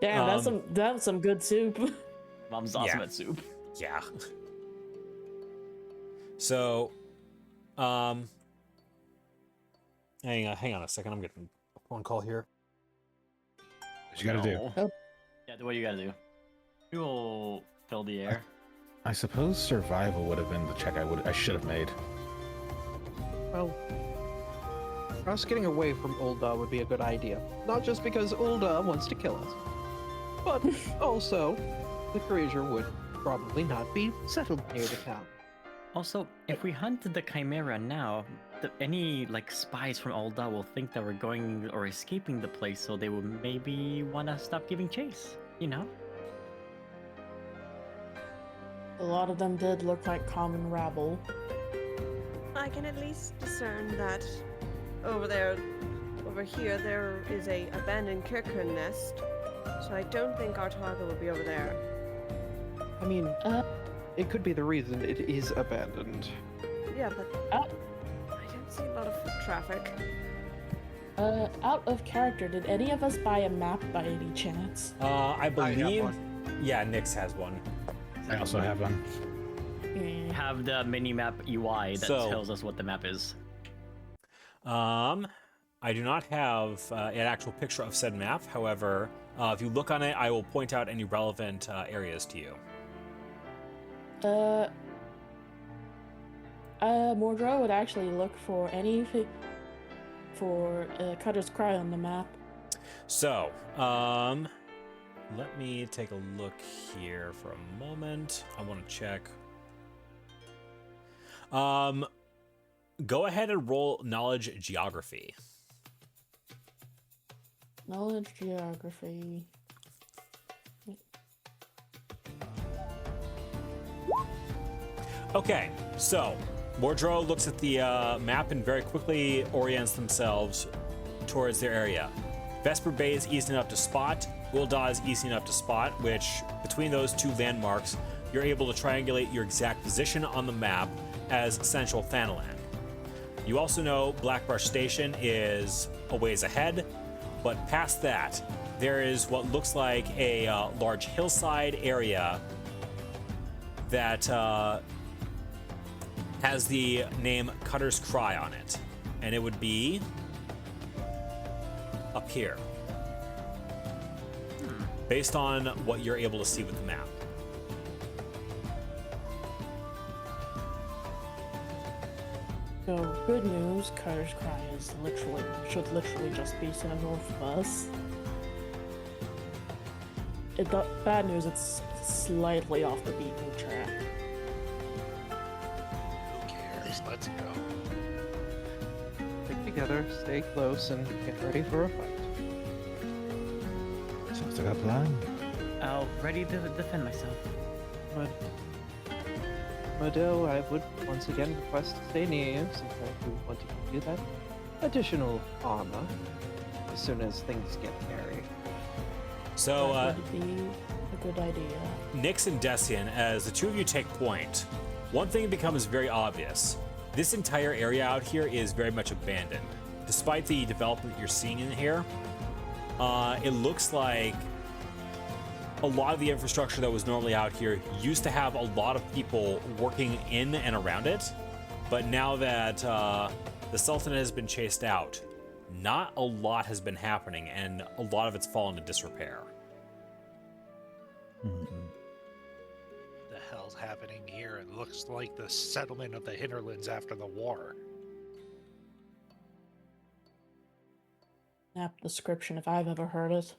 Damn, that's some good soup. Mom's awesome at soup. Yeah. So, hang on a second. I'm getting a phone call here. What you gotta do? Oh. Yeah, do what you gotta do. We will fill the air. I suppose survival would have been the check I should have made. Well, us getting away from Ul'Dah would be a good idea. Not just because Ul'Dah wants to kill us, but also the creature would probably not be settled near the town. Also, if we hunted the Chimera now, any like spies from Ul'Dah will think that we're going or escaping the place, so they will maybe want to stop giving chase. You know? A lot of them did look like common rabble. I can at least discern that over here, there is a abandoned Kirkun nest. So I don't think our target will be over there. I mean, it could be the reason it is abandoned. Yeah, but Uh, I don't see a lot of foot traffic. Out of character, did any of us buy a map by any chance? I have believe. one. Yeah, Nyx has one. I also have one. Yeah. Have the mini-map UI that So- tells us what the map is. I do not have an actual picture of said map. However, if you look on it, I will point out any relevant areas to you. Mordro would actually look for Cutter's Cry on the map. So, let me take a look here for a moment. I want to check. Go ahead and roll knowledge geography. Knowledge geography. Okay, so Mordro looks at the map and very quickly orients themselves towards their area. Vesper Bay is easy enough to spot. Ul'Dah is easy enough to spot, which between those two landmarks, you're able to triangulate your exact position on the map as Central Thanalan. You also know Blackbrush Station is a ways ahead, but past that, there is what looks like a large hillside area that has the name Cutter's Cry on it, and it would be up here, based on what you're able to see with the map. So, good news, Cutter's Cry is should literally just be to the north of us. Bad news, it's slightly off the beaten track. Who cares? Let's go. Stick together, stay close, and get ready for a fight. Sounds like a plan. I'll ready to defend myself. But Modell, I would once again request to stay near you, since I do want to give you that additional armor as soon as things get hairy. So, That would be a good idea. Nyx and Decian, as the two of you take point, one thing becomes very obvious. This entire area out here is very much abandoned. Despite the development you're seeing in here, it looks like a lot of the infrastructure that was normally out here used to have a lot of people working in and around it, but now that the Sultanate has been chased out, not a lot has been happening, and a lot of it's fallen to disrepair. The hell's happening here? It looks like the settlement of the hinterlands after the war. Apt description if I've ever heard it.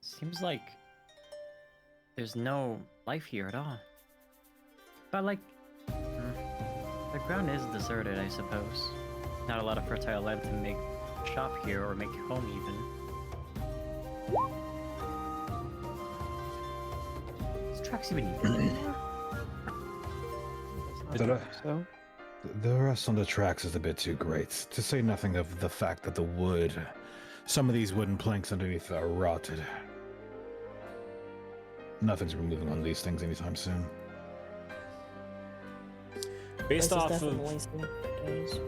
Seems like there's no life here at all. But like, the ground is deserted, I suppose. Not a lot of fertile land to make shop here or make home even. These tracks even anymore? So, The rust on the tracks is a bit too great, to say nothing of the fact that the wood, some of these wooden planks underneath are rotted. Nothing's moving on these things anytime soon. Based This is off definitely of some days.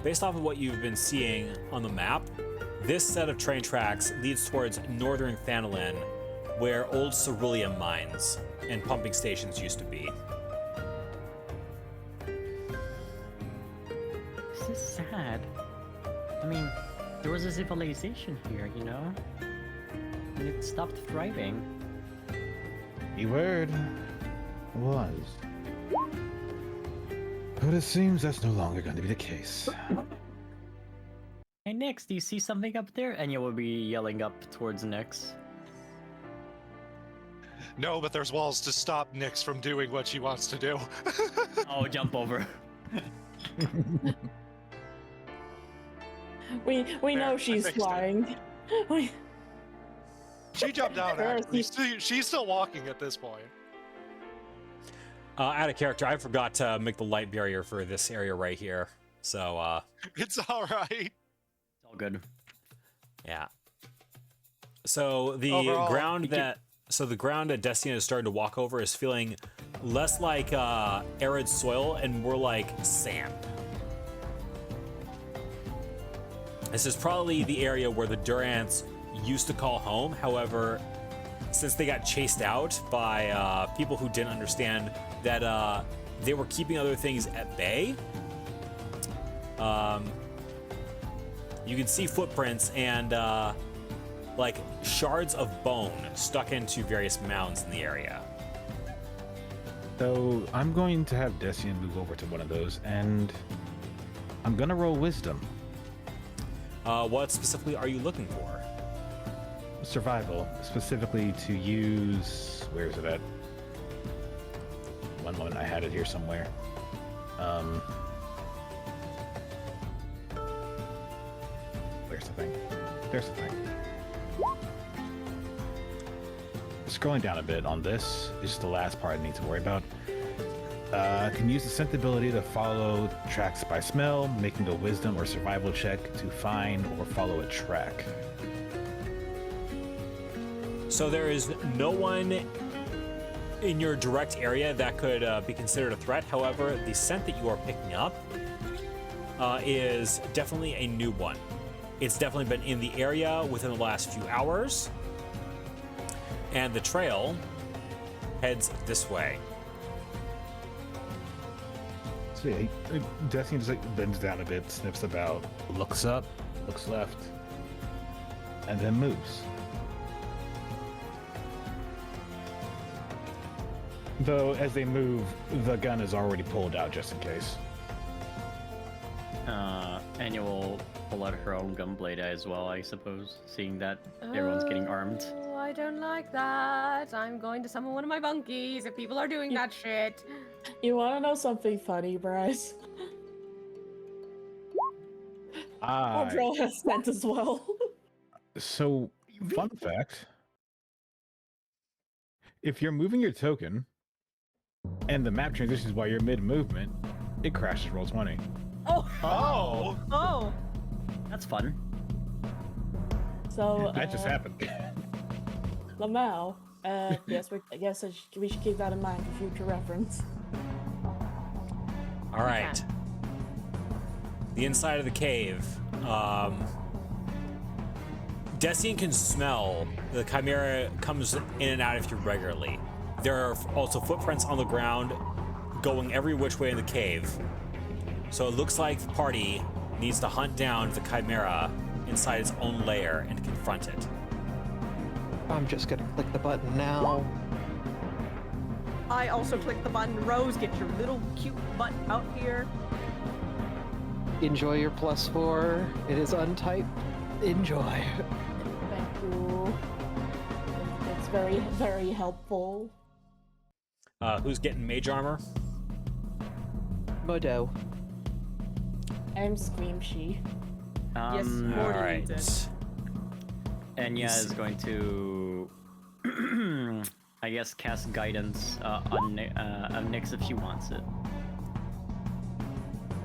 Based off of what you've been seeing on the map, this set of train tracks leads towards northern Thanalan, where old ceruleum mines and pumping stations used to be. This is sad. I mean, there was a civilization here, you know? And it stopped thriving. Keyword was. But it seems that's no longer going to be the case. Hey Nyx, do you see something up there? And you will be yelling up towards Nyx. No, but there's walls to stop Nyx from doing what she wants to do. Oh, jump over. We know I she's fixed it. flying. She jumped out, There, actually. She's still walking at this point. Out of character, I forgot to make the light barrier for this area right here. So, It's alright. It's all good. yeah. So the Overall, ground you can- that So the ground that Destian is starting to walk over is feeling less like arid soil and more like sand. This is probably the area where the Durants used to call home. However, since they got chased out by people who didn't understand that they were keeping other things at bay, you can see footprints and like shards of bone stuck into various mounds in the area. So I'm going to have Desian move over to one of those, and I'm gonna roll wisdom. What specifically are you looking for? Survival, specifically to use. Where is it at? One moment, I had it here somewhere. Where's the thing? There's the thing. Scrolling down a bit on this is the last part I need to worry about. Can use the scent ability to follow tracks by smell, making a wisdom or survival check to find or follow a track. So there is no one in your direct area that could be considered a threat. However, the scent that you are picking up is definitely a new one. It's definitely been in the area within the last few hours. And the trail heads this way. So yeah, Destiny just like bends down a bit, sniffs about, looks up, looks left, and then moves. Though as they move, the gun is already pulled out just in case. Anya will pull out her own gunblade as well, I suppose, seeing that everyone's getting armed. Oh, I don't like that. I'm going to summon one of my bunkies if people are doing that shit. You want to know something funny, Bryce? Audrell has scent as well. So, fun fact. If you're moving your token, and the map transitions while you're mid-movement, it crashes roll 20. Oh! That's fun. So That just happened. Lamau, yes, I guess we should keep that in mind for future reference. All right. The inside of the cave. Destian can smell the Chimera comes in and out of here regularly. There are also footprints on the ground going every which way in the cave. So it looks like the party needs to hunt down the Chimera inside its own lair and confront it. I'm just gonna click the button now. I also click the button. Rose, get your little cute butt out here. Enjoy your +4. It is untyped. Enjoy. Thank you. It's very, very helpful. Who's getting mage armor? Modo. I'm Screamshy. Yes, Um, Morty All right. needs it. Anya is going to, I guess, cast guidance on Nyx if she wants it.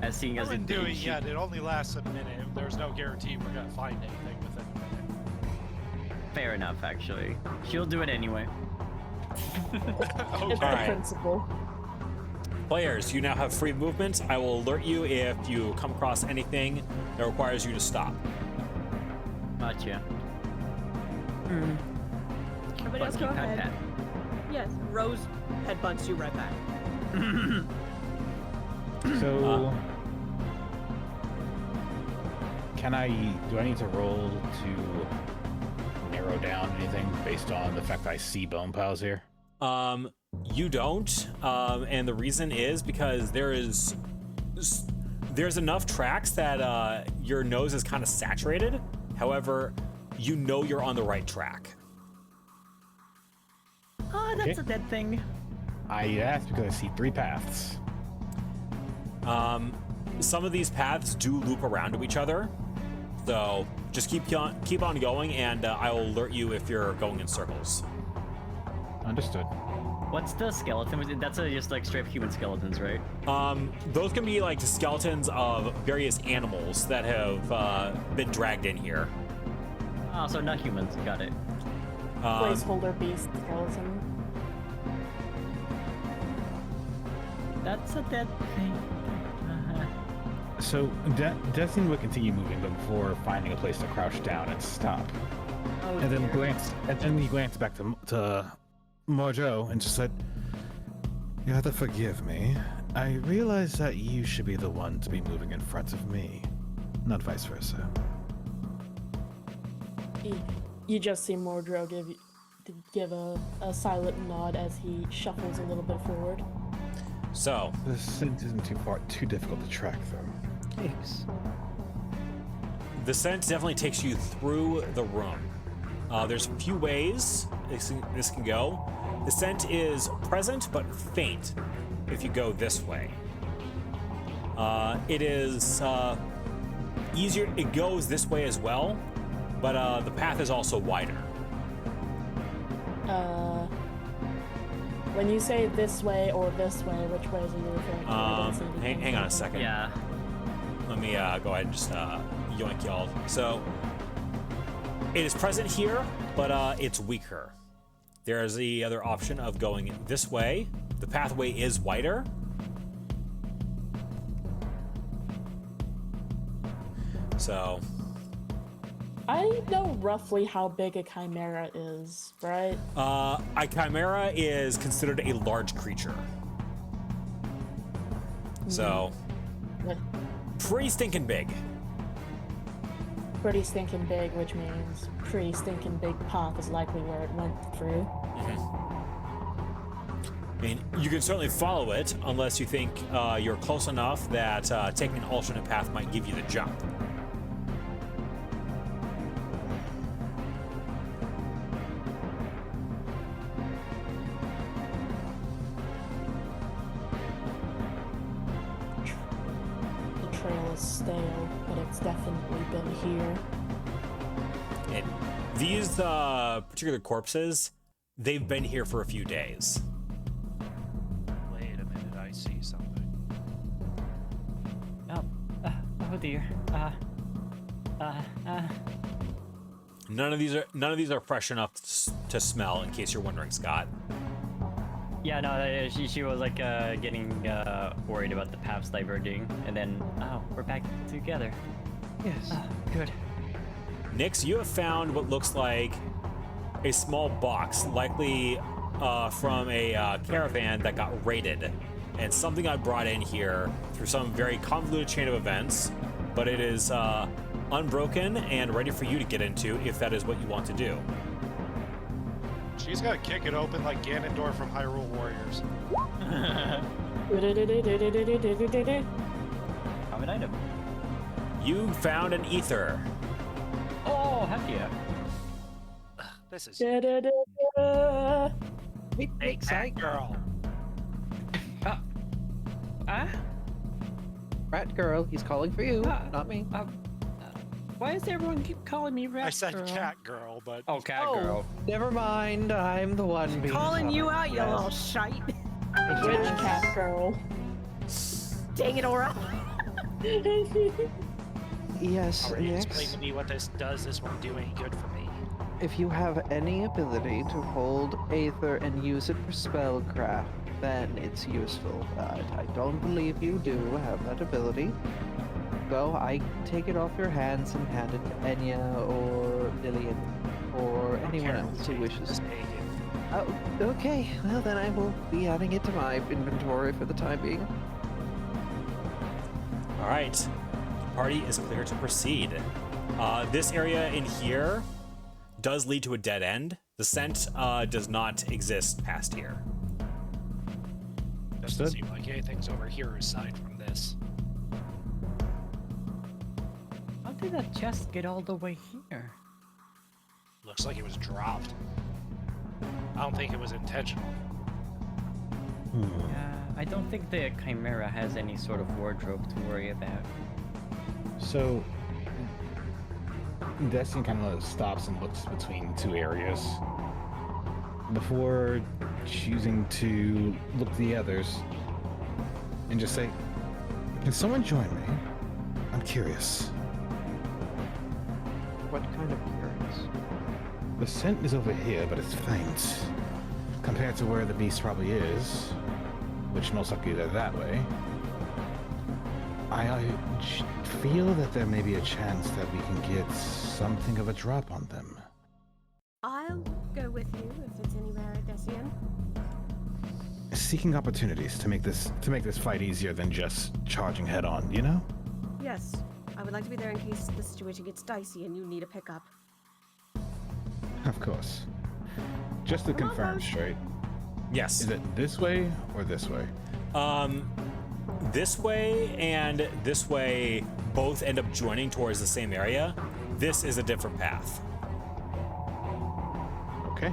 As seeing I as haven't it doing she- yet. It only lasts a minute. There's no guarantee we're gonna find anything within a minute. Fair enough, actually. She'll do it anyway. It's Okay. the Alright. principle. Players, you now have free movement. I will alert you if you come across anything that requires you to stop. Gotcha. Everybody else go Pat, ahead. pat. Yes, Rose headbutts you right back. So, do I need to roll to narrow down anything based on the fact that I see bone piles here? You don't, and the reason is because there's enough tracks that your nose is kind of saturated. However, you know you're on the right track. Oh, that's Okay. a dead thing. I asked because I see 3 paths. Some of these paths do loop around to each other, so just keep on going, and I will alert you if you're going in circles. Understood. What's the skeleton? That's just like straight human skeletons, right? Those can be like the skeletons of various animals that have been dragged in here. Oh, so not humans. Got it. Placeholder beast skeleton. That's a dead thing. So Destiny would continue moving, but before finding a place to crouch down and stop. Oh, And then dear. he glanced back to Marjo and just said, "You have to forgive me. I realize that you should be the one to be moving in front of me, not vice versa." You just see Mordro give a silent nod as he shuffles a little bit forward. So, The scent isn't too difficult to track, though. Thanks. the scent definitely takes you through the room. There's a few ways this can go. The scent is present but faint if you go this way. It is easier. It goes this way as well, but the path is also wider. When you say this way or this way, which ways are you referring to? I don't see anything. Hang on a second. Yeah. Let me go ahead and just yoink y'all. So it is present here, but it's weaker. There is the other option of going this way. The pathway is wider. So I know roughly how big a chimera is, right? a chimera is considered a large creature. So Like, pretty stinking big. pretty stinking big, which means pretty stinking big path is likely where it went through. I mean, you can certainly follow it unless you think you're close enough that taking an alternate path might give you the jump. The trail is stale, but it's definitely been here. And these particular corpses, they've been here for a few days. Wait a minute, I see something. Oh dear. None of these are fresh enough to smell. In case you're wondering, Scott. Yeah, no, she was like getting worried about the paths diverging, and then we're back together. Yes. Good. Nix, you have found what looks like a small box, likely from a caravan that got raided, and something got brought in here through some very convoluted chain of events. But it is unbroken and ready for you to get into if that is what you want to do. She's gonna kick it open like Ganondorf from Hyrule Warriors. Common item. You found an ether. Oh, heck yeah. This is Hey, that girl. Rat girl, he's calling for you, not me. Why does everyone keep calling me rat I said girl? cat girl, but Oh, cat Oh, girl. never mind. I'm the one being Calling you out, you Yes. little shite. Witch cat girl. Dang it, Aura. Yes, Already yes. explain to me what this does. This won't do any good for me. If you have any ability to hold Aether and use it for spellcraft, then it's useful. I don't believe you do have that ability. So I can take it off your hands and hand it to Enya or Lillian or anyone else who wishes. Just pagan. Oh, okay. Well, then I will be adding it to my inventory for the time being. All right, the party is clear to proceed. This area in here does lead to a dead end. The scent does not exist past here. Doesn't seem like anything's over here aside from this. How did that chest get all the way here? Looks like it was dropped. I don't think it was intentional. Yeah, I don't think the Chimera has any sort of wardrobe to worry about. So, Destiny kind of stops and looks between two areas before choosing to look at the others and just say, "Can someone join me? I'm curious." What kind of curious? The scent is over here, but it's faint. Compared to where the beast probably is, which most likely they're that way. I feel that there may be a chance that we can get something of a drop on them. I'll go with you if it's anywhere at Decian. Seeking opportunities to make this fight easier than just charging head on, you know? Yes, I would like to be there in case the situation gets dicey and you need a pickup. Of course. Just to confirm straight, Yes. is it this way or this way? This way and this way both end up joining towards the same area. This is a different path. Okay.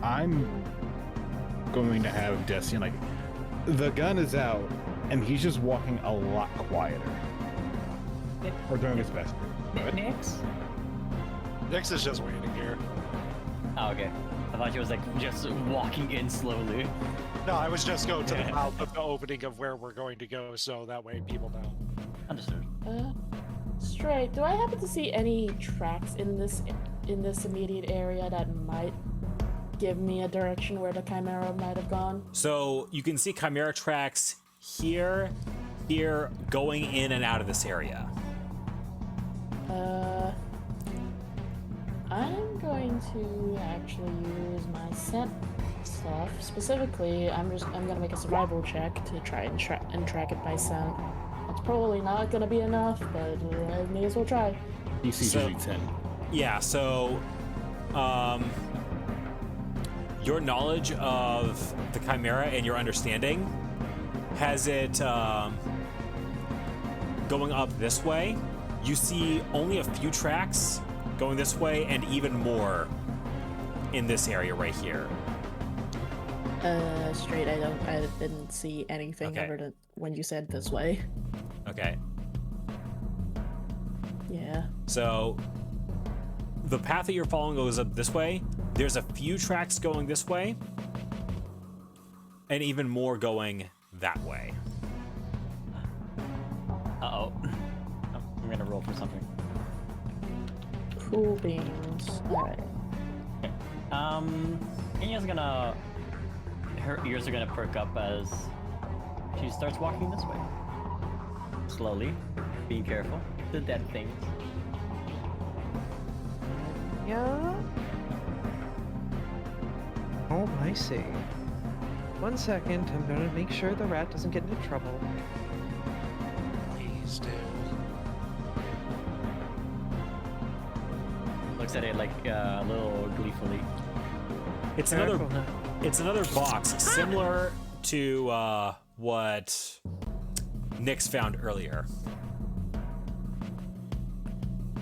I'm going to have Decian, like, the gun is out, and he's just walking a lot quieter. Or doing his best. Nix? Nix is just waiting here. Oh, okay. I thought she was like just walking in slowly. No, I was just going to the mouth of the opening of where we're going to go, so that way people know. Understood. Straight. Do I happen to see any tracks in this immediate area that might give me a direction where the Chimera might have gone? So you can see Chimera tracks here, going in and out of this area. I'm going to actually use my scent stuff. Specifically, I'm gonna make a survival check to try and track it by scent. It's probably not gonna be enough, but I may as well try. DC usually 10. Yeah, so your knowledge of the Chimera and your understanding has it going up this way. You see only a few tracks going this way and even more in this area right here. Straight, I didn't see anything Okay. other than when you said this way. Okay. Yeah. So the path that you're following goes up this way. There's a few tracks going this way and even more going that way. Uh-oh. I'm gonna roll for something. Cool beans. Alright. Okay. Inya's gonna... Her ears are gonna perk up as she starts walking this way. Slowly. Being careful. The dead things. Yeah. Oh, I see. 1 second, I'm gonna make sure the rat doesn't get into trouble. Please do. Looks at it like a little gleefully. It's Careful another now. it's another box similar to what Nyx found earlier.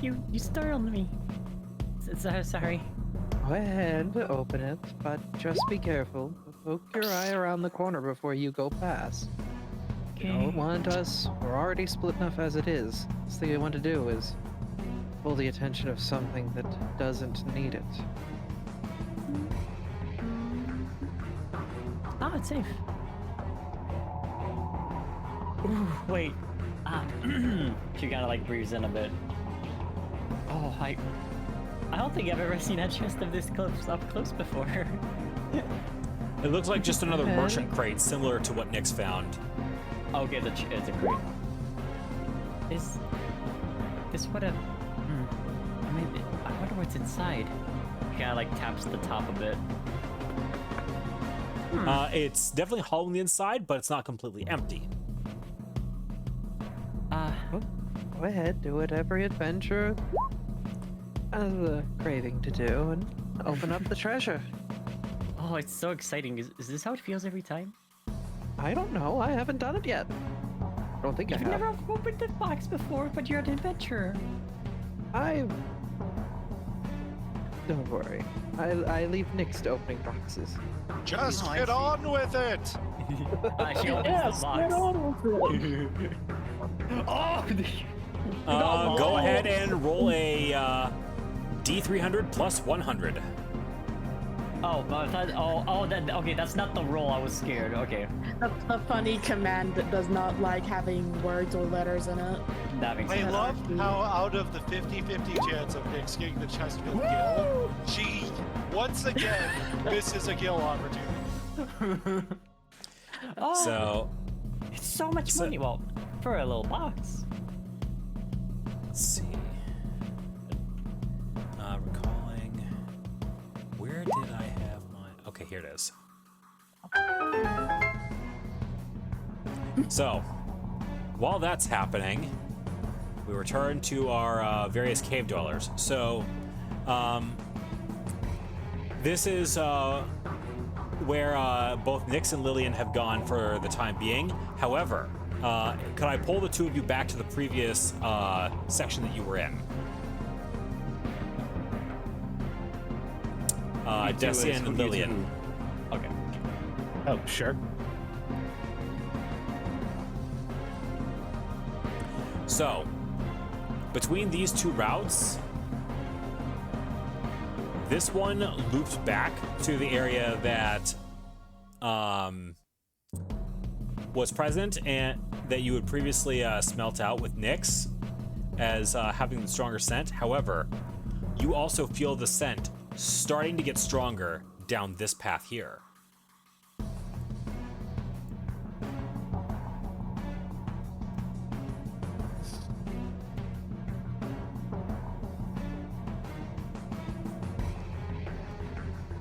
You startled me. So sorry. Go ahead, open it, but just be careful. Poke your eye around the corner before you go past. You don't want us. We're already split enough as it is. Last thing I want to do is pull the attention of something that doesn't need it. Oh, it's safe. Ooh, wait. She kind of like breathes in a bit. Oh, I don't think I've ever seen a chest of this up close before. It looks like just another Okay. merchant crate similar to what Nyx found. Okay, it's a crate. Is this what a? I mean, I wonder what's inside. Kind of like taps the top a bit. It's definitely hollow on the inside, but it's not completely empty. Go ahead, do what every adventurer has a craving to do, and open up the treasure. Oh, it's so exciting. Is this how it feels every time? I don't know, I haven't done it yet. I don't think I You've have. never opened the box before, but you're an adventurer. Don't worry. I leave Nyx to opening boxes. Just Oh, I get see. on with it! She opens the box. Oh, Go ahead and roll a D300 plus 100. Oh, okay, that's not the roll. I was scared. Okay, The funny command that does not like having words or letters in it. that makes I sense. love how out of the 50-50 chance of Nick's getting the chest with Gil, she once again misses a Gil opportunity. Oh, So, it's so much money. Well, for a little box. let's see. Recalling. Where did I have mine? Okay, here it is. So, while that's happening, we return to our various cave dwellers. So, this is where both Nyx and Lillian have gone for the time being. However, could I pull the two of you back to the previous section that you were in? Decian and Lillian. Okay. Oh, sure. So, between these two routes, this one looped back to the area that was present and that you had previously smelt out with Nyx as having the stronger scent. However, you also feel the scent starting to get stronger down this path here.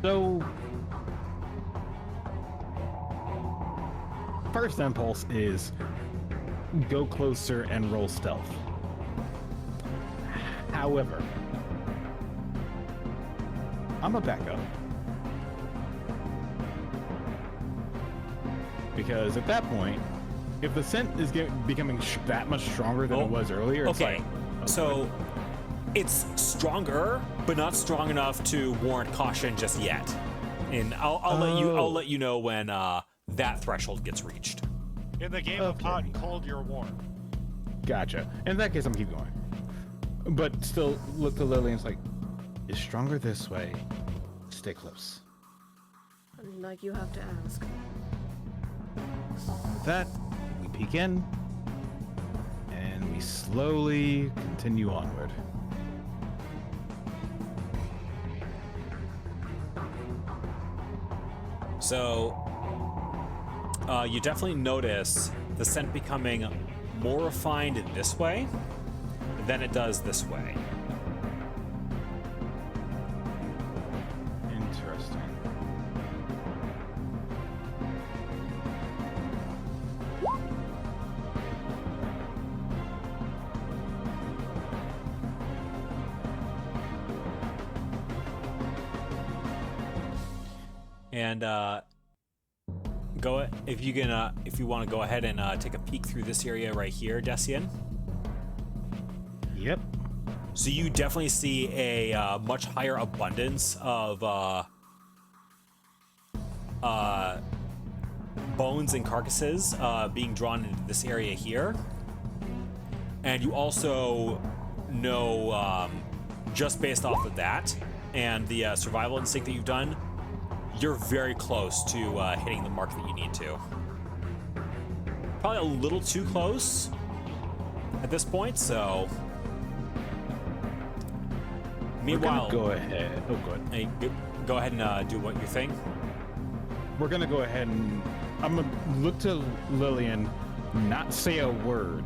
So, first impulse is go closer and roll stealth. However, I'm a backup. Because at that point, if the scent is becoming that much stronger than it was earlier, it's Okay, like, so it's stronger, but not strong enough to warrant caution just yet. And I'll let you know when that threshold gets reached. In the game of hot and cold, you're warm. Gotcha. In that case, I'm keep going. But still, look to Lily and it's like, it's stronger this way. Stay close. Like you have to ask. With that, we begin, and we slowly continue onward. So you definitely notice the scent becoming more refined this way than it does this way. Interesting. And if you want to go ahead and take a peek through this area right here, Decian. Yep. So you definitely see a much higher abundance of bones and carcasses being drawn into this area here. And you also know, just based off of that and the survival instinct that you've done, you're very close to hitting the mark that you need to. Probably a little too close at this point, so... Meanwhile, go ahead. Oh, go ahead. hey, go ahead and do what you think. We're gonna go ahead and I'm gonna look to Lillian, not say a word,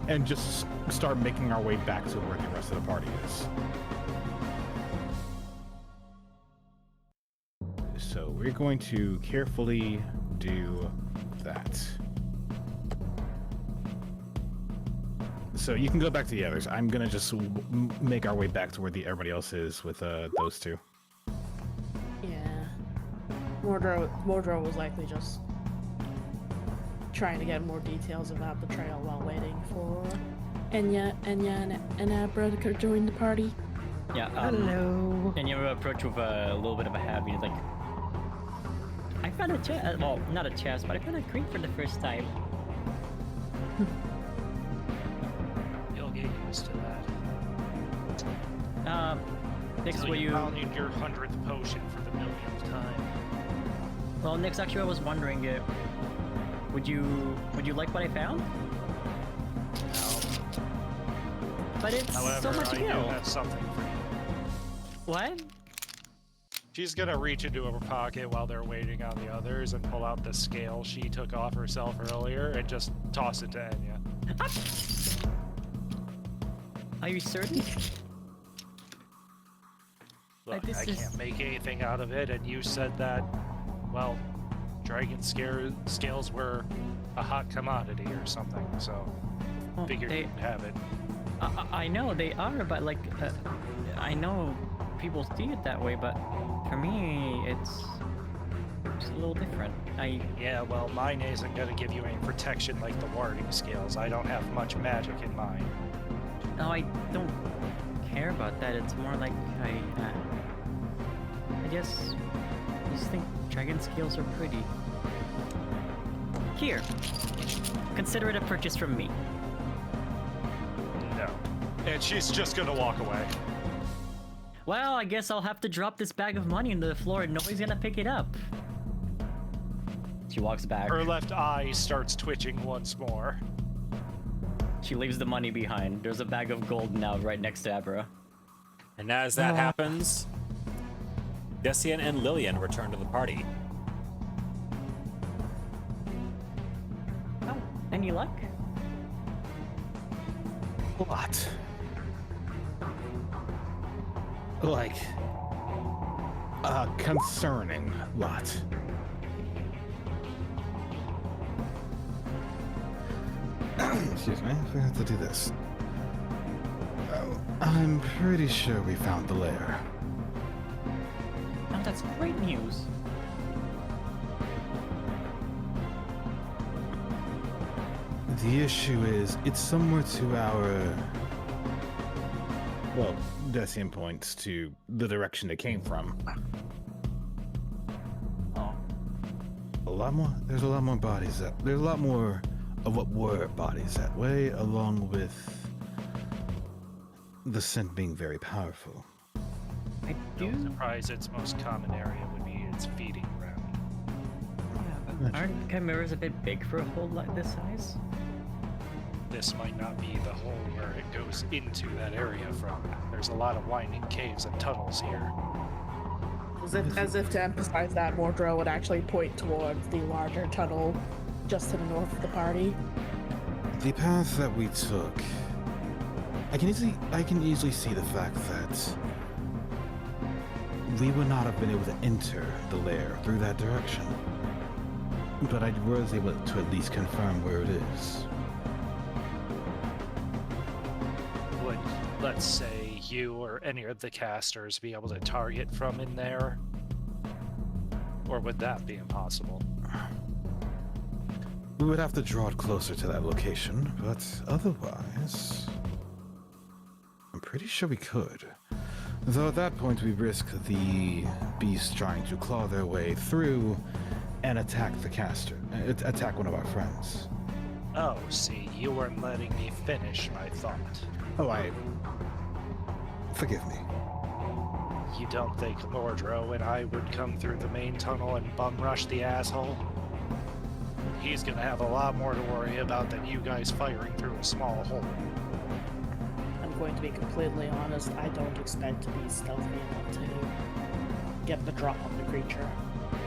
and just start making our way back to where the rest of the party is. So we're going to carefully do that. So you can go back to the others. I'm gonna just make our way back to where everybody else is with those two. Yeah. Mordro was likely just trying to get more details about the trail while waiting for Enya and Abra to join the party. Yeah. Hello. And you approach with a little bit of a habit. It's like, I found a chest. Well, not a chest, but I found a crate for the first time. You'll get used to that. Nix, Until will you you? found your 100th potion for the millionth time. Well, Nix, actually, I was wondering, would you like what I found? No. But it's However, so much I do skill. have something for you. What? She's gonna reach into her pocket while they're waiting on the others and pull out the scale she took off herself earlier and just toss it to Enya. Are you certain? Look, this I is- can't make anything out of it, and you said that, well, dragon scales were a hot commodity or something, so Well, figured they, you'd have it. I know they are, but like, I know people see it that way, but for me, it's a little different. Yeah, well, mine isn't gonna give you any protection like the warding scales. I don't have much magic in mine. No, I don't care about that. It's more like I just think dragon scales are pretty. Here, consider it a purchase from me. No. And she's just gonna walk away. Well, I guess I'll have to drop this bag of money on the floor and nobody's gonna pick it up. She walks back. Her left eye starts twitching once more. She leaves the money behind. There's a bag of gold now right next to Abra. And as that happens, Decian and Lillian return to the party. Oh, any luck? What? Like, a concerning lot. Excuse me, we have to do this. I'm pretty sure we found the lair. Oh, that's great news. The issue is, it's somewhere to our... Well, Decian points to the direction it came from. Oh. There's a lot more bodies there's a lot more of what were bodies that way, along with the scent being very powerful. I No do. surprise, its most common area would be its feeding ground. Yeah, but aren't chimeras a bit big for a hole like this size? This might not be the hole where it goes into that area from. There's a lot of winding caves and tunnels here. As if to emphasize that, Mordro would actually point towards the larger tunnel just to the north of the party. The path that we took, I can easily see the fact that we would not have been able to enter the lair through that direction. But I was able to at least confirm where it is. Would, let's say, you or any of the casters be able to target from in there? Or would that be impossible? We would have to draw it closer to that location, but otherwise, I'm pretty sure we could. Though at that point we risk the beasts trying to claw their way through and attack the caster, attack one of our friends. Oh, see, you weren't letting me finish my thought. Oh, forgive me. You don't think Mordro and I would come through the main tunnel and bum rush the asshole? He's gonna have a lot more to worry about than you guys firing through a small hole. I'm going to be completely honest, I don't expect to be stealthy enough to get the drop on the creature.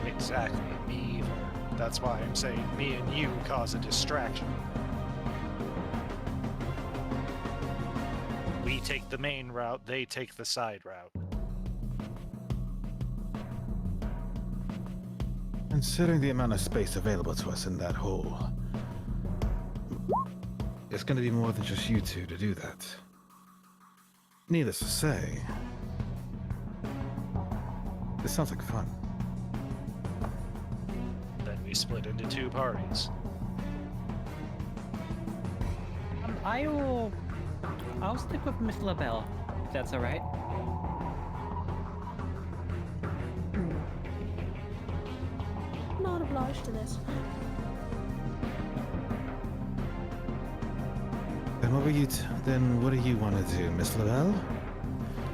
Exactly, me either. That's why I'm saying me and you cause a distraction. We take the main route, they take the side route. Considering the amount of space available to us in that hole, it's going to be more than just you two to do that. Needless to say, this sounds like fun. Then we split into two parties. I'll stick with Miss LaBelle, if that's alright. Not obliged to this. Then what do you want to do, Miss Lavelle?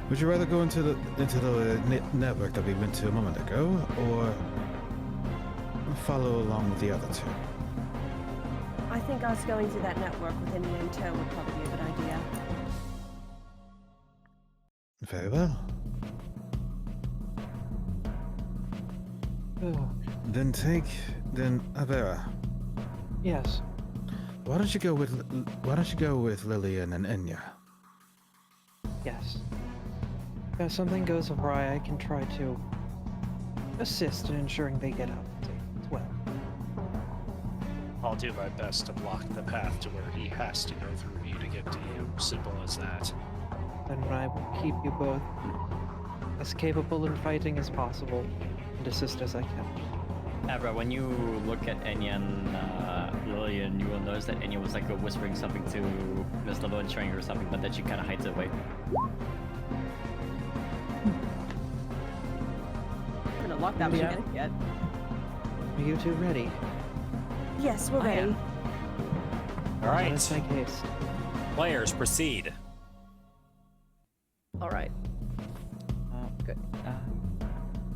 Would you rather go into the network that we went to a moment ago, or follow along with the other two? I think us going through that network with Enya in tow would probably be a good idea. Very well. Then Avera. Yes. Why don't you go with Lillian and Enya? Yes. If something goes awry, I can try to assist in ensuring they get out safe as well. I'll do my best to block the path to where he has to go through me to get to you. Simple as that. Then I will keep you both as capable in fighting as possible and assist as I can. Abra, when you look at Enya and Lillian, you will notice that Enya was like whispering something to Miss Lillian, showing her something, but then she kind of hides it away. I'm gonna lock that Yeah. mechanic yet. Are you two ready? Yes, we're I ready. am. All right, Let us make haste. players, proceed. All right. Good.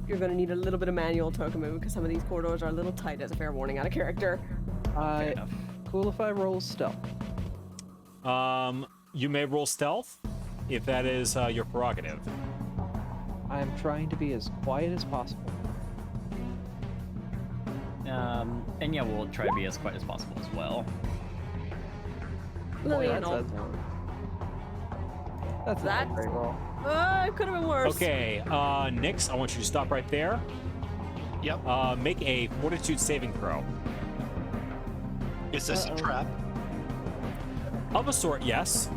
You're gonna need a little bit of manual token move because some of these corridors are a little tight, as a fair warning out of character. Enough. Cool if I roll stealth. You may roll stealth if that is your prerogative. I am trying to be as quiet as possible. Enya will try to be as quiet as possible as well. Lillian, That's That- not a great roll. it could have been worse. Okay, Nyx, I want you to stop right there. Yep. Make a fortitude saving throw. Is this a trap? Of a sort, yes.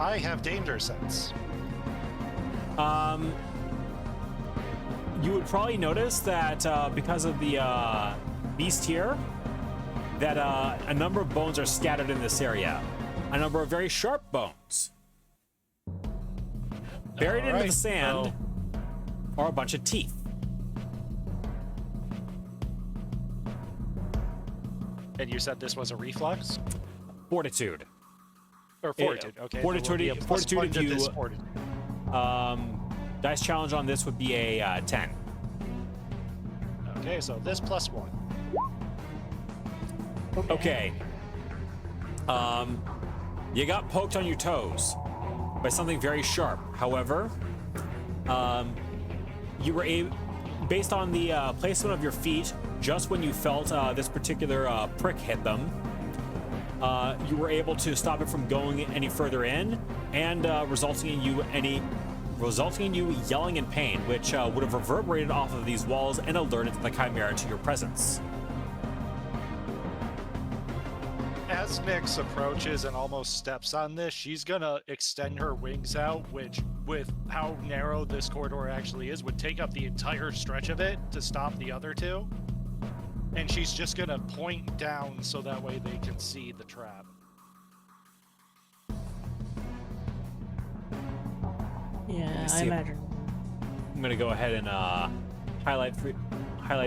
I have danger sense. You would probably notice that because of the beast here, that a number of bones are scattered in this area. A number of very sharp bones. Buried into the Alright, sand are a bunch of teeth. And you said this was a reflex? Fortitude. Or fortitude, okay. there will Fortitude- be a plus fortitude one if to this you- fortitude. Dice challenge on this would be a 10. Okay, so this plus one. Okay. You got poked on your toes by something very sharp. However, you were based on the placement of your feet, just when you felt this particular prick hit them, you were able to stop it from going any further in, and resulting in you yelling in pain, which would have reverberated off of these walls and alerted the Chimera to your presence. As Nyx approaches and almost steps on this, she's gonna extend her wings out, which, with how narrow this corridor actually is, would take up the entire stretch of it to stop the other two. And she's just gonna point down so that way they can see the trap. Yeah, I see if- imagine. I'm gonna go ahead and highlight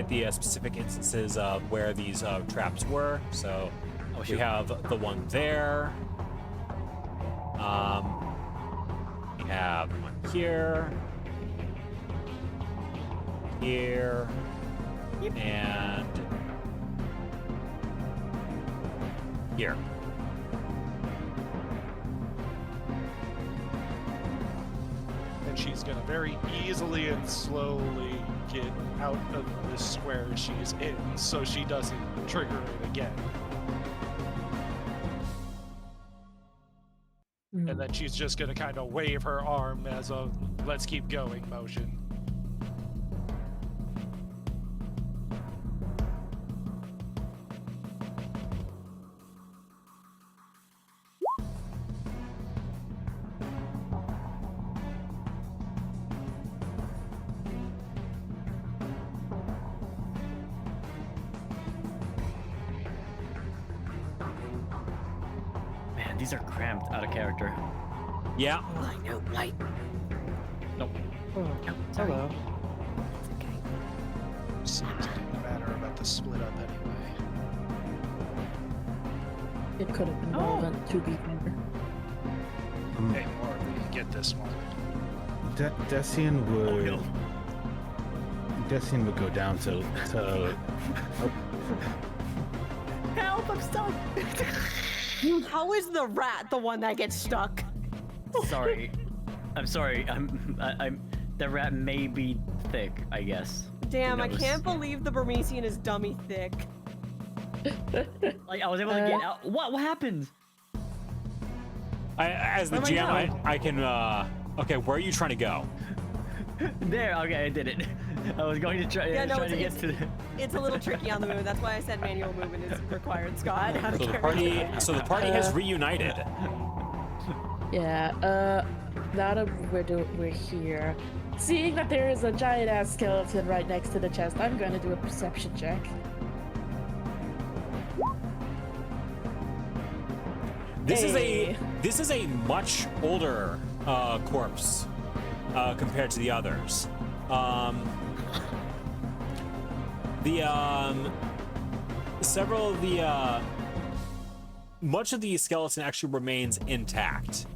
the specific instances of where these traps were. So we have the one there. We have one here, here, and here. And she's gonna very easily and slowly get out of the square she's in so she doesn't trigger it again. And then she's just gonna kind of wave her arm as a let's keep going motion. Man, these are cramped out of character. Yeah. I know, right? Nope. Oh, sorry. hello. It's okay. Seems it didn't matter about the split up anyway. It could have been relevant to be better. Hey, more we get this one. Decian would. Oh no. Decian would go down to. Help! I'm stuck. How is the rat the one that gets stuck? Sorry. I'm sorry. I'm. The rat may be thick, I guess. Damn, I knows? can't believe the Burmesian is dummy thick. Like I was able to get out. What happened? As the Where am I GM, I can. Okay, where are you trying to go? There. Okay, I did it. I was going to try. Yeah, no, trying to get to the. It's a little tricky on the move. That's why I said manual movement is required, Scott. Out of So the character. party has reunited. Yeah, now that we're here, seeing that there is a giant ass skeleton right next to the chest, I'm gonna do a perception check. This Hey. is a much older corpse compared to the others. Several of the much of the skeleton actually remains intact.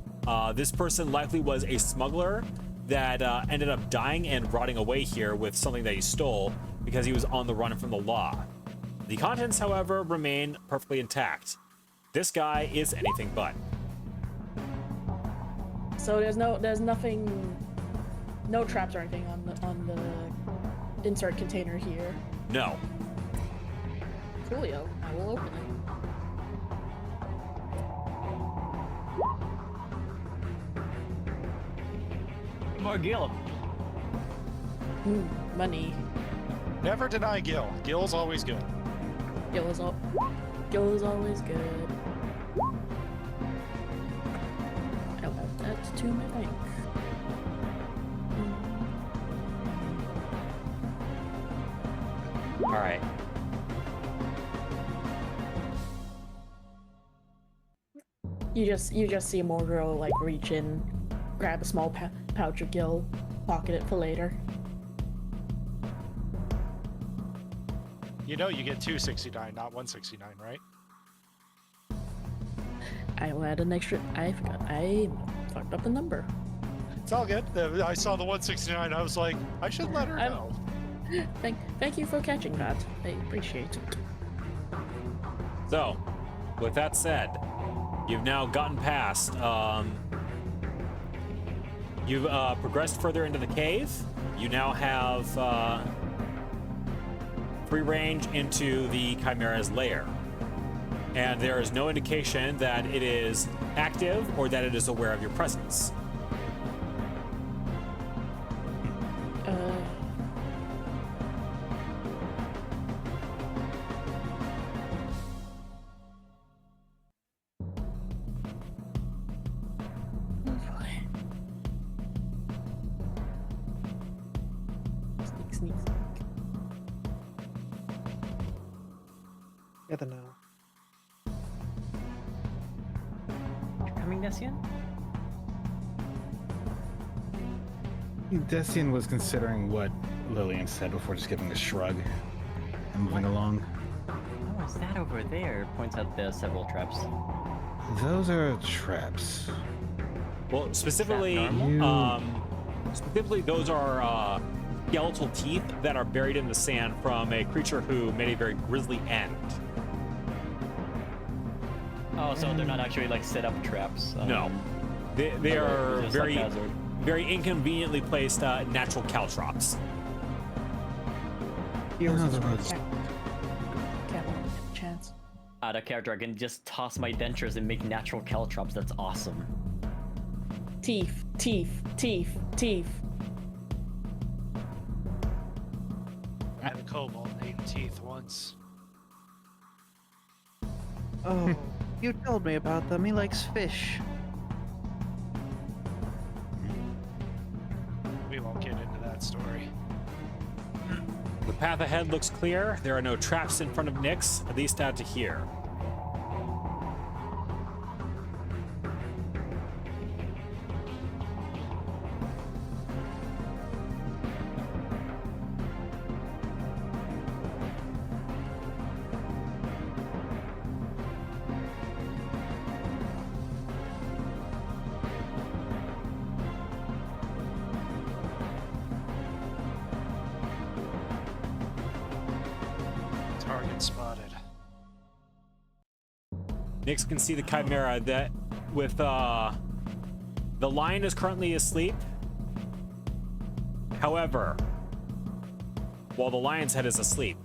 This person likely was a smuggler that ended up dying and rotting away here with something that he stole because he was on the run from the law. The contents, however, remain perfectly intact. This guy is anything but. So there's nothing, no traps or anything on the insert container here. No. Coolio, I will open it. More Gil. Money. Never deny Gil. Gil's always good. Gil is always good. I'll add that to my bank. All right. You just see Mordro like reach in, grab a small pouch of Gil, pocket it for later. You know you get 269, not 169, right? I will add an extra. I forgot. I fucked up the number. It's all good. I saw the 169. I was like, I should let her know. Thank you for catching that. I appreciate it. So, with that said, you've now gotten past. You've progressed further into the cave. You now have free range into the Chimera's lair. And there is no indication that it is active or that it is aware of your presence. Sneak. Together now. You're coming, Decian? Decian was considering what Lillian said before just giving a shrug and moving along. Oh, is that over there? Points out the several traps. Those are traps. Well, specifically, those are skeletal teeth that are buried in the sand from a creature who made a very grisly end. Oh, so they're not actually like set up traps. No, they are just very, haphazard. very inconveniently placed natural caltrops. Yours is Another right. one. Can't let me get a chance. Out of character, I can just toss my dentures and make natural caltrops. That's awesome. Teeth. I had a kobold eating teeth once. Oh, you told me about them. He likes fish. We won't get into that story. The path ahead looks clear. There are no traps in front of Nyx, at least out to here. Target spotted. Nyx can see the Chimera that with the lion is currently asleep. However, while the lion's head is asleep,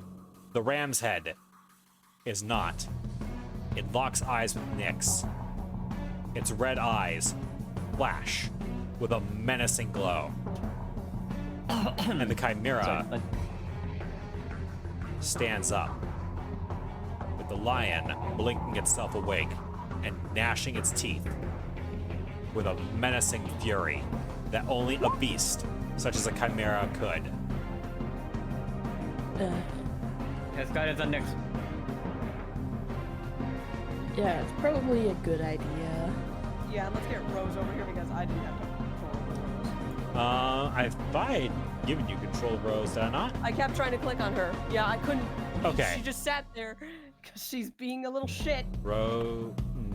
the ram's head is not. It locks eyes with Nyx. Its red eyes flash with a menacing glow. And the Chimera stands up, with the lion blinking itself awake and gnashing its teeth with a menacing fury that only a beast such as a Chimera could. Yes, guidance on next. Yeah, it's probably a good idea. Yeah, let's get Rose over here because I didn't have to control Rose. I thought I'd given you control, Rose, did I not? I kept trying to click on her. Yeah, I couldn't. Okay. She just sat there because she's being a little shit. Rose,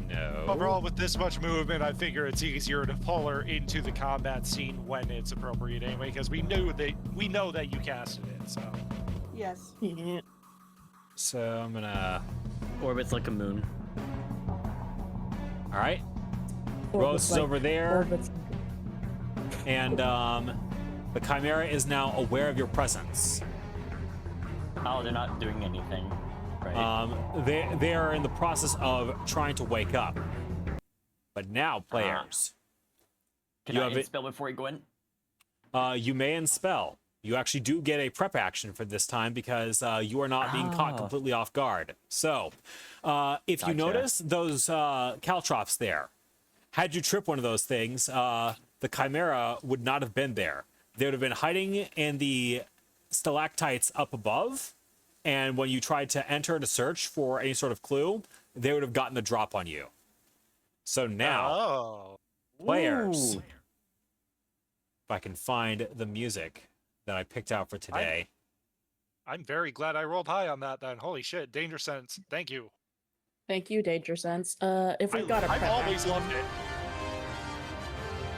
no. Overall, with this much movement, I figure it's easier to pull her into the combat scene when it's appropriate anyway, because we know that you casted it, so. Yes. Yeah. So I'm gonna. Orbits like a moon. All right. Or Rose with, is like, over there, orbits. and the Chimera is now aware of your presence. Oh, they're not doing anything, right? They are in the process of trying to wake up. But now, players, Can you I have it. spell before you go in? You may unspell. You actually do get a prep action for this time because you are not being caught completely off guard. So, if you Gotcha. notice those caltrops there, had you trip one of those things, the Chimera would not have been there. They would have been hiding in the stalactites up above, and when you tried to enter to search for any sort of clue, they would have gotten the drop on you. So now, Oh. players, Ooh. if I can find the music that I picked out for today. I'm very glad I rolled high on that then. Holy shit, Danger Sense. Thank you. Thank you, Danger Sense. If we got a I've prep always action- loved it.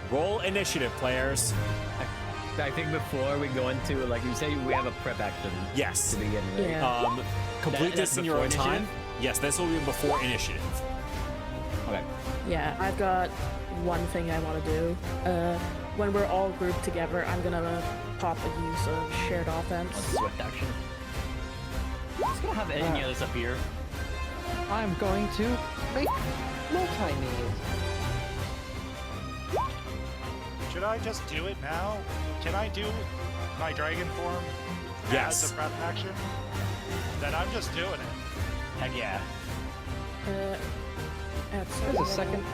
Roll initiative, players. I think before we go into, like you say, we have a prep action Yes. to begin with. Yeah. Complete That's this in your own before time. initiative? Yes, this will be before initiative. Okay. Yeah, I've got one thing I want to do. When we're all grouped together, I'm gonna pop a use of shared A offense. swift action. Just gonna have any of this up here. I'm going to make multi-knees. Should I just do it now? Can I do my dragon form Yes. as a prep action? Then I'm just doing it. Heck yeah. There's a second.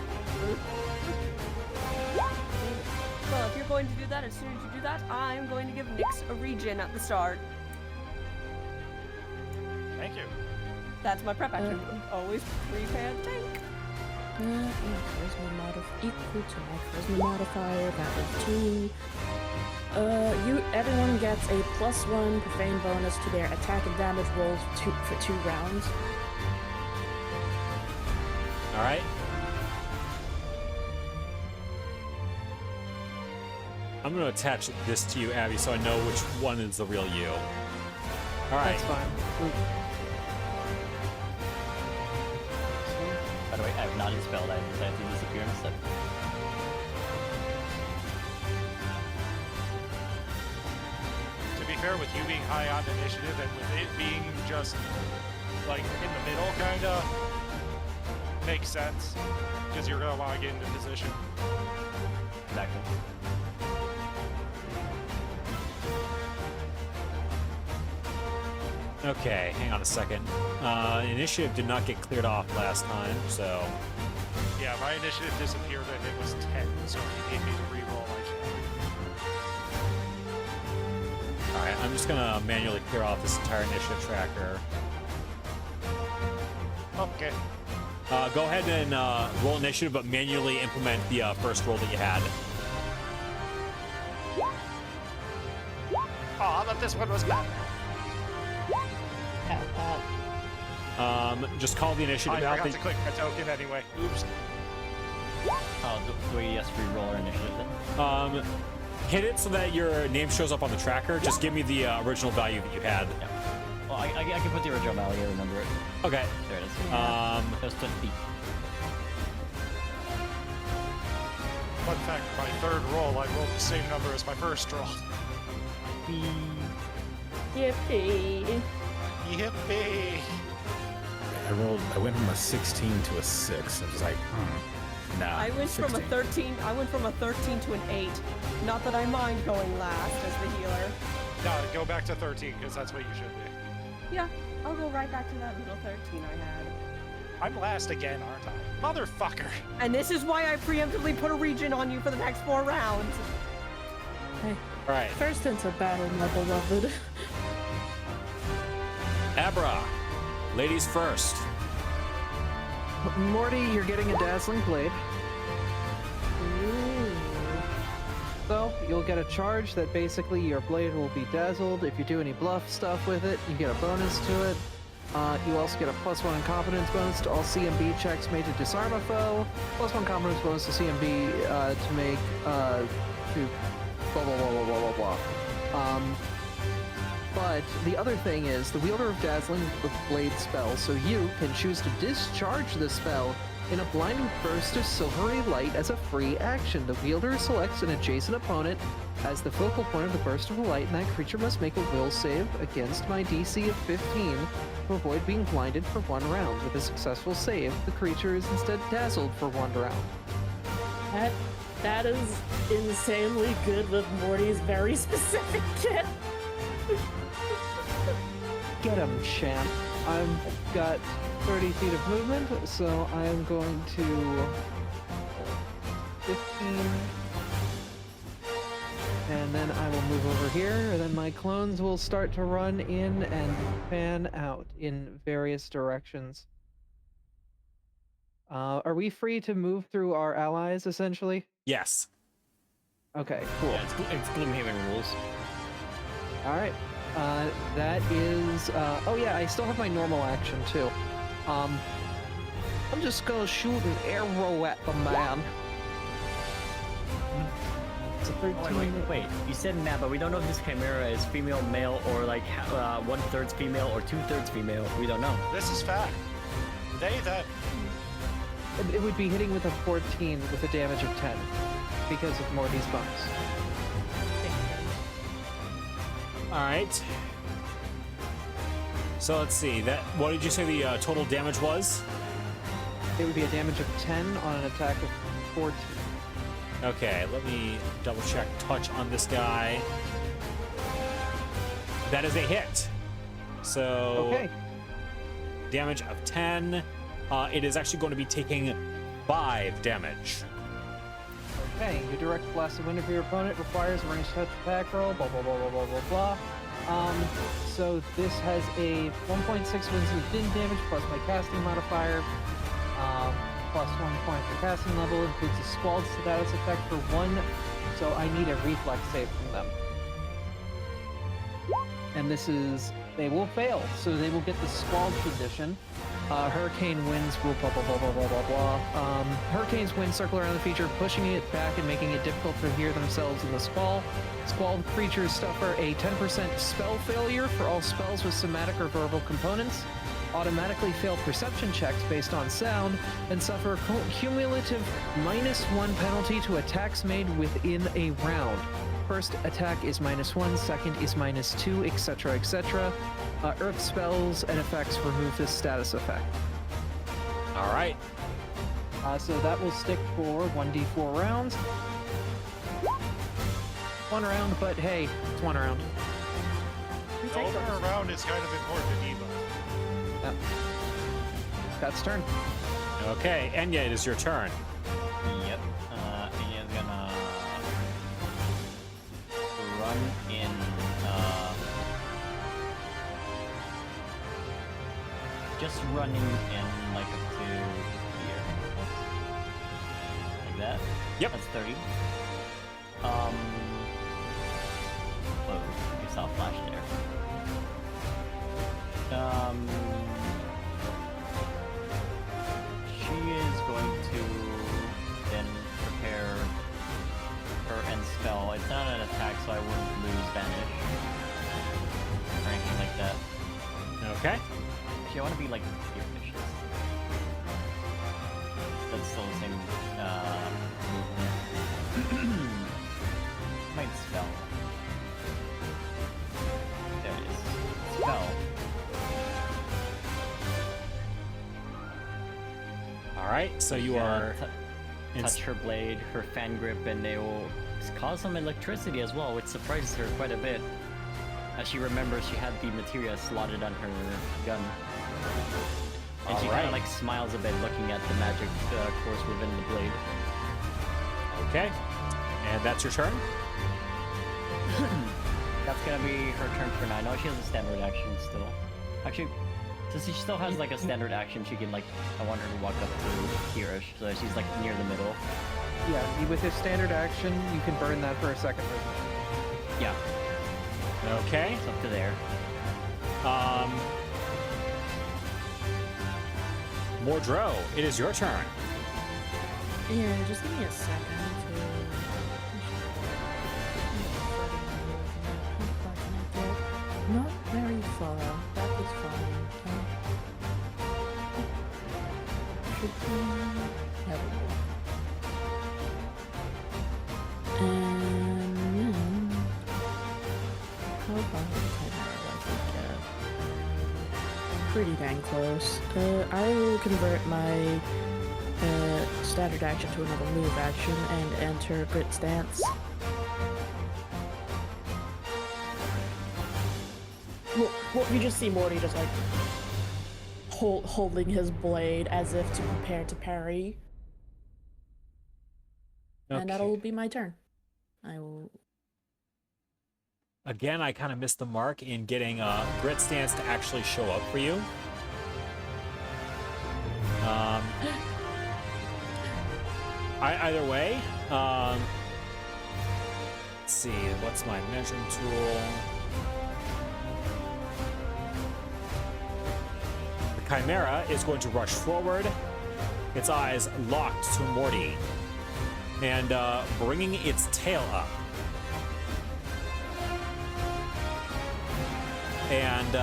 Well, if you're going to do that, as soon as you do that, I'm going to give Nyx a regen at the start. Thank you. That's my prep action. Always prepare the tank. My charisma equal to my charisma modifier. That is 2. Everyone gets a +1 profane bonus to their attack and damage rolls for 2 rounds. All right. I'm going to attach this to you, Abby, so I know which one is the real you. All right. That's fine. By the way, I have not expelled. I decided to disappear instead. To be fair, with you being high on initiative and with it being just like in the middle, kinda makes sense because you're gonna want to get into position. Exactly. Okay, hang on a second. Initiative did not get cleared off last time, so... Yeah, my initiative disappeared and it was 10, so if you need me to re-roll, I can. All right, I'm just going to manually clear off this entire initiative tracker. Okay. Go ahead and roll initiative, but manually implement the first roll that you had. Oh, I thought this one was bad. Just call the initiative I out. forgot to click my token anyway. Oops. Oh, do we just re-roll our initiative then? Hit it so that your name shows up on the tracker. Just give me the original value that you had. Well, I can put the original value. I remember it. Okay. There it is. Um, That was 20 feet. Fun fact, my third roll, I rolled the same number as my first roll. Yippee! Yippee! I went from a 16 to a 6. I was like, nah. I went from a 13 to an 8. Not that I mind going last as the healer. No, go back to 13, because that's what you should be. Yeah, I'll go right back to that little 13 I had. I'm last again, aren't I? Motherfucker! And this is why I preemptively put a region on you for the next 4 rounds. Hey, all right. first into battle, my beloved. Abra, ladies first. Morty, you're getting a dazzling blade. So, you'll get a charge that basically your blade will be dazzled. If you do any bluff stuff with it, you get a bonus to it. You also get a +1 incompetence bonus to all CMB checks made to disarm a foe. +1 competence bonus to CMB to make, to blah blah blah blah blah blah blah. But the other thing is, the wielder of Dazzling with Blade spell, so you can choose to discharge the spell in a blinding burst of silvery light as a free action. The wielder selects an adjacent opponent as the focal point of the burst of light, and that creature must make a will save against my DC of 15 to avoid being blinded for 1 round. With a successful save, the creature is instead dazzled for 1 round. That is insanely good with Morty's very specific kit. Get him, champ. I've got 30 feet of movement, so I am going to 15, and then I will move over here, and then my clones will start to run in and fan out in various directions. Are we free to move through our allies, essentially? Yes. Okay, cool. Yeah, it's Gloomhaven rules. Alright. That is, oh yeah, I still have my normal action too. I'm just gonna shoot an arrow at the man. It's a 13. Oh, wait. You said that, but we don't know if this chimera is female, male, or like 1/3 female or 2/3 female. We don't know. This is fact. They, them. It would be hitting with a 14 with a damage of 10 because of Morty's bonus. All right. So let's see. That. What did you say the total damage was? It would be a damage of 10 on an attack of 14. Okay, let me double check touch on this guy. That is a hit. So Okay. damage of 10. It is actually going to be taking 5 damage. Okay, your direct blast of wind of your opponent requires a ranged touch attack roll, blah blah blah blah blah blah blah. So this has a 1.6 wins of wind damage plus my casting modifier, plus 1 point for casting level, includes a squalled status effect for 1, so I need a reflex save from them. And this is, they will fail, so they will get the squalled condition. Hurricane winds will blah blah blah blah blah blah blah. Hurricane's winds circle around the feature, pushing it back and making it difficult to hear themselves in the squall. Squalled creatures suffer a 10% spell failure for all spells with somatic or verbal components, automatically fail perception checks based on sound, and suffer a cumulative -1 penalty to attacks made within a round. First attack is -1, second is -2, etc., etc. Earth spells and effects remove this status effect. All right. So that will stick for 1d4 rounds. 1 round, but hey, it's 1 round. The over around is kind of important to Eva. Yep. Scott's turn. Okay, Enya, it is your turn. Yep. Anya's gonna run in. Just running in like up to here. Like that? Yep. That's 30. Whoa, you saw a flash there. She is going to then prepare her end spell. It's not an attack, so I wouldn't lose Vanish or anything like that. Okay. Actually, I want to be like here-ish. That's still the same movement. Might spell. There it is. Spell. All right. So you are. Touch her blade, her fan grip, and they will cause some electricity as well, which surprises her quite a bit. As she remembers she had the materia slotted on her gun. And she kind of like smiles a bit looking at the magic course within the blade. Okay. And that's your turn? That's gonna be her turn for now. I know she has a standard action still. Actually, since she still has like a standard action, she can like, I want her to walk up to here, so she's like near the middle. Yeah, with his standard action, you can burn that for a second movement. Yeah, Okay. it's up to there. Mordreau, it is your turn. Yeah, just give me a second to... Not very far. That was fine. Should we have a look? And then... How far did I get? Pretty dang close. I will convert my standard action to another move action and enter Grit Stance. Well, you just see Morty just like holding his blade as if to prepare to parry. And Okay. that'll be my turn. I will. Again, I kind of missed the mark in getting Grit Stance to actually show up for you. Either way, let's see, what's my measuring tool? The Chimera is going to rush forward, its eyes locked to Morty, and bringing its tail up. And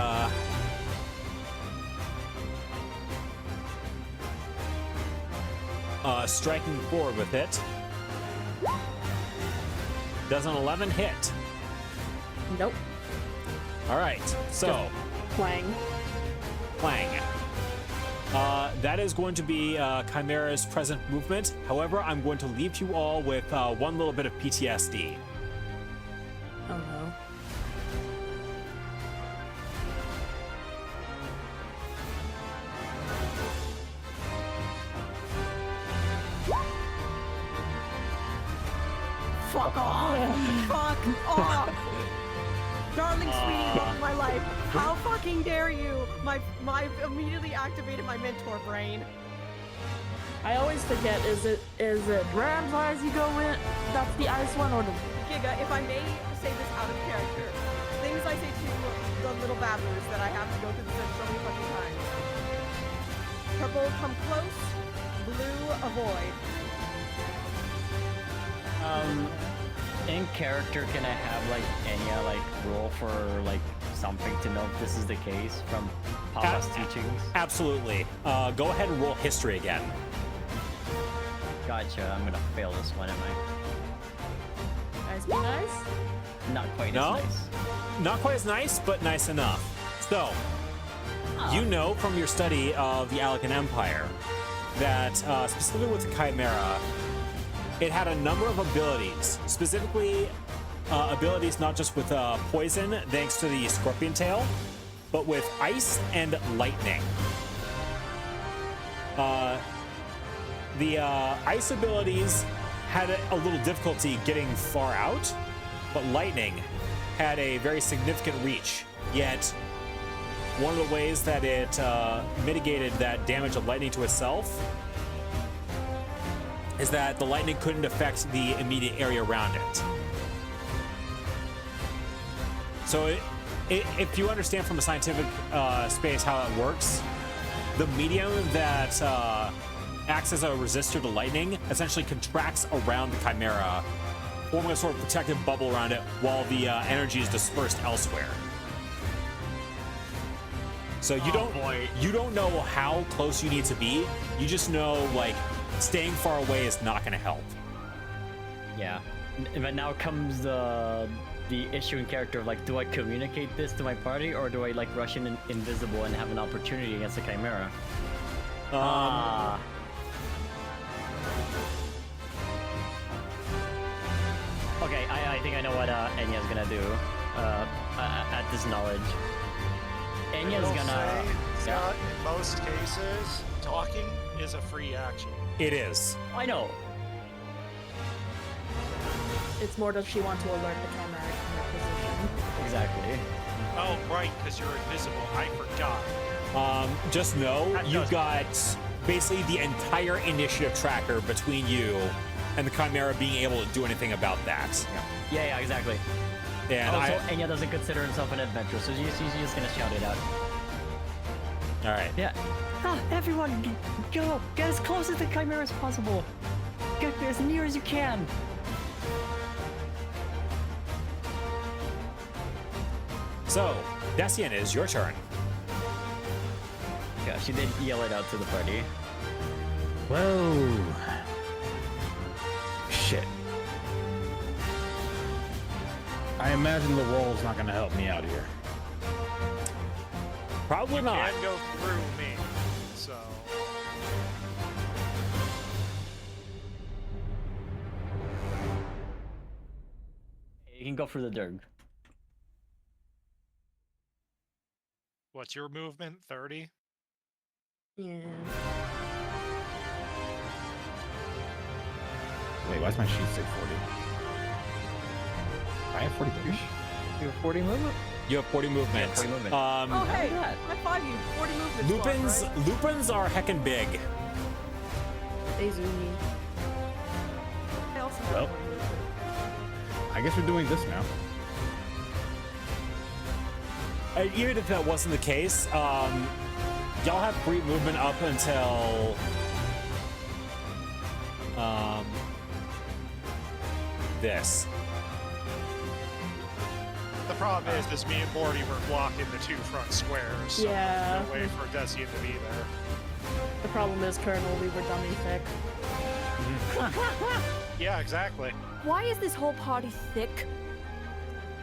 striking forward with it. Does an 11 hit? Nope. All right, so Clang. clang. That is going to be Chimera's present movement. However, I'm going to leave you all with one little bit of PTSD. Oh no. Fuck off! Fuck off! Darling sweetie, love of my life. How fucking dare you? My immediately activated my mentor brain. I always forget, is it Ram's eyes you go in? That's the ice one or the... Giga, if I may say this out of character, things I say to the little babblers that I have to go through this so many fucking times. Purple, come close. Blue, avoid. In character, can I have like Enya like roll for like something to know if this is the case from Papa's teachings? Absolutely. Go ahead and roll history again. Gotcha. I'm gonna fail this one, am I? Guys be nice? Not quite No? as nice. Not quite as nice, but nice enough. So, you know from your study of the Alakan Empire that specifically with the Chimera, it had a number of abilities, specifically abilities not just with poison, thanks to the scorpion tail, but with ice and lightning. The ice abilities had a little difficulty getting far out, but lightning had a very significant reach. Yet, one of the ways that it mitigated that damage of lightning to itself is that the lightning couldn't affect the immediate area around it. So if you understand from a scientific space how it works, the medium that acts as a resistor to lightning essentially contracts around the Chimera, forming a sort of protective bubble around it while the energy is dispersed elsewhere. So you boy. don't know how close you need to be. You just know like staying far away is not going to help. Yeah. But now comes the issue in character of like, do I communicate this to my party or do I like rush in invisible and have an opportunity against the Chimera? Okay, I think I know what Enya's gonna do. At this knowledge, Enya's It'll gonna. say, Scott, in most cases, talking is a free action. It is. I know. It's more does she want to alert the camera in her position? Exactly. Oh, right, because you're invisible. I forgot. Just know That you've does- got basically the entire initiative tracker between you and the Chimera being able to do anything about that. Yeah, exactly. And Also, Enya doesn't consider himself an adventurer, so she's just gonna shout it out. all right. Yeah. Everyone, go! Get as close to the Chimera as possible. Get as near as you can. So, Desian, it is your turn. Yeah, she did yell it out to the party. Whoa. Shit. I imagine the wall's not gonna help me out here. Probably not. Can go through me, so... You can go through the Durg. What's your movement? 30? Yeah. Wait, why does my sheet say 40? I have 40 movement. You have 40 movement? You have 40 movement. 40 movement. Oh, hey, high five you. 40 movement. Lupins, Squad, right? Lupins are heckin' big. They zoom me. I also have Well. 40 movement. I guess we're doing this now. Even if that wasn't the case, y'all have free movement up until this. The problem is me and Morty were blocking the two front squares, so Yeah. there's no way for Desian to be there. The problem is, Colonel, we were dummy thick. Yeah, exactly. Why is this whole party thick?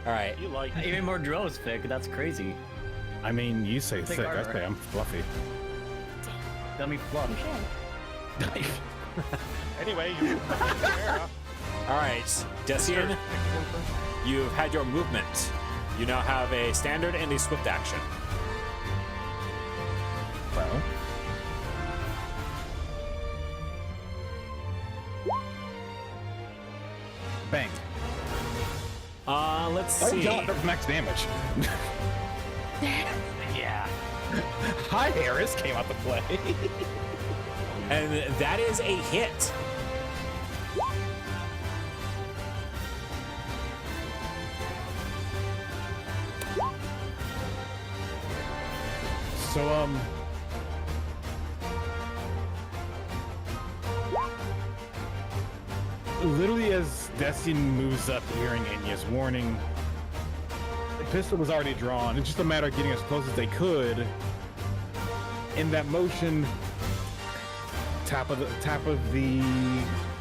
All right. You like Even more Dro's thick. That's crazy. I mean, you say Thick thick. I armor. say I'm fluffy. Dummy fluff. Anyway, you Chimera. All right, Desian, you've had your movement. You now have a standard and a swift action. Well, bang. Let's Oh see. god, that's max damage. Yeah. Hi, Harris came out to play. And that is a hit. So, literally as Destiny moves up, hearing Enya's warning, the pistol was already drawn. It's just a matter of getting as close as they could. In that motion, tap of the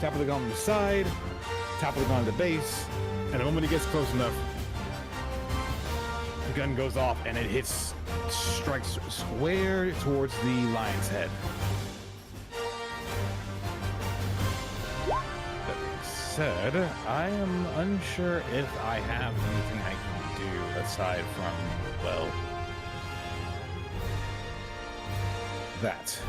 gun on the side, tap of the gun on the base, and the moment he gets close enough, the gun goes off and it strikes square towards the lion's head. That being said, I am unsure if I have anything I can do aside from, well, that.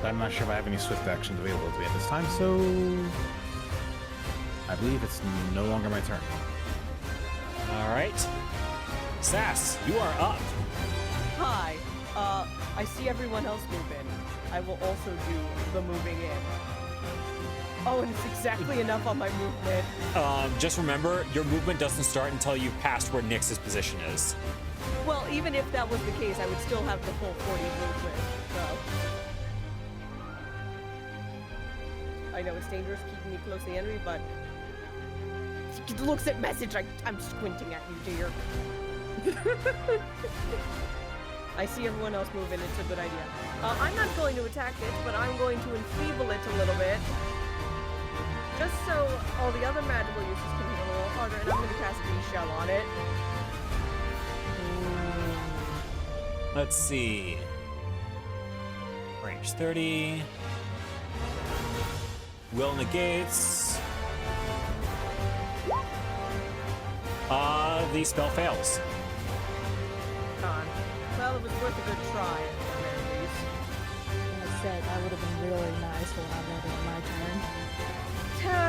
I'm not sure if I have any swift actions available to me at this time, so I believe it's no longer my turn. All right. Sass, you are up. Hi. I see everyone else move in. I will also do the moving in. Oh, and it's exactly enough on my movement. Just remember, your movement doesn't start until you've passed where Nyx's position is. Well, even if that was the case, I would still have the full 40 movement, so. I know it's dangerous keeping me close to the enemy, but it looks at message. I'm squinting at you, dear. I see everyone else moving. It's a good idea. I'm not going to attack it, but I'm going to enfeeble it a little bit. Just so all the other magical uses can hit a little harder, and I'm going to cast V-Shell on it. Let's see. Range 30. Will negates. The spell fails. Gone. Well, it was worth a good try, at the very least. Like I said, that would have been really nice when I landed on my turn.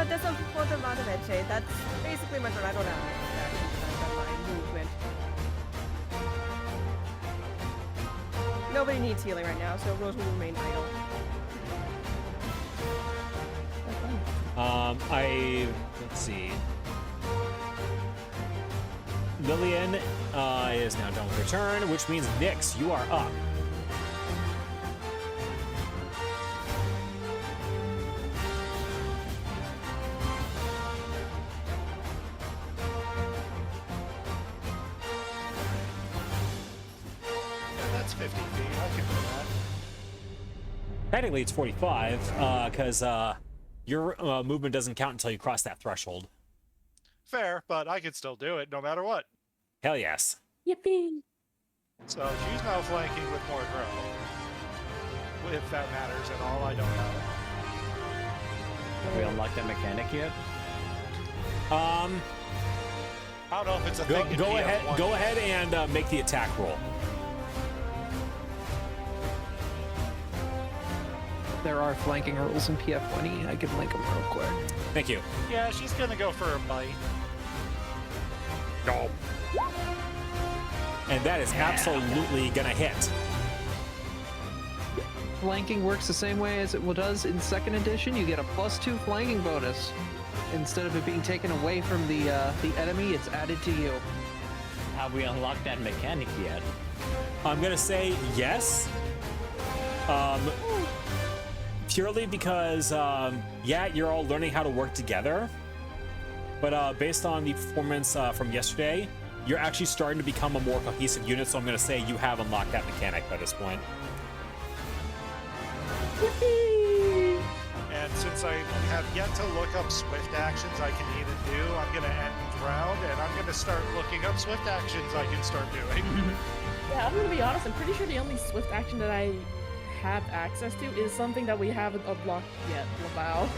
That's a fourth amount of edge. That's basically my turn. I don't have actions. I've done my movement. Nobody needs healing right now, so Rose will remain idle. Let's see. Lillian is now done with her turn, which means Nyx, you are up. Yeah, that's 50 feet. I can do that. Technically, it's 45, because your movement doesn't count until you cross that threshold. Fair, but I can still do it no matter what. Hell yes. Yippee! So she's now flanking with more grow. If that matters at all, I don't know. Have we unlocked that mechanic yet? I don't know if it's a thing. in Go ahead. PF1. Go ahead and make the attack roll. There are flanking rules in PF1E. I can link them real quick. Thank you. Yeah, she's gonna go for a bite. No. And that is absolutely gonna hit. Flanking works the same way as it does in 2nd edition. You get a +2 flanking bonus. Instead of it being taken away from the enemy, it's added to you. Have we unlocked that mechanic yet? I'm gonna say yes. Purely because, yeah, you're all learning how to work together. But based on the performance from yesterday, you're actually starting to become a more cohesive unit. So I'm gonna say you have unlocked that mechanic by this point. And since I have yet to look up swift actions I can even do, I'm gonna end round and I'm gonna start looking up swift actions I can start doing. Yeah, I'm gonna be honest, I'm pretty sure the only swift action that I have access to is something that we haven't unlocked yet, Laval.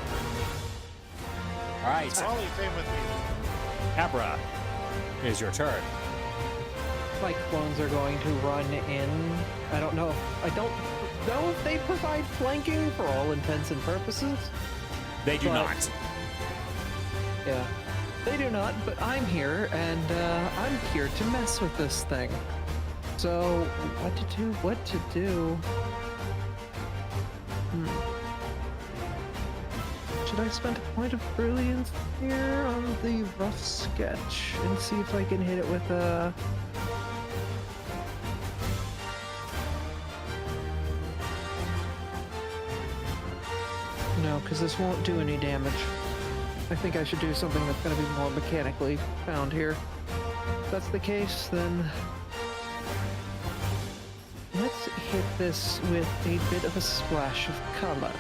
All right, It's probably the same with me. Abra, it is your turn. My clones are going to run in. I don't know if they provide flanking for all intents and purposes. They do But- not. Yeah, they do not, but I'm here, and I'm here to mess with this thing. So, what to do? Should I spend a point of brilliance here on the rough sketch and see if I can hit it with a... No, because this won't do any damage. I think I should do something that's going to be more mechanically found here. If that's the case, then let's hit this with a bit of a splash of color.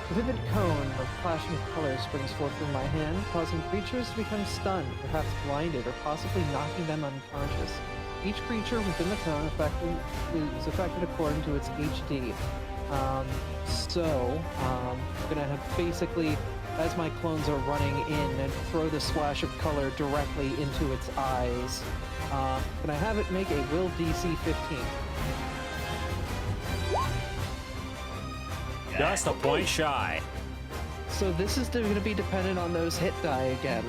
A vivid cone of flashing color springs forth from my hand, causing creatures to become stunned, perhaps blinded, or possibly knocking them unconscious. Each creature within the cone is affected according to its HD. I'm gonna have basically, as my clones are running in, and throw the splash of color directly into its eyes. Can I have it make a will DC 15? Just a point shy. So this is going to be dependent on those hit die again.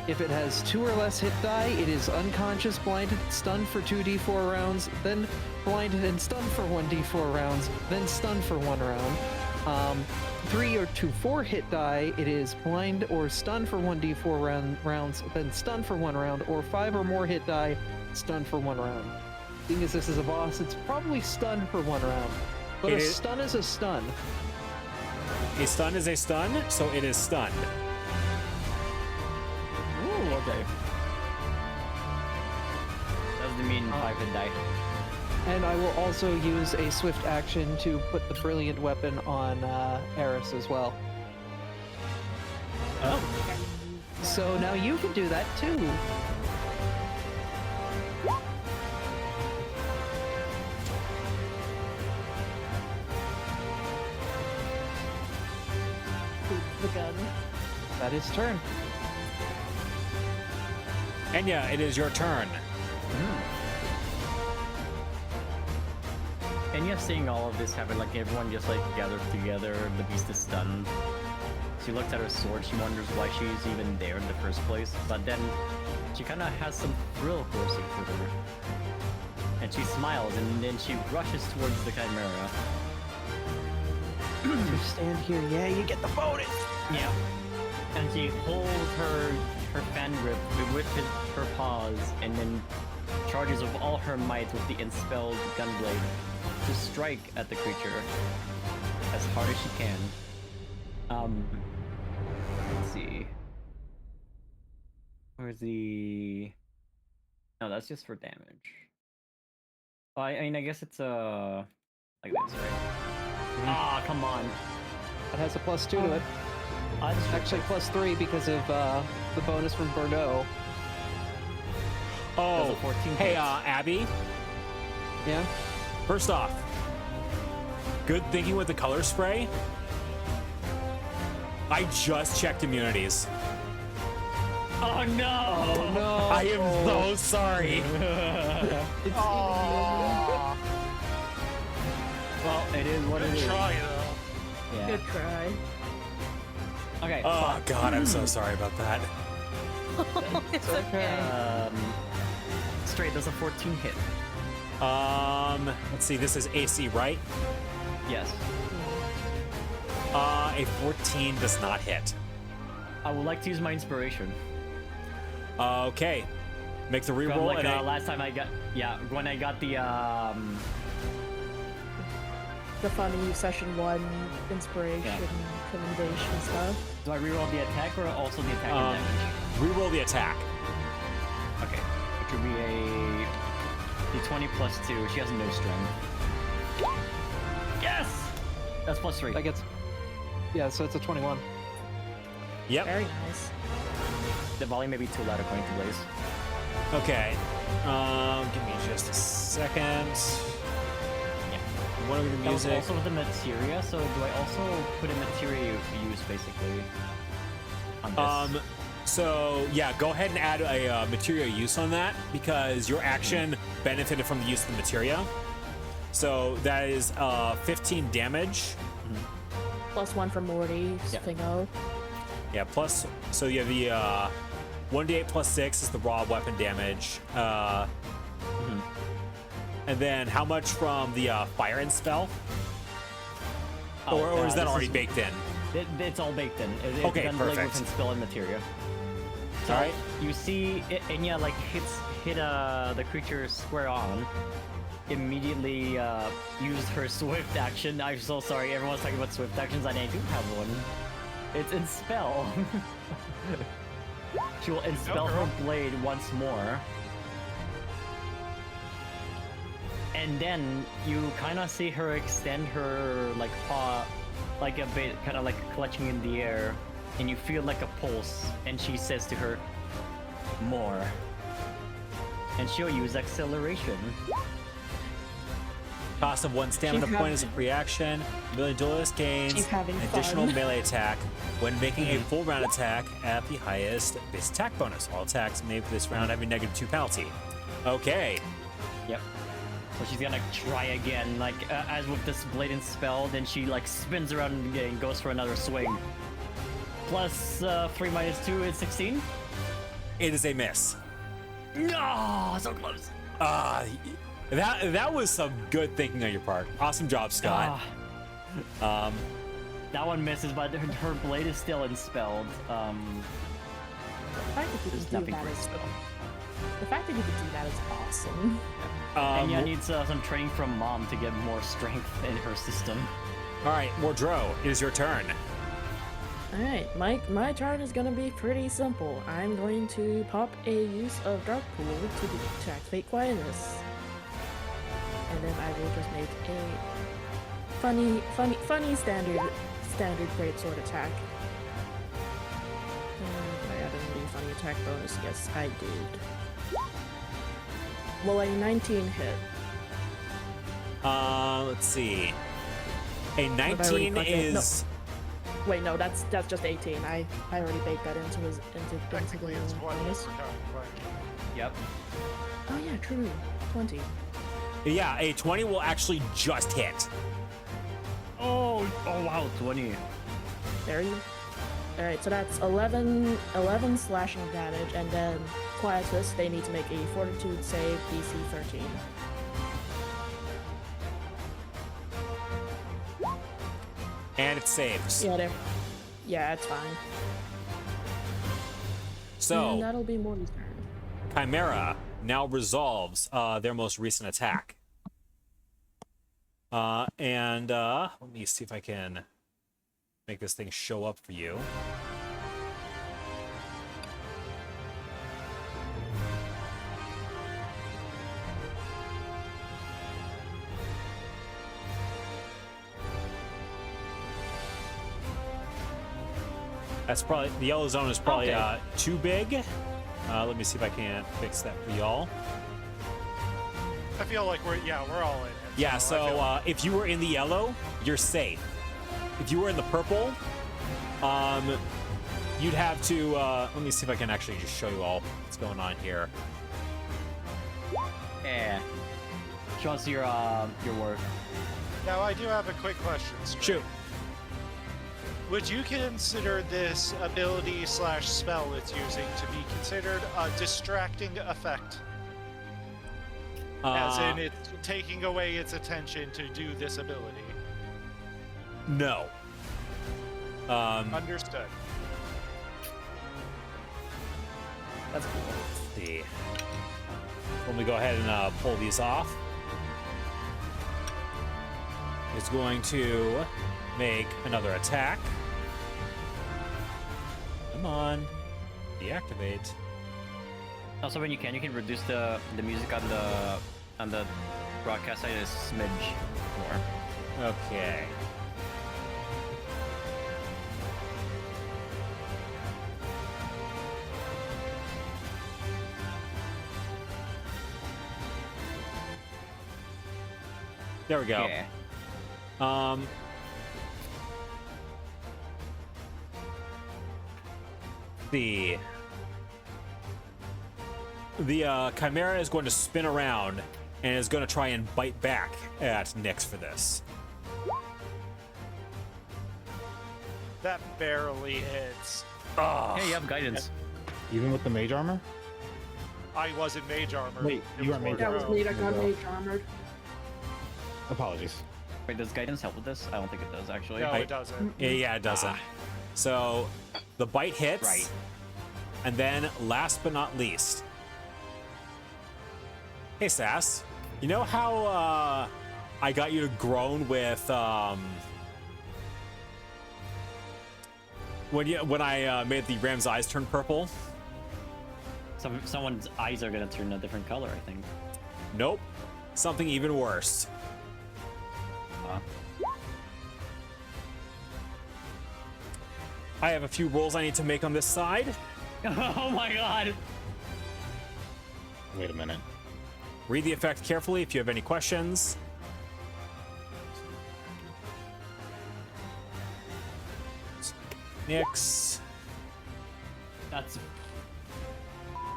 If it has 2 or less hit die, it is unconscious, blinded, stunned for 2d4 rounds, then blinded and stunned for 1d4 rounds, then stunned for 1 round. 3 or 4 hit die, it is blind or stunned for 1d4 rounds, then stunned for 1 round, or 5 or more hit die, stunned for 1 round. Seeing as this is a boss, it's probably stunned for 1 round. But a stun is a stun. A stun is a stun, so it is stunned. Ooh, okay. Doesn't mean 5 hit die. And I will also use a swift action to put the brilliant weapon on Eris as well. Oh. So now you can do that too. The gun. That is turn. Enya, it is your turn. And you're seeing all of this happen, like everyone just like gathered together, the beast is stunned. She looks at her sword, she wonders why she's even there in the first place, but then she kind of has some thrill coursing through her. And she smiles, and then she rushes towards the Chimera. You stand here, yeah, you get the bonus! Yeah. And she holds her fan grip with her paws, and then charges with all her might with the enspelled gunblade to strike at the creature as hard as she can. Let's see. Where's the... No, that's just for damage. Oh, I mean, I guess it's like this, right? Ah, come on. It has a +2 to it. Actually, +3 because of the bonus from Bordeaux. Oh, 14 hey, hits. Abby. Yeah? First off, good thinking with the color spray. I just checked immunities. Oh no! Oh no! I am so sorry. Well, it is what it Good is. try, though. Yeah. Good try. Okay. Oh God, I'm so sorry about that. It's okay. Straight, does a 14 hit? Let's see. This is AC, right? Yes. A 14 does not hit. I would like to use my inspiration. Okay. Make the From reroll. like and last time I got, when I got the The funny session 1 inspiration commendation stuff. do I reroll the attack or also the attack and damage? reroll the attack. Okay. It could be a d20 +2. She has no strength. Yes! That's +3. That gets... Yeah, so it's a 21. Yep. Very nice. The volume may be too loud according to Blaze. Okay. Give me just a second. What are we That was music? also with the materia, so do I also put a materia use basically on this? So yeah, go ahead and add a materia use on that because your action benefited from the use of the materia. So that is 15 damage. +1 from Morty's thingo. Yeah, plus, so you have the 1d8 + 6 is the raw weapon damage. And then how much from the fire and spell? Or is that already baked in? It's all baked in. Okay, it's perfect. Within spell and materia. So All right. you see Enya like hit the creature square on. Immediately used her swift action. I'm so sorry, everyone's talking about swift actions, and I do have one. It's Enspell. She will Enspell her blade once more. And then you kind of see her extend her like paw, like a bit, kind of like clutching in the air, and you feel like a pulse. And she says to her, "More." And she'll use acceleration. Cost of 1 stamina She's point as a free action. Melee duelist gains She's having an fun. additional melee attack when making a full round attack at the highest base attack bonus. All attacks made for this round have a -2 penalty. Okay. Yep. So she's gonna try again, like as with this blade and spell. Then she like spins around and goes for another swing. Plus 3 - 2 is 16. It is a miss. No, so close. That was some good thinking on your part. Awesome job, Scott. That one misses, but her blade is still enspelled. The fact that you There's can do nothing that for is spell. the fact that you can do that is awesome. Enya needs some training from mom to get more strength in her system. All right, Mordreau, it is your turn. Alright, my turn is gonna be pretty simple. I'm going to pop a use of Dark Pool to activate Quietness. And then I will just make a funny standard greatsword attack. Did I add a new funny attack bonus? Yes, I did. Will a 19 hit? Let's see. A 19 is... Wait, no, that's just 18. I already baked that into the Technically, it's 20 bonus. for counting. Yep. Oh yeah, true. 20. Yeah, a 20 will actually just hit. Oh wow, 20. There you. All right, so that's 11 slashing damage, and then Quietus, they need to make a Fortitude save, DC 13. And it saves. Yeah, it's fine. So, And that'll be Morty's turn. Chimera now resolves their most recent attack. Let me see if I can make this thing show up for you. That's probably, the yellow zone is probably too big. Let me see if I can fix that for y'all. I feel like we're all in it. Yeah, I feel so like- if you were in the yellow, you're safe. If you were in the purple, you'd have to, let me see if I can actually just show you all what's going on here. Yeah. Show us your work. Now I do have a quick question. Stray. Shoot. Would you consider this ability / spell it's using to be considered a distracting effect? As in, it's taking away its attention to do this ability. No. Understood. That's cool. Let's see. Let me go ahead and pull these off. It's going to make another attack. Come on. Deactivate. Also, when you can reduce the music on the broadcast side a smidge more. Okay. There we go. Yeah. The Chimera is going to spin around and is going to try and bite back at Nyx for this. That barely hits. Oh, Hey, you have guidance. Even with the mage armor? I wasn't mage armor. Wait, It you was aren't mage That Mordreau. was me that got mage armored. Apologies. Wait, does guidance help with this? I don't think it does actually. No, it doesn't. yeah, it doesn't. So the bite hits. Right. And then, last but not least, hey Sass, you know how I got you to groan with when I made the ram's eyes turn purple? Someone's eyes are gonna turn a different color, I think. Nope, something even worse. I have a few rolls I need to make on this side. Oh my god! Wait a minute. Read the effect carefully if you have any questions. Nyx. That's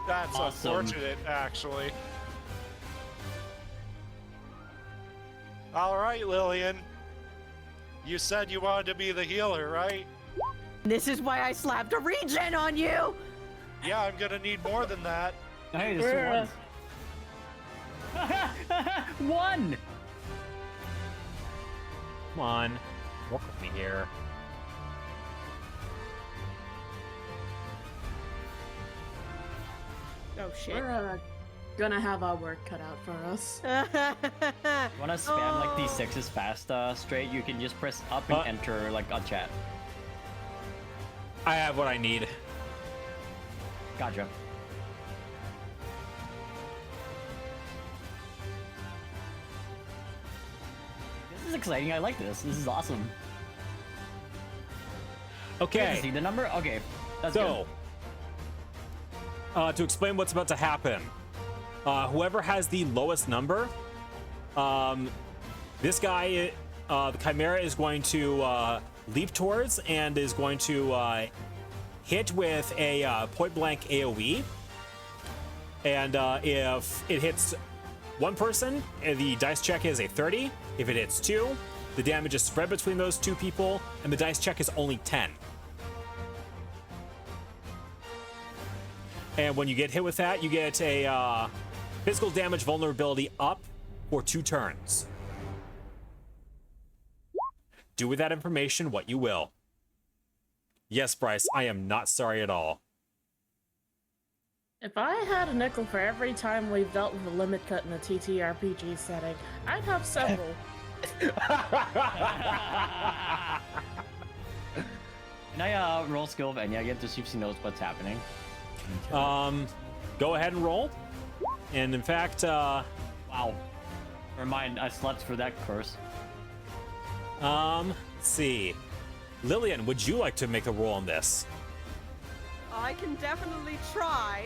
That's Awesome. unfortunate, actually. All right, Lillian. You said you wanted to be the healer, right? This is why I slapped a regen on you! Yeah, I'm gonna need more than that. hey, this one. One. Come on. Work with me here. Oh shit. We're Gonna have our work cut out for us. Wanna spam like these sixes fast straight? You can just press up and enter like on chat. I have what I need. Gotcha. This is exciting. I like this. This is awesome. Okay. See the number? Okay. That's So, to explain what's about to happen, whoever has the lowest number, this guy, the Chimera, is going to leap towards and is going to hit with a point-blank AoE. And if it hits one person, the dice check is a 30. If it hits two, the damage is spread between those two people, and the dice check is only 10. And when you get hit with that, you get a physical damage vulnerability up for 2 turns. Do with that information what you will. Yes, Bryce, I am not sorry at all. If I had a nickel for every time we've dealt with a limit cut in a TTRPG setting, I'd have several. Can I roll skill of Enya again to see if she knows what's happening? Go ahead and roll. And in fact, wow. Never mind, I slept for that curse. let's see. Lillian, would you like to make the roll on this? I can definitely try.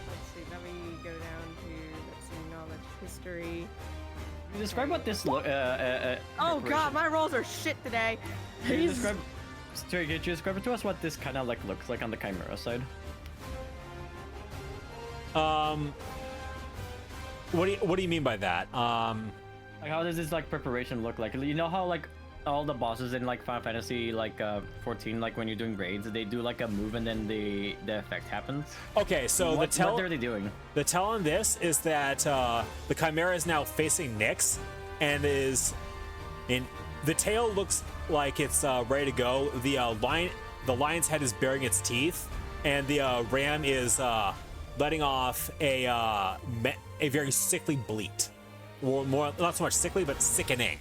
Let's see, let me go down to, let's see, knowledge, history. Can you describe what this Oh god, my rolls are shit today. Can you describe... Sorry, could you describe it to us what this kind of like looks like on the Chimera side? What do you mean by that? Like how does this like preparation look like? You know how like all the bosses in like Final Fantasy like 14, like when you're doing raids, they do like a move and then the effect happens. Okay, so what are they doing? The tell on this is that the Chimera is now facing Nyx and is in. The tail looks like it's ready to go. The lion's head is baring its teeth, and the ram is letting off a very sickly bleat, or more, not so much sickly, but sickening.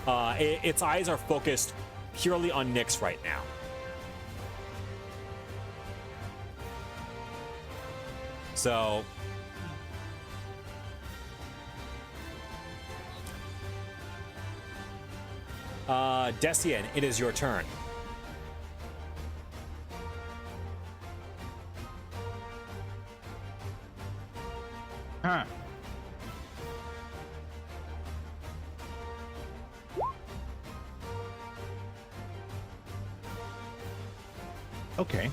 Its eyes are focused purely on Nyx right now. So. Decian, it is your turn. Huh. Okay.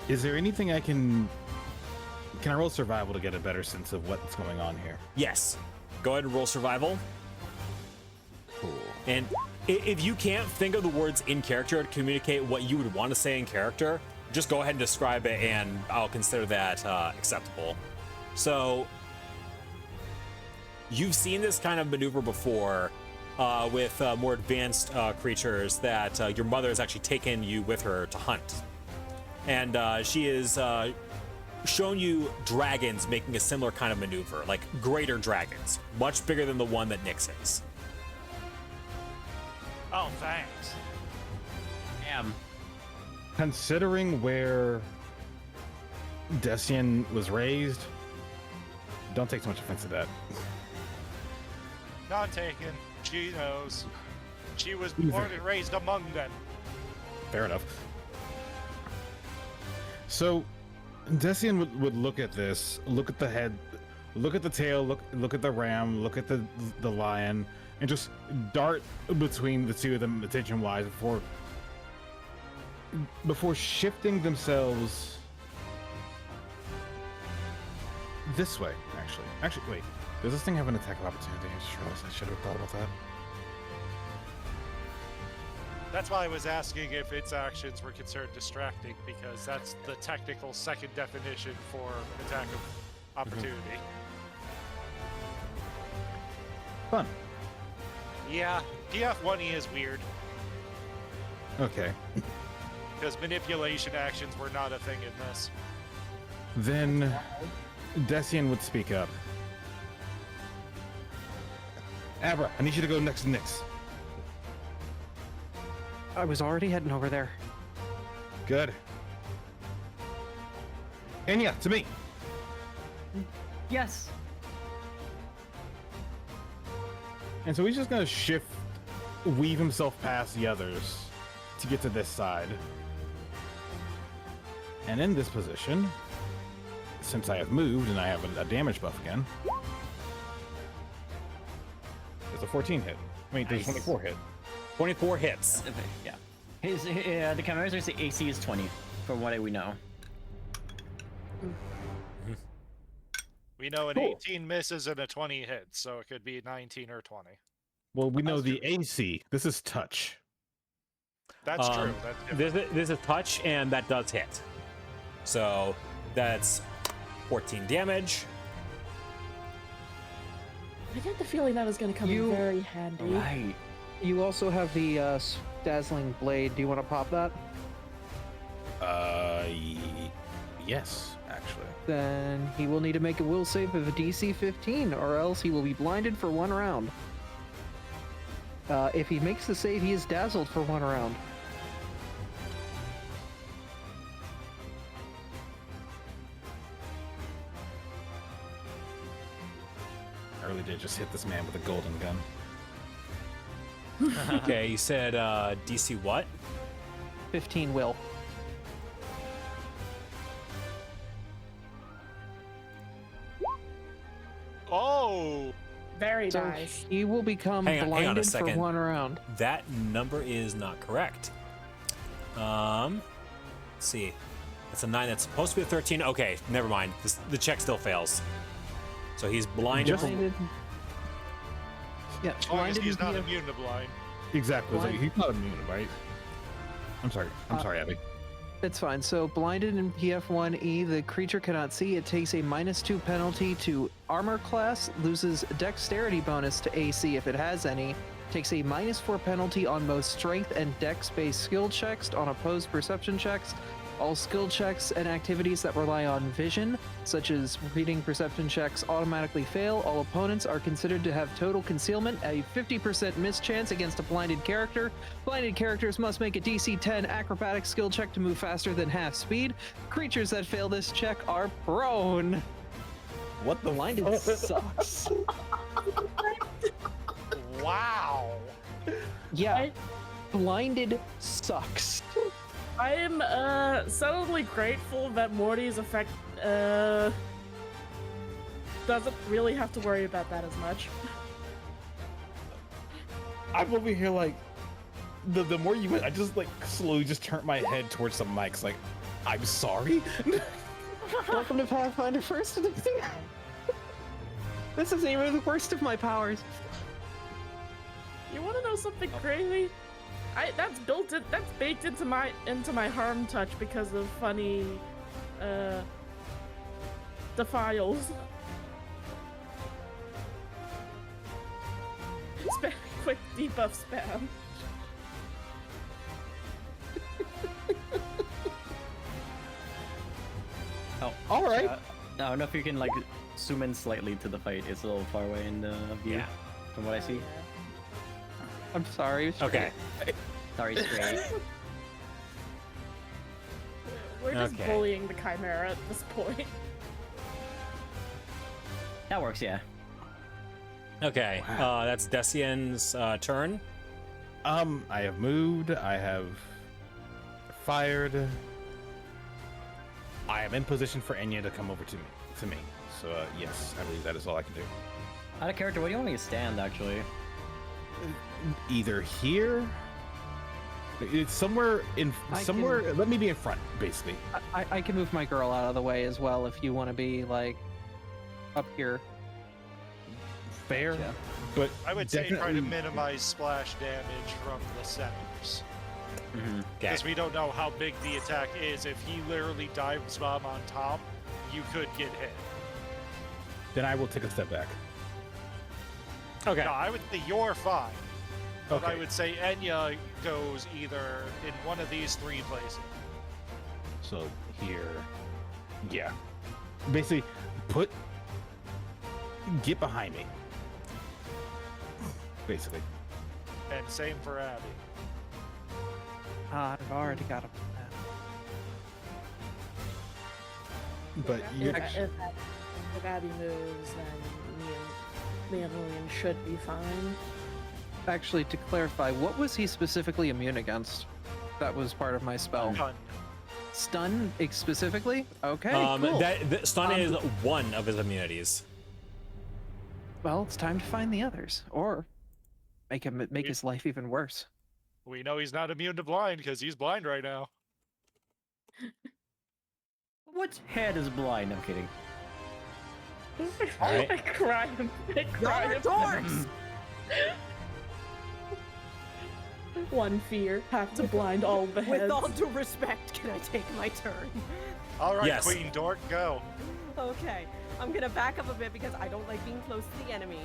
Is there anything I can I roll survival to get a better sense of what's going on here? Yes. Go ahead and roll survival. Cool. And if you can't think of the words in character to communicate what you would want to say in character, just go ahead and describe it and I'll consider that acceptable. So, you've seen this kind of maneuver before with more advanced creatures that your mother has actually taken you with her to hunt. And she is shown you dragons making a similar kind of maneuver, like greater dragons, much bigger than the one that Nyx is. Oh, thanks. Damn. Considering where Decian was raised, don't take too much offense to that. Not taken. She knows. She was born and raised among them. Fair enough. So, Decian would look at this, look at the head, look at the tail, look at the ram, look at the lion, and just dart between the two of them attention-wise before shifting themselves this way. Actually, wait. Does this thing have an attack of opportunity? I just realized I should have thought about that. That's why I was asking if its actions were considered distracting, because that's the technical second definition for attack of opportunity. Fun. Yeah, PF1E is weird, Okay. because manipulation actions were not a thing in this. Then Decian would speak up. Abra, I need you to go next to Nyx. I was already heading over there. Good. Enya, to me. Yes. And so he's just gonna weave himself past the others to get to this side. And in this position, since I have moved and I have a damage buff again, it's a 14 hit. I mean, there's Nice. 24 hit. 24 hits. Yeah. The Chimera's AC is 20, from what we know. We know an Cool. 18 misses and a 20 hits, so it could be 19 or 20. Well, we know the AC. This is touch. That's true. That's different. There's a touch, and that does hit. So that's 14 damage. I get the feeling that is going to come in very handy. Right. You also have the dazzling blade. Do you want to pop that? Yes, actually. Then he will need to make a will save of a DC 15, or else he will be blinded for 1 round. If he makes the save, he is dazzled for 1 round. I really did just hit this man with a golden gun. Okay, you said DC what? 15 will. Oh! Very So nice. he will become Hang on a blinded for second. 1 round. That number is not correct. Let's see. That's a 9. That's supposed to be a 13. Okay, never mind. The check still fails. So he's blinded. Blinded. Yeah, As long as blinded he's in not PF immune to blind. Exactly. Blind- He's not immune, right? I'm sorry. I'm sorry, Abby. It's fine. So blinded in PF1E, the creature cannot see. It takes a -2 penalty to armor class, loses dexterity bonus to AC if it has any, takes a -4 penalty on most strength and dex-based skill checks on opposed perception checks. All skill checks and activities that rely on vision, such as reading perception checks, automatically fail. All opponents are considered to have total concealment, a 50% miss chance against a blinded character. Blinded characters must make a DC 10 acrobatic skill check to move faster than half speed. Creatures that fail this check are prone. What the Blinded sucks. Wow! Yeah, blinded sucks. I am subtly grateful that Morty's effect doesn't really have to worry about that as much. I'm over here like, the more you went, I just like slowly just turned my head towards the mics like, I'm sorry? Welcome to Pathfinder First Edition. This isn't even the worst of my powers. You want to know something crazy? That's baked into my harm touch because of funny defiles. Spam, quick debuff spam. Oh, All right. I don't know if you can like zoom in slightly to the fight. It's a little far away in the view, Yeah. from what I see. I'm sorry. Okay. Sorry, straight. We're just Okay. bullying the Chimera at this point. That works, yeah. Okay, that's Decian's turn. I have moved. I have fired. I am in position for Enya to come over to me. So yes, I believe that is all I can do. Out of character, where do you want me to stand, actually? Either here. It's somewhere in I somewhere. can- Let me be in front, basically. I can move my girl out of the way as well if you want to be like up here. Fair, Yeah. but I would say try to definitely- minimize splash damage from the centers. Okay. Because we don't know how big the attack is. If he literally dives bomb on top, you could get hit. Then I will take a step back. Okay. No, I would say you're fine. But I Okay. would say Enya goes either in one of these 3 places. So here, yeah. Basically, get behind me. Basically. And same for Abby. I've already got a plan. But you're, If Abby moves, then me and Lillian should be fine. Actually, to clarify, what was he specifically immune against? That was part of my spell. Done. Stun specifically? Okay, cool. That stun is one of his immunities. Well, it's time to find the others, or make his life even worse. We know he's not immune to blind because he's blind right now. What head is blind? I'm kidding. All right. I cried. I cried. dorks! One fear, have to blind all the heads. With all due respect, can I take my turn? All right, Yes. Queen Dork, go. Okay, I'm gonna back up a bit because I don't like being close to the enemy.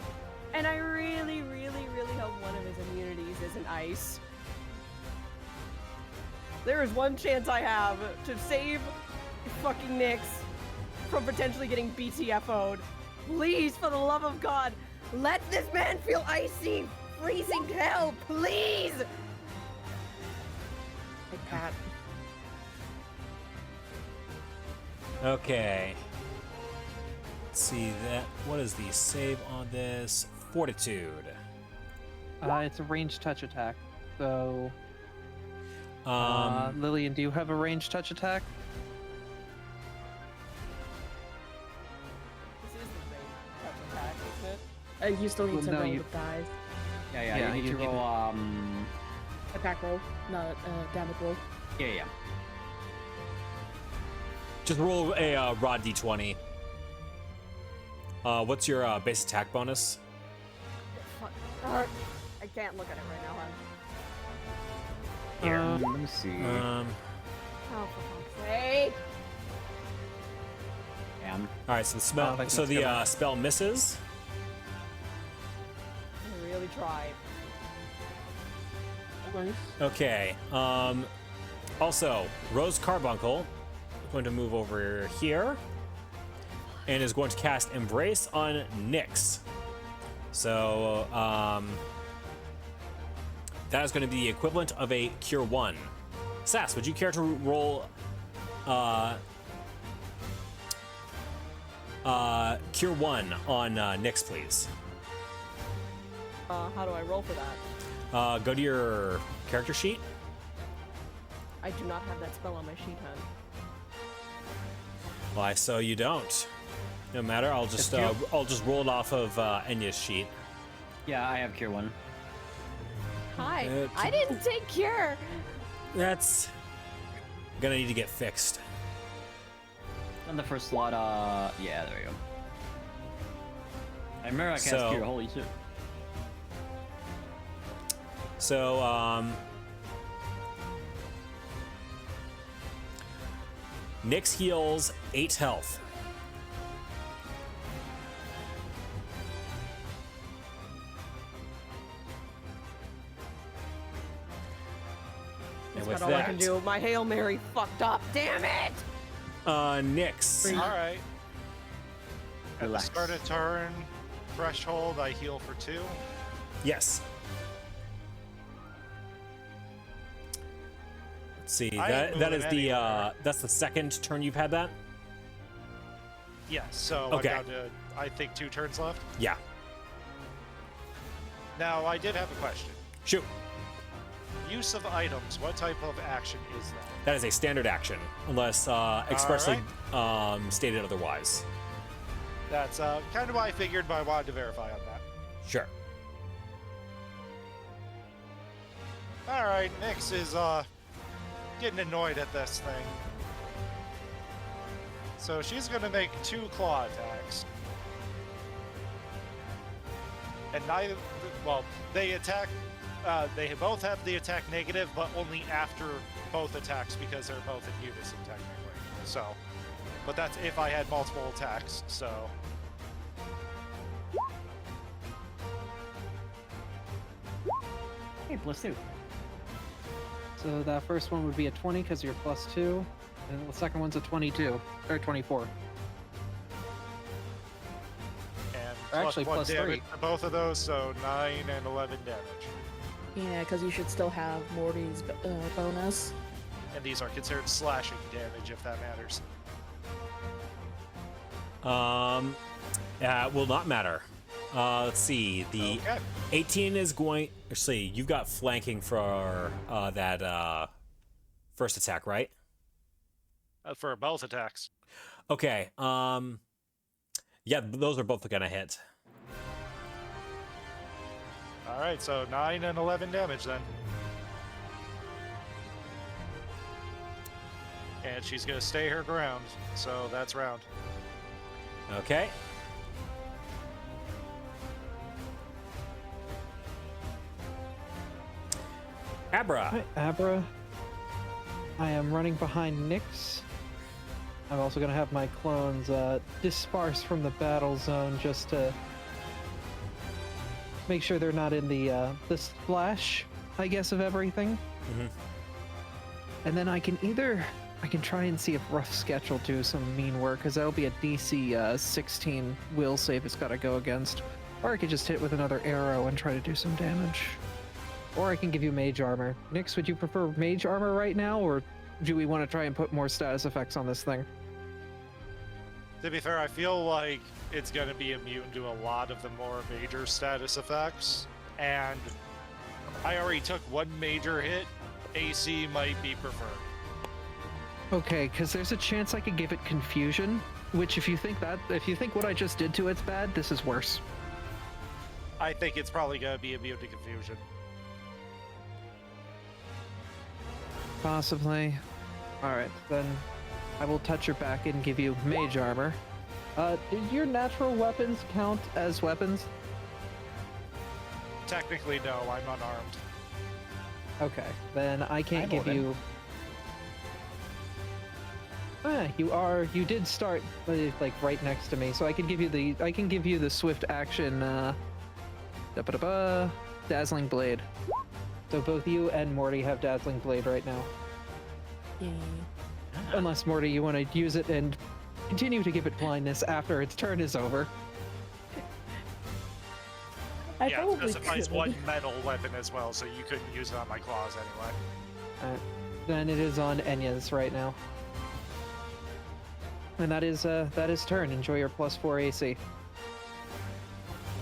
And I really, really, really hope one of his immunities isn't ice. There is one chance I have to save fucking Nyx from potentially getting BTFO'd. Please, for the love of God, let this man feel icy, freezing hell, please! Like that. Okay. Let's see that. What is the save on this? Fortitude. It's a ranged touch attack. So, Um, Lillian, do you have a ranged touch attack? This is the main touch attack, isn't it? You still need Well, to no, roll you- with dice. Yeah, Yeah, you need you to need roll, Attack roll, not damage roll. yeah. just roll a raw d20. What's your base attack bonus? Fuck. I can't look at it right now, hon. Here, let me see. Oh, for fuck's sake! Damn. All right, so the spell, think so that's the gonna- spell misses. I really tried. Nice. Okay. Also, Rose Carbuncle is going to move over here and is going to cast Embrace on Nyx. So, that is going to be the equivalent of a Cure 1. Sass, would you care to roll Cure 1 on Nyx, please? How do I roll for that? Go to your character sheet. I do not have that spell on my sheet, hon. Why, so you don't. No matter. I'll just roll it off of Enya's sheet. Yeah, I have Cure 1. Hi, I didn't take cure. That's gonna need to get fixed. On the first slot, yeah, there you go. I remember I cast So- Cure, holy shit. So, Nyx heals 8 health. And That's with about all I can that, do. My Hail Mary fucked up. Damn it! Nyx. All right. At the Relax. start of turn threshold, I heal for 2. Yes. Let's see. I ain't That is moving the anywhere. that's the second turn you've had that. Yes, so Okay. I'm down to, I think, 2 turns left. Yeah. Now, I did have a question. Shoot. Use of items, what type of action is that? That is a standard action, unless expressly stated otherwise. That's kind of what I figured, but I wanted to verify on that. Sure. Alright, Nyx is getting annoyed at this thing. So she's gonna make 2 claw attacks. And neither, well, they attack, they both have the attack negative, but only after both attacks because they're both in unison technically. So, but that's if I had multiple attacks, so. Okay, +2. So that first one would be a 20 because you're +2, and the second one's a 22 or 24. And Actually, +1 +3. damage to both of those, so 9 and 11 damage. Yeah, because you should still have Morty's bonus. And these are considered slashing damage, if that matters. Will not matter. Let's see. The Okay. 18 is going. Actually, you've got flanking for that first attack, right? For both attacks. Okay. Yeah, those are both gonna hit. All right, so 9 and 11 damage then. And she's going to stay her ground, so that's round. Okay. Abra. Hi, Abra. I am running behind Nyx. I'm also going to have my clones disperse from the battle zone just to make sure they're not in the splash, I guess, of everything. Mhm. And then I can try and see if Rough Sketch will do some mean work, because that'll be a DC 16 will save it's got to go against. Or I could just hit with another arrow and try to do some damage. Or I can give you Mage Armor. Nyx, would you prefer Mage Armor right now, or do we want to try and put more status effects on this thing? To be fair, I feel like it's going to be immune to a lot of the more major status effects. And I already took one major hit. AC might be preferred. Okay, because there's a chance I could give it Confusion, which if you think what I just did to it's bad, this is worse. I think it's probably going to be immune to confusion. Possibly. Alright, then I will touch your back and give you Mage Armor. Did your natural weapons count as weapons? Technically, no, I'm unarmed. Okay, then I can't give Warden. you... you did start, like, right next to me, so I can give you the swift action, Dazzling Blade. So both you and Morty have Dazzling Blade right now. Yay. Unless, Morty, you want to use it and continue to give it blindness after its turn is over. I Yeah, it probably specifies could. one metal weapon as well, so you couldn't use it on my claws anyway. Then it is on Enya's right now. And that is turn. Enjoy your +4 AC.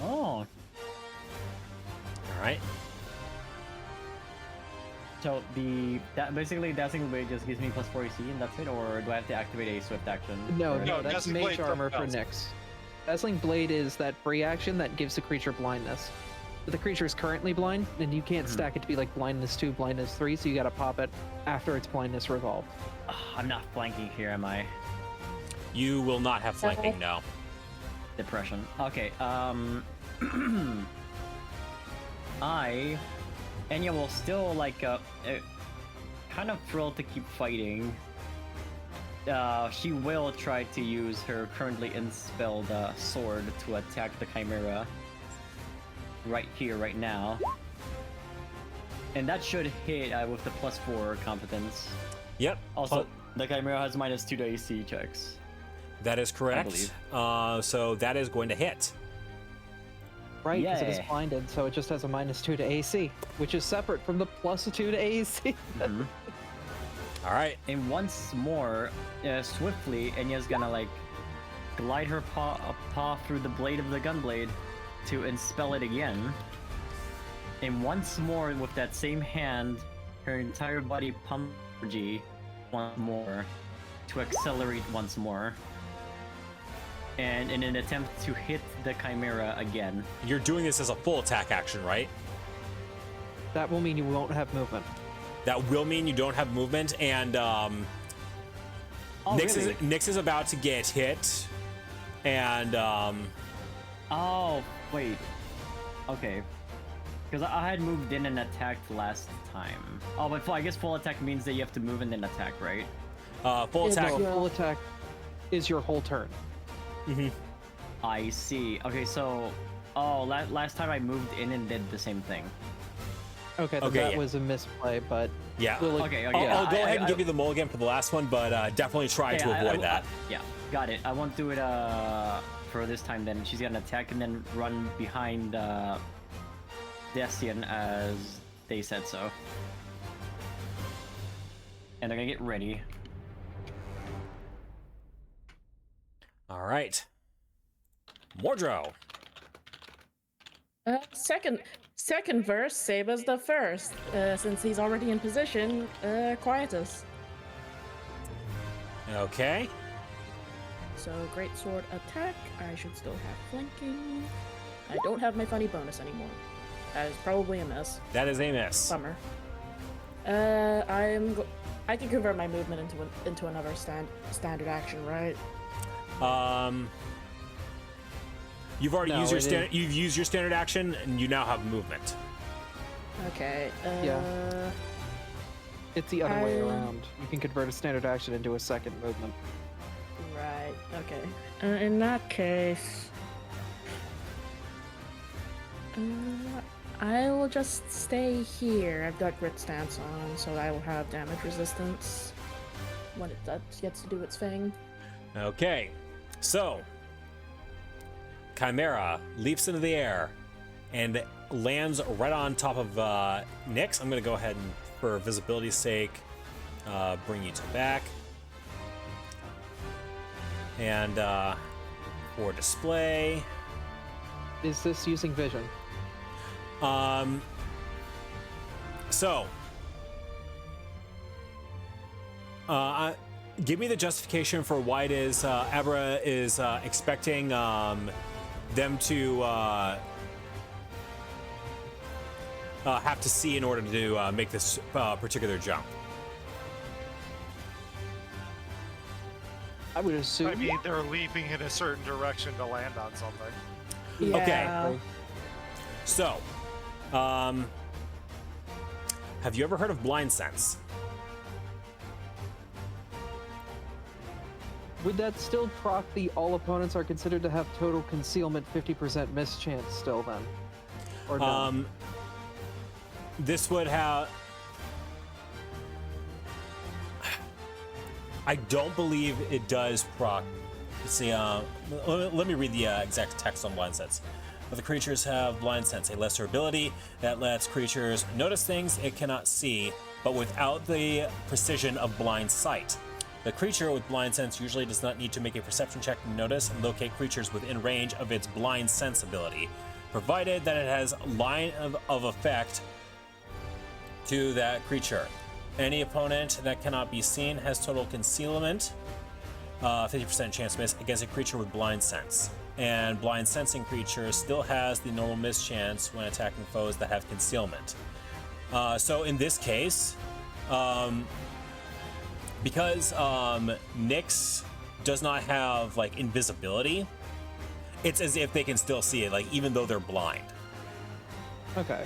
Oh, All right. so basically Dazzling Blade just gives me +4 AC and that's it, or do I have to activate a swift action? No, Or- no, that's Dazzling Mage Blade Armor for something Nyx. Dazzling Blade is that free action that gives the creature blindness. But the creature is currently blind, and you can't stack it to be like blindness 2, blindness 3, so you gotta pop it after its blindness resolved. I'm not flanking here, am I? You will not have flanking, no. Depression. Okay, Enya will still kind of thrilled to keep fighting. She will try to use her currently unspelled sword to attack the Chimera right here, right now. And that should hit with the +4 competence. Yep. Also, the Chimera has -2 to AC checks. That is correct. believe. So that is going to hit. Right, because it is Yay. blinded, so it just has a -2 to AC, which is separate from the +2 to AC. Mhm. All right. And once more, swiftly, Enya's gonna glide her paw through the blade of the gunblade to enspell it again. And once more, with that same hand, her entire body pumps energy once more to accelerate once more. And in an attempt to hit the Chimera again. You're doing this as a full attack action, right? That will mean you won't have movement. That will mean you don't have movement, and Oh, really? Nyx is about to get hit, and Oh, wait. Okay. Because I had moved in and attacked last time. Oh, but I guess full attack means that you have to move and then attack, right? full attack. No, full attack is your whole turn. I see. Okay, so... Oh, last time I moved in and did the same thing. Okay, then Okay, that yeah. was a misplay, but Yeah. we'll- Okay, I'll, yeah, I'll go ahead and I- give you the mulligan for the last one, but definitely try to Yeah, avoid that. Yeah, got it. I won't do it for this time then. She's gonna attack and then run behind Destian as they said so. And they're gonna get ready. All right. Mordro. Second verse, same as the first. Since he's already in position, Quietus. Okay. So great sword attack. I should still have flanking. I don't have my funny bonus anymore. That is probably a miss. That is a miss. Bummer. I can convert my movement into another standard action, right? You've already No, used your it standard. You've used your standard action, and you now have movement. Okay. Yeah. It's the other way I- around. You can convert a standard action into a second movement. Right. Okay. In that case, I will just stay here. I've got Grit Stance on, so I will have damage resistance when it gets to do its thing. Okay. So, Chimera leaps into the air and lands right on top of Nyx. I'm going to go ahead and, for visibility's sake, bring you to back. And for display, Is this using vision? so give me the justification for why it is Abra is expecting them to have to see in order to make this particular jump. I would assume. I mean, they're leaping in a certain direction to land on something. Okay. So, have you ever heard of blind sense? Would that still proc the all opponents are considered to have total concealment 50% miss chance still then? Or no? This would have. I don't believe it does proc. Let's see. Let me read the exact text on blind sense. But the creatures have blind sense, a lesser ability that lets creatures notice things it cannot see, but without the precision of blind sight. The creature with blind sense usually does not need to make a perception check to notice and locate creatures within range of its blind sense ability, provided that it has line of effect to that creature. Any opponent that cannot be seen has total concealment, 50% chance to miss against a creature with blind sense. And blind sensing creature still has the normal miss chance when attacking foes that have concealment. So in this case, because Nyx does not have like invisibility, it's as if they can still see it, like even though they're blind. Okay.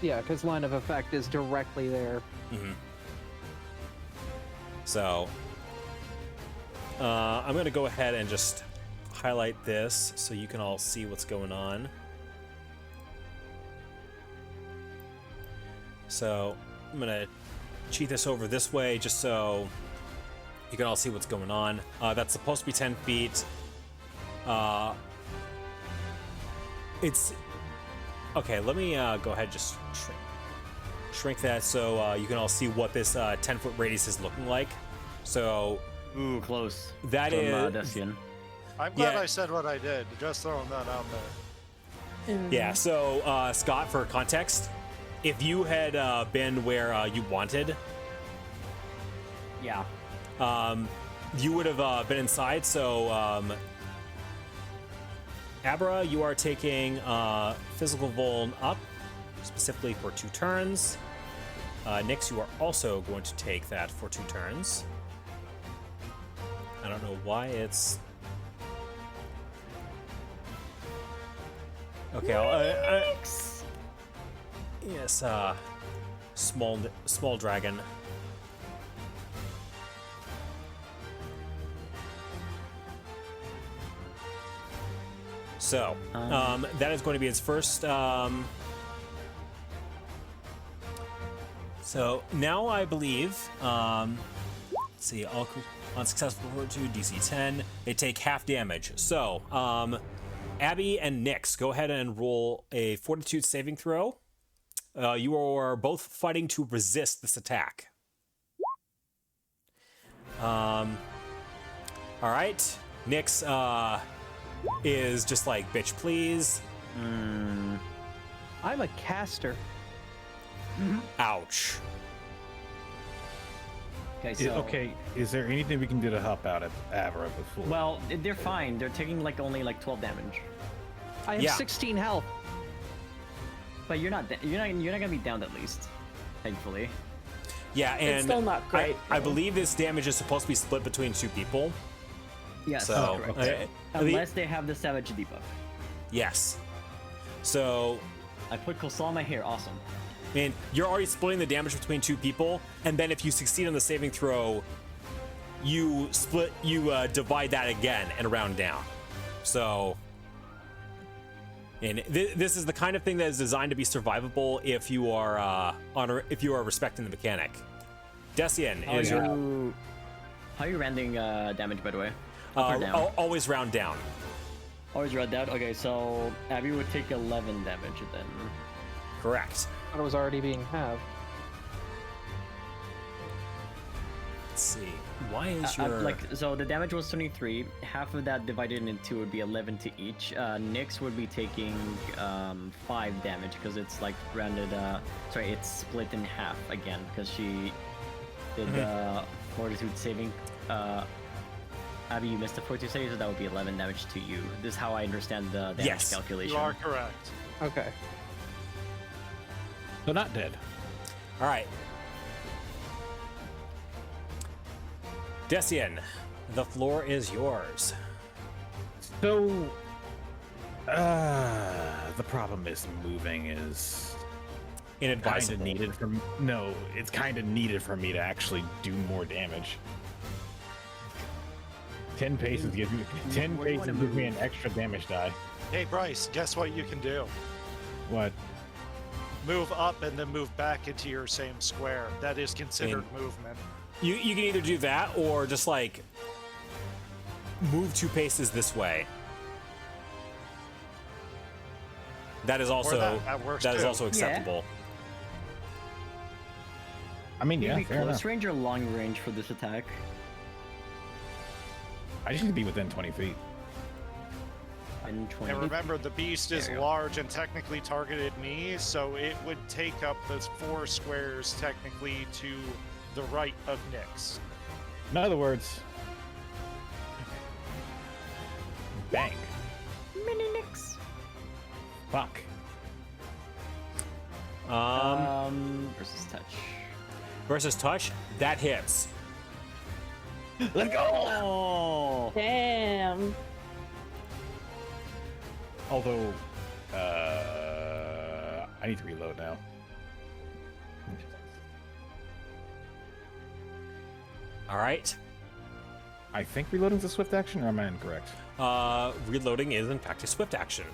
Yeah, because line of effect is directly there. Mm-hmm. So I'm going to go ahead and just highlight this so you can all see what's going on. So I'm going to cheat this over this way just so you can all see what's going on. That's supposed to be 10 feet. It's okay. Let me go ahead and just shrink that so you can all see what this 10-foot radius is looking like. So Ooh, close. that From, is Destian. I'm glad Yeah. I said what I did. Just throwing that out there. yeah. So Scott, for context, if you had been where you wanted, Yeah. you would have been inside. So Abra, you are taking physical vuln up, specifically for 2 turns. Nyx, you are also going to take that for 2 turns. I don't know why it's... Okay, yes, small dragon. So, that is going to be its first So now I believe, let's see, all unsuccessful fortitude, DC 10, they take half damage. So, Abby and Nyx, go ahead and roll a fortitude saving throw. You are both fighting to resist this attack. All right, Nyx is just like, bitch, please. I'm a caster. Ouch. Okay, so Okay, is there anything we can do to help out at Avra before? well, they're fine. They're taking like only like 12 damage. I have Yeah. 16 health. But you're not gonna be downed at least, thankfully. Yeah, and still not great, I though. believe this damage is supposed to be split between 2 people. Yes, So, correct. okay. Unless they have the savage debuff. Yes. So, I put Kosama here. Awesome. I mean, you're already splitting the damage between 2 people, and then if you succeed on the saving throw, you divide that again and round down. So, and this is the kind of thing that is designed to be survivable if you are respecting the mechanic. Decian is your How are you rounding damage, by the way? Up or down? always round down. Always round down. Okay, so Abby would take 11 damage then. Correct. It was already being halved. Let's see. Why is your So the damage was 23. Half of that divided into 2 would be 11 to each. Nyx would be taking 5 damage because it's like rounded. Sorry, it's split in half again because she did fortitude saving. Abby, you missed the fortitude saving, so that would be 11 damage to you. This is how I understand the damage Yes. calculation. You are correct. Okay. So not dead. All right. Decian, the floor is yours. So, the problem is moving is kind of Inadvisable. needed for no, it's kind of needed for me to actually do more damage. 10 paces gives me Where do you wanna an extra damage die. Hey, Bryce, guess what you can do? What? Move up and then move back into your same square. That is considered movement. You can either do that or just like move 2 paces this way. That is also that works that is too. also acceptable. I mean, yeah, Maybe fair close enough. range or long range for this attack? I just need to be within 20 feet. And 20. And remember, the beast is There you go. large and technically targeted me, so it would take up those 4 squares technically to the right of Nyx. In other words, bang. Mini Nyx. Fuck. Versus touch. Versus touch, that hits. Let's go. Oh. Damn. Although, I need to reload now. All right. I think reloading's a swift action, or am I incorrect? Reloading is in fact a swift action.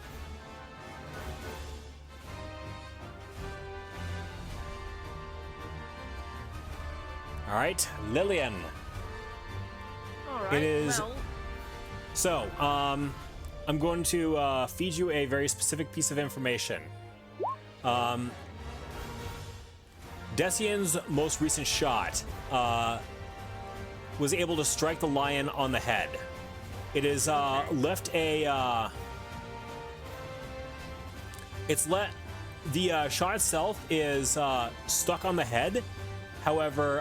All right, Lillian. All right. It is- Well, So, I'm going to feed you a very specific piece of information. Decian's most recent shot was able to strike the lion on the head. It is left a. The shot itself is stuck on the head. However,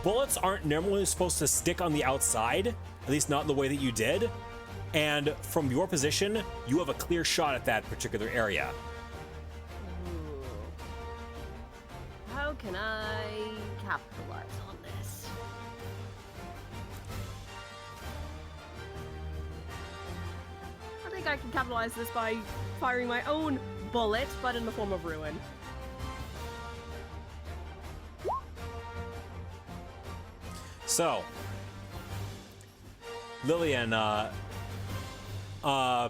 bullets aren't normally supposed to stick on the outside, at least not in the way that you did. And from your position, you have a clear shot at that particular area. how can I capitalize on this? I think I can capitalize this by firing my own bullet, but in the form of ruin. So, Lillian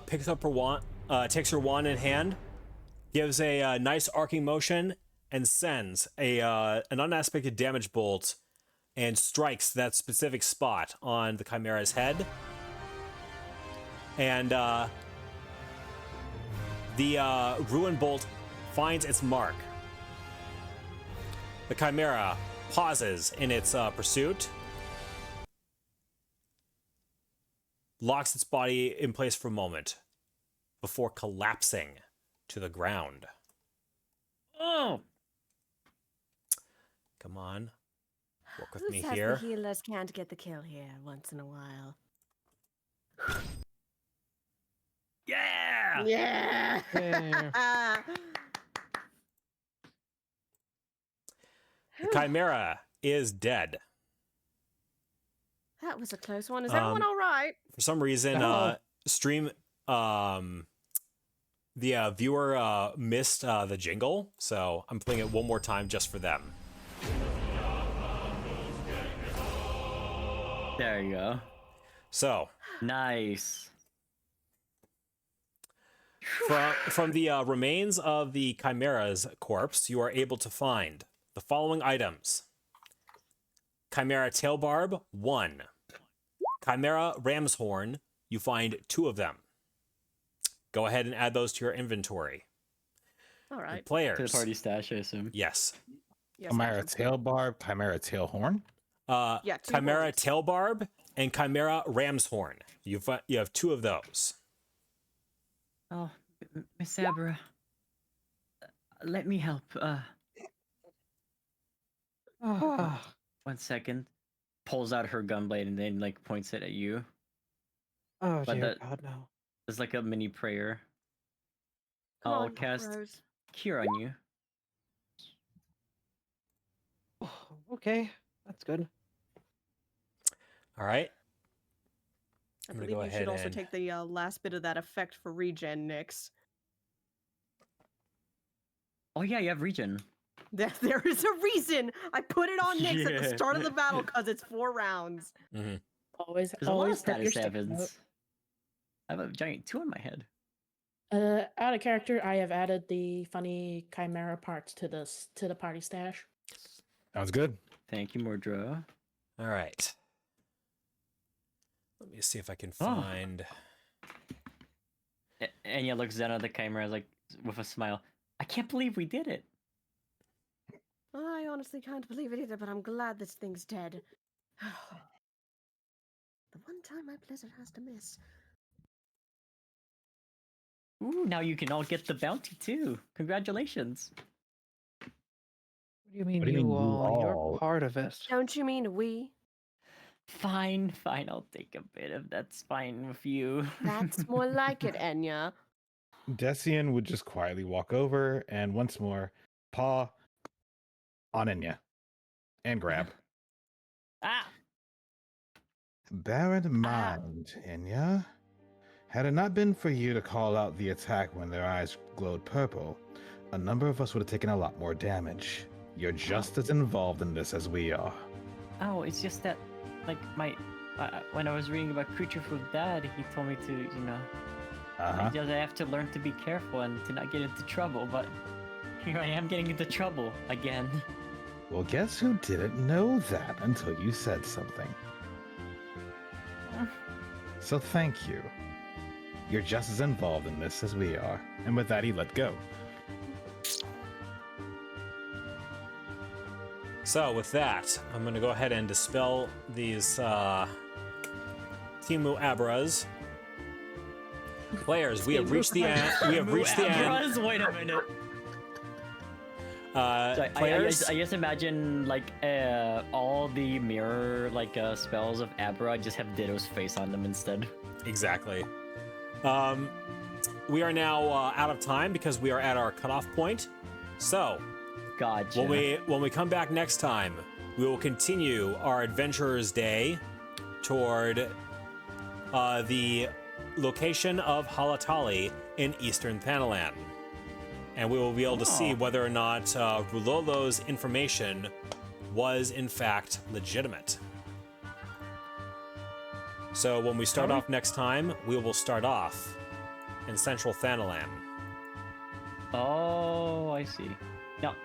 picks up her wand, takes her wand in hand, gives a nice arcing motion and sends an unexpected damage bolt and strikes that specific spot on the Chimera's head. And the Ruin Bolt finds its mark. The Chimera pauses in its pursuit, locks its body in place for a moment before collapsing to the ground. Oh! Come on. Work with Who me says here. the healers can't get the kill here once in a while? Yeah! Yeah. Yeah. The Chimera is dead. That was a close one. Is everyone all right? For some reason, stream the viewer missed the jingle, so I'm playing it one more time just for them. There you go. So Nice. from the remains of the Chimera's corpse, you are able to find the following items: Chimera Tailbarb, 1. Chimera Ram's Horn, you find 2 of them. Go ahead and add those to your inventory. All right. Players. To the party stash, I assume. Yes. Yes, Chimera Ashton. tail barb, chimera tail horn. Yeah, 2 Chimera horns. Tailbarb and Chimera Ram's Horn. You have 2 of those. Oh, Miss Abra, let me help. Ah, 1 second. Pulls out her gunblade and then like points it at you. oh But dear that- God, no. It's like a mini prayer. Come I'll on, cast Rose. Cure on you. Oh, okay, that's good. All right. I I'm gonna believe go you ahead should also and take the last bit of that effect for regen, Nyx. Oh yeah, you have regen. There is a reason I put it on Nyx at Yeah. the start of the battle because it's 4 rounds. Mhm. Always, There's a lot of always put your status stick out. sevens. I have a giant 2 on my head. Out of character, I have added the funny chimera parts to the party stash. Sounds good. Thank you, Mordra. All right. Let me see if I can Oh. find. Anya looks down at the chimera like with a smile. I can't believe we did it. I honestly can't believe it either, but I'm glad this thing's dead. The one time my blizzard has to miss. Ooh, now you can all get the bounty too. Congratulations. What do you mean, What do you mean, you all? You're all? part of it. Don't you mean we? Fine, I'll take a bit of that's fine with you. That's more like it, Enya. Decian would just quietly walk over and once more paw on Enya and grab. Ah! Bear in mind, Enya, had it not been for you to call out the attack when their eyes glowed purple, a number of us would have taken a lot more damage. You're just as involved in this as we are. Oh, it's just that, like, when I was reading about Creature for Dad, he told me to, I just have to learn to be careful and to not get into trouble, but here I am getting into trouble again. Well, guess who didn't know that until you said something? So thank you. You're just as involved in this as we are. And with that, he let go. So with that, I'm going to go ahead and dispel these Timu Abras. Players, we have reached the end. We have reached the end. Abras? Wait a minute. So Players, I just imagine like all the mirror spells of Abra just have Ditto's face on them instead. exactly. We are now out of time because we are at our cutoff point. So Gotcha. when we come back next time, we will continue our Adventurers Day toward the location of Halatali in Eastern Thanalan. And we will be able to see whether or not Rulolo's information was in fact legitimate. So when we start off next time, we will start off in Central Thanalan. Oh, I see. Now,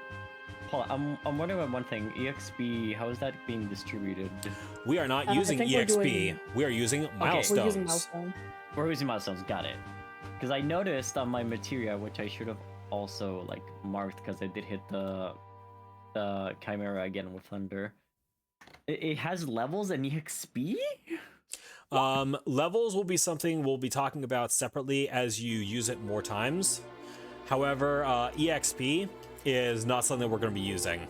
Paul, I'm wondering about one thing. EXP, how is that being distributed? We are not I using think we're EXP. doing- We are using milestones. We're using milestone. We're using milestones. Got it. Because I noticed on my materia, which I should have also like marked, because I did hit the Chimera again with Thunder. It has levels and EXP. Levels will be something we'll be talking about separately as you use it more times. However, EXP is not something that we're going to be using.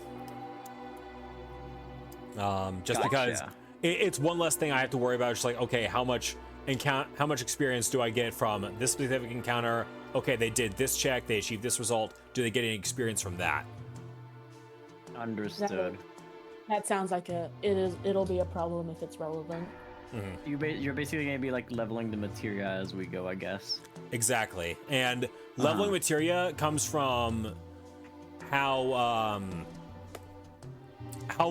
Just because Gotcha. it's one less thing I have to worry about. Just like, okay, how much experience do I get from this specific encounter? Okay, they did this check, they achieved this result. Do they get any experience from that? Understood. That sounds like it'll be a problem if it's relevant. You're basically gonna be like leveling the materia as we go, I guess. Exactly. And leveling materia comes from how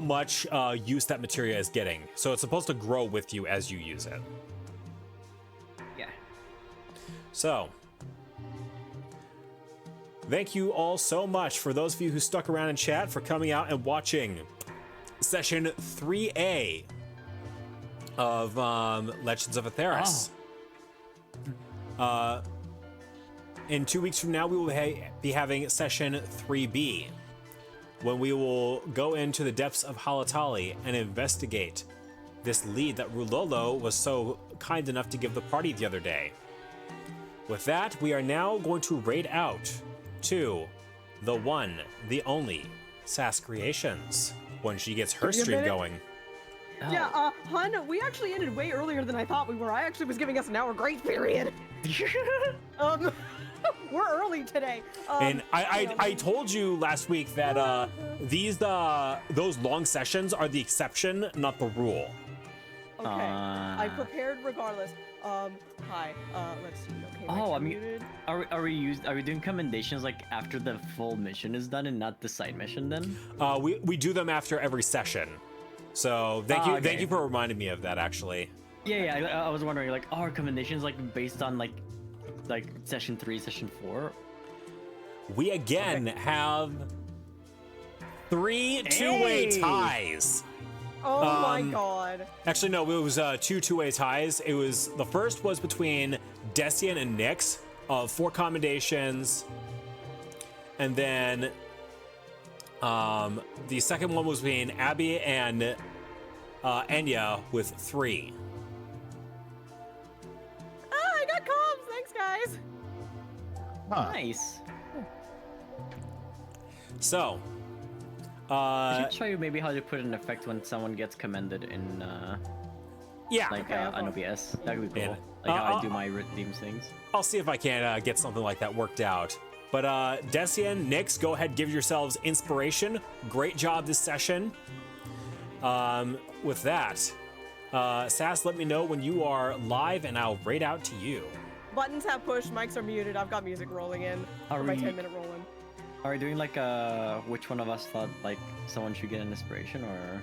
much use that materia is getting. So it's supposed to grow with you as you use it. Yeah. So, thank you all so much for those of you who stuck around in chat for coming out and watching session 3A of Legends of Eitherys. In 2 weeks from now, we will be having session 3B, when we will go into the depths of Halatali and investigate this lead that Rulolo was so kind enough to give the party the other day. With that, we are now going to raid out to the one, the only, Sass Creations, when she gets her stream going. Yeah, Hun, we actually ended way earlier than I thought we were. I actually was giving us an hour grace period. We're early today. And I told you last week that those long sessions are the exception, not the rule. Okay, I prepared regardless. Hi. Let's see. Okay. Oh, I mean, muted. are we doing commendations like after the full mission is done and not the side mission then? We do them after every session. So thank you for reminding me of that, actually. Yeah. I was wondering, like, are recommendations like based on like session 3, session 4? We again have 3 two-way ties. Oh my god. Actually, no, it was 2 two-way ties. It was the first was between Decian and Nyx of 4 commendations, and then the second one was between Abby and Enya with 3. I got comms. Thanks, guys. Nice. So, I should show you maybe how to put an effect when someone gets commended in yeah, on OBS. That would be cool. Yeah. Like how I do my redeem things. I'll see if I can get something like that worked out. But Decian, Nyx, go ahead, give yourselves inspiration. Great job this session. With that, Sass, let me know when you are live, and I'll raid out to you. Buttons have pushed. Mics are muted. I've got music rolling in. Are my we- 10-minute rolling. Are we doing like which one of us thought like someone should get an inspiration, or?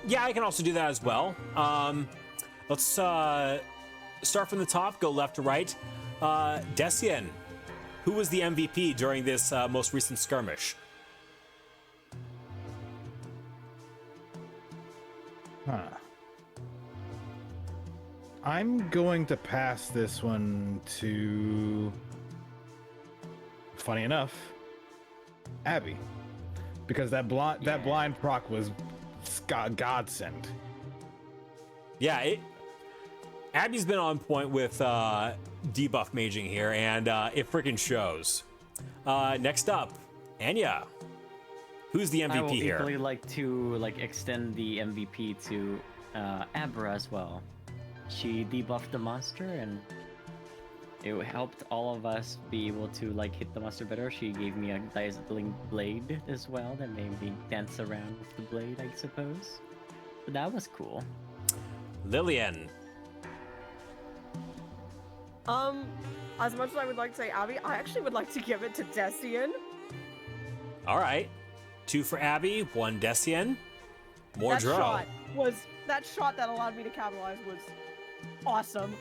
Yeah, I can also do that as well. Let's start from the top, go left to right. Decian, who was the MVP during this most recent skirmish? I'm going to pass this one to, funny enough, Abby, because that blind proc was godsend. Yeah, Abby's been on point with debuff maging here, and it freaking shows. Next up, Enya. Who's the MVP I would here? equally like to extend the MVP to Abra as well. She debuffed the monster and it helped all of us be able to hit the monster better. She gave me a dazzling blade as well that made me dance around with the blade, I suppose. But that was cool. Lillian. As much as I would like to say Abby, I actually would like to give it to Decian. All right. 2 for Abby, 1 Decian. More That draw. shot that allowed me to capitalize was awesome.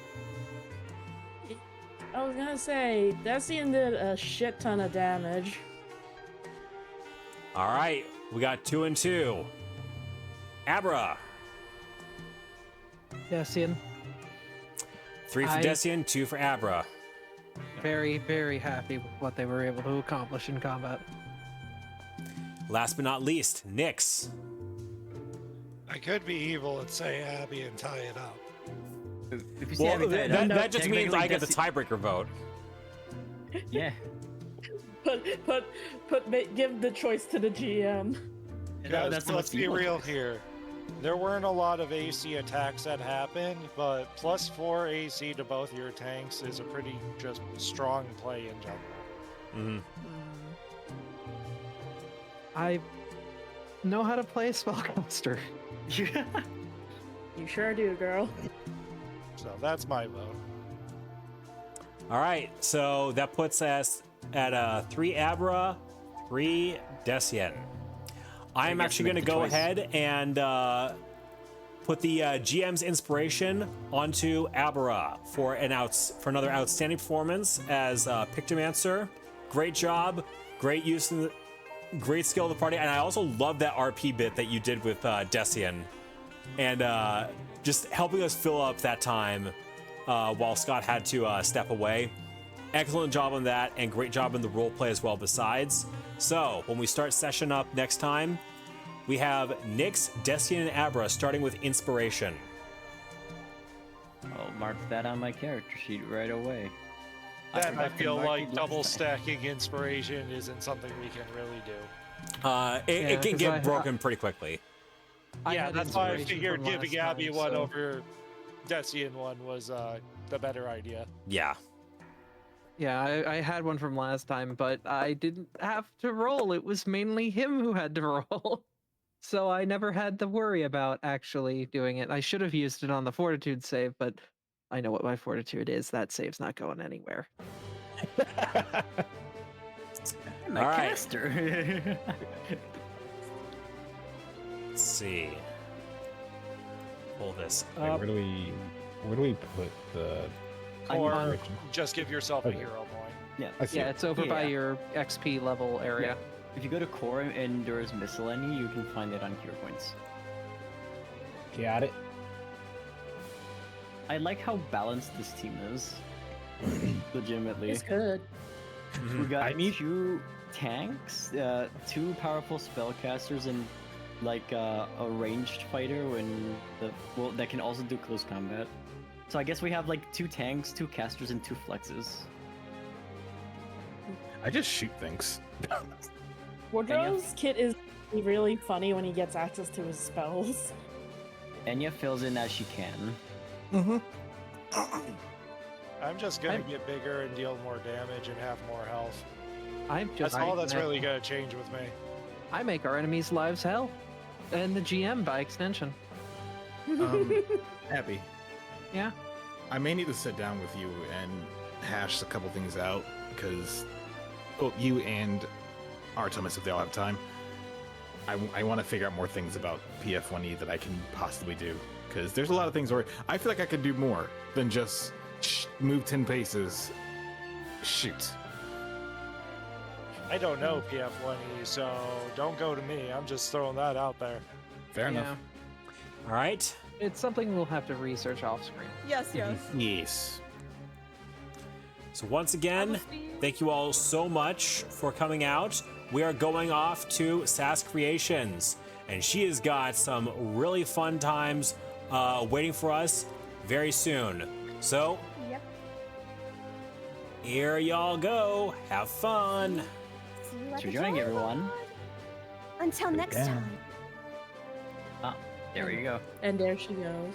I was gonna say, Desian did a shit ton of damage. All right, we got 2 and 2. Abra. Desian, 3 for I- Desian, 2 for Abra. very, very happy with what they were able to accomplish in combat. Last but not least, Nyx. I could be evil and say Abby and tie it up. If you see Well, everything, that just means technically I get the Desi- tiebreaker vote. Yeah. Give the choice to the GM. Guys, That's the let's most be evil real choice. here. There weren't a lot of AC attacks that happened, but +4 AC to both your tanks is a pretty just strong play in general. Mm-hmm. I know how to play a spellcaster. You sure do, girl. So that's my vote. All right, so that puts us at 3 Abra, 3 Desian. I am guess actually make going to the go choice. ahead and put the GM's inspiration onto Abra for another outstanding performance as Pictomancer. Great job, great use in great skill of the party, and I also love that RP bit that you did with Desian, and just helping us fill up that time while Scott had to step away. Excellent job on that, and great job in the role play as well besides. So when we start session up next time, we have Nyx, Desian, and Abra starting with inspiration. I'll mark that on my character sheet right away. That I forgot to feel mark like it last double time. stacking inspiration isn't something we can really do. It can 'cause get broken pretty quickly. I Yeah, had that's why I inspiration figured from giving last Abby time, one so- over Desian one was the better idea. Yeah. Yeah, I had one from last time, but I didn't have to roll. It was mainly him who had to roll. So I never had to worry about actually doing it. I should have used it on the fortitude save, but I know what my fortitude is. That save's not going anywhere. I'm a All right. caster. Let's see. Pull this Wait, up. where do we put the? Or inspiration? just give yourself a Okay. hero point. Yeah. I see. Yeah, it's over by Yeah. your XP level area. If you go to core and endures miscellany, you can find it on hero points. Got it. I like how balanced this team is. Legitimately. It's good. Mhm. We got I need- 2 tanks, 2 powerful spellcasters, and like a ranged fighter that can also do close combat. So I guess we have like 2 tanks, 2 casters, and 2 flexes. I just shoot things. Woodrow's kit is really funny when he gets access to his spells. Enya fills in as she can. I'm just gonna I'm- get bigger and deal more damage and have more health. I'm just That's all that's I- really gonna change with me. I make our enemies' lives hell. And the GM by extension. Happy. Yeah. I may need to sit down with you and hash a couple things out because, well, you and Artemis, if they all have time, I want to figure out more things about PF1E that I can possibly do because there's a lot of things where I feel like I could do more than just move 10 paces, shoot. I don't know PF1E, so don't go to me. I'm just throwing that out there. Fair Yeah. enough. All right. It's something we'll have to research off screen. Yes, yes. Yes. So once again, thank you all so much for coming out. We are going off to Sass Creations, and she has got some really fun times waiting for us very soon. So, Yep. here y'all go. Have fun. See you at Thanks for the joining, door, everyone. bud. Until next Yeah. time. There we go. And there she goes.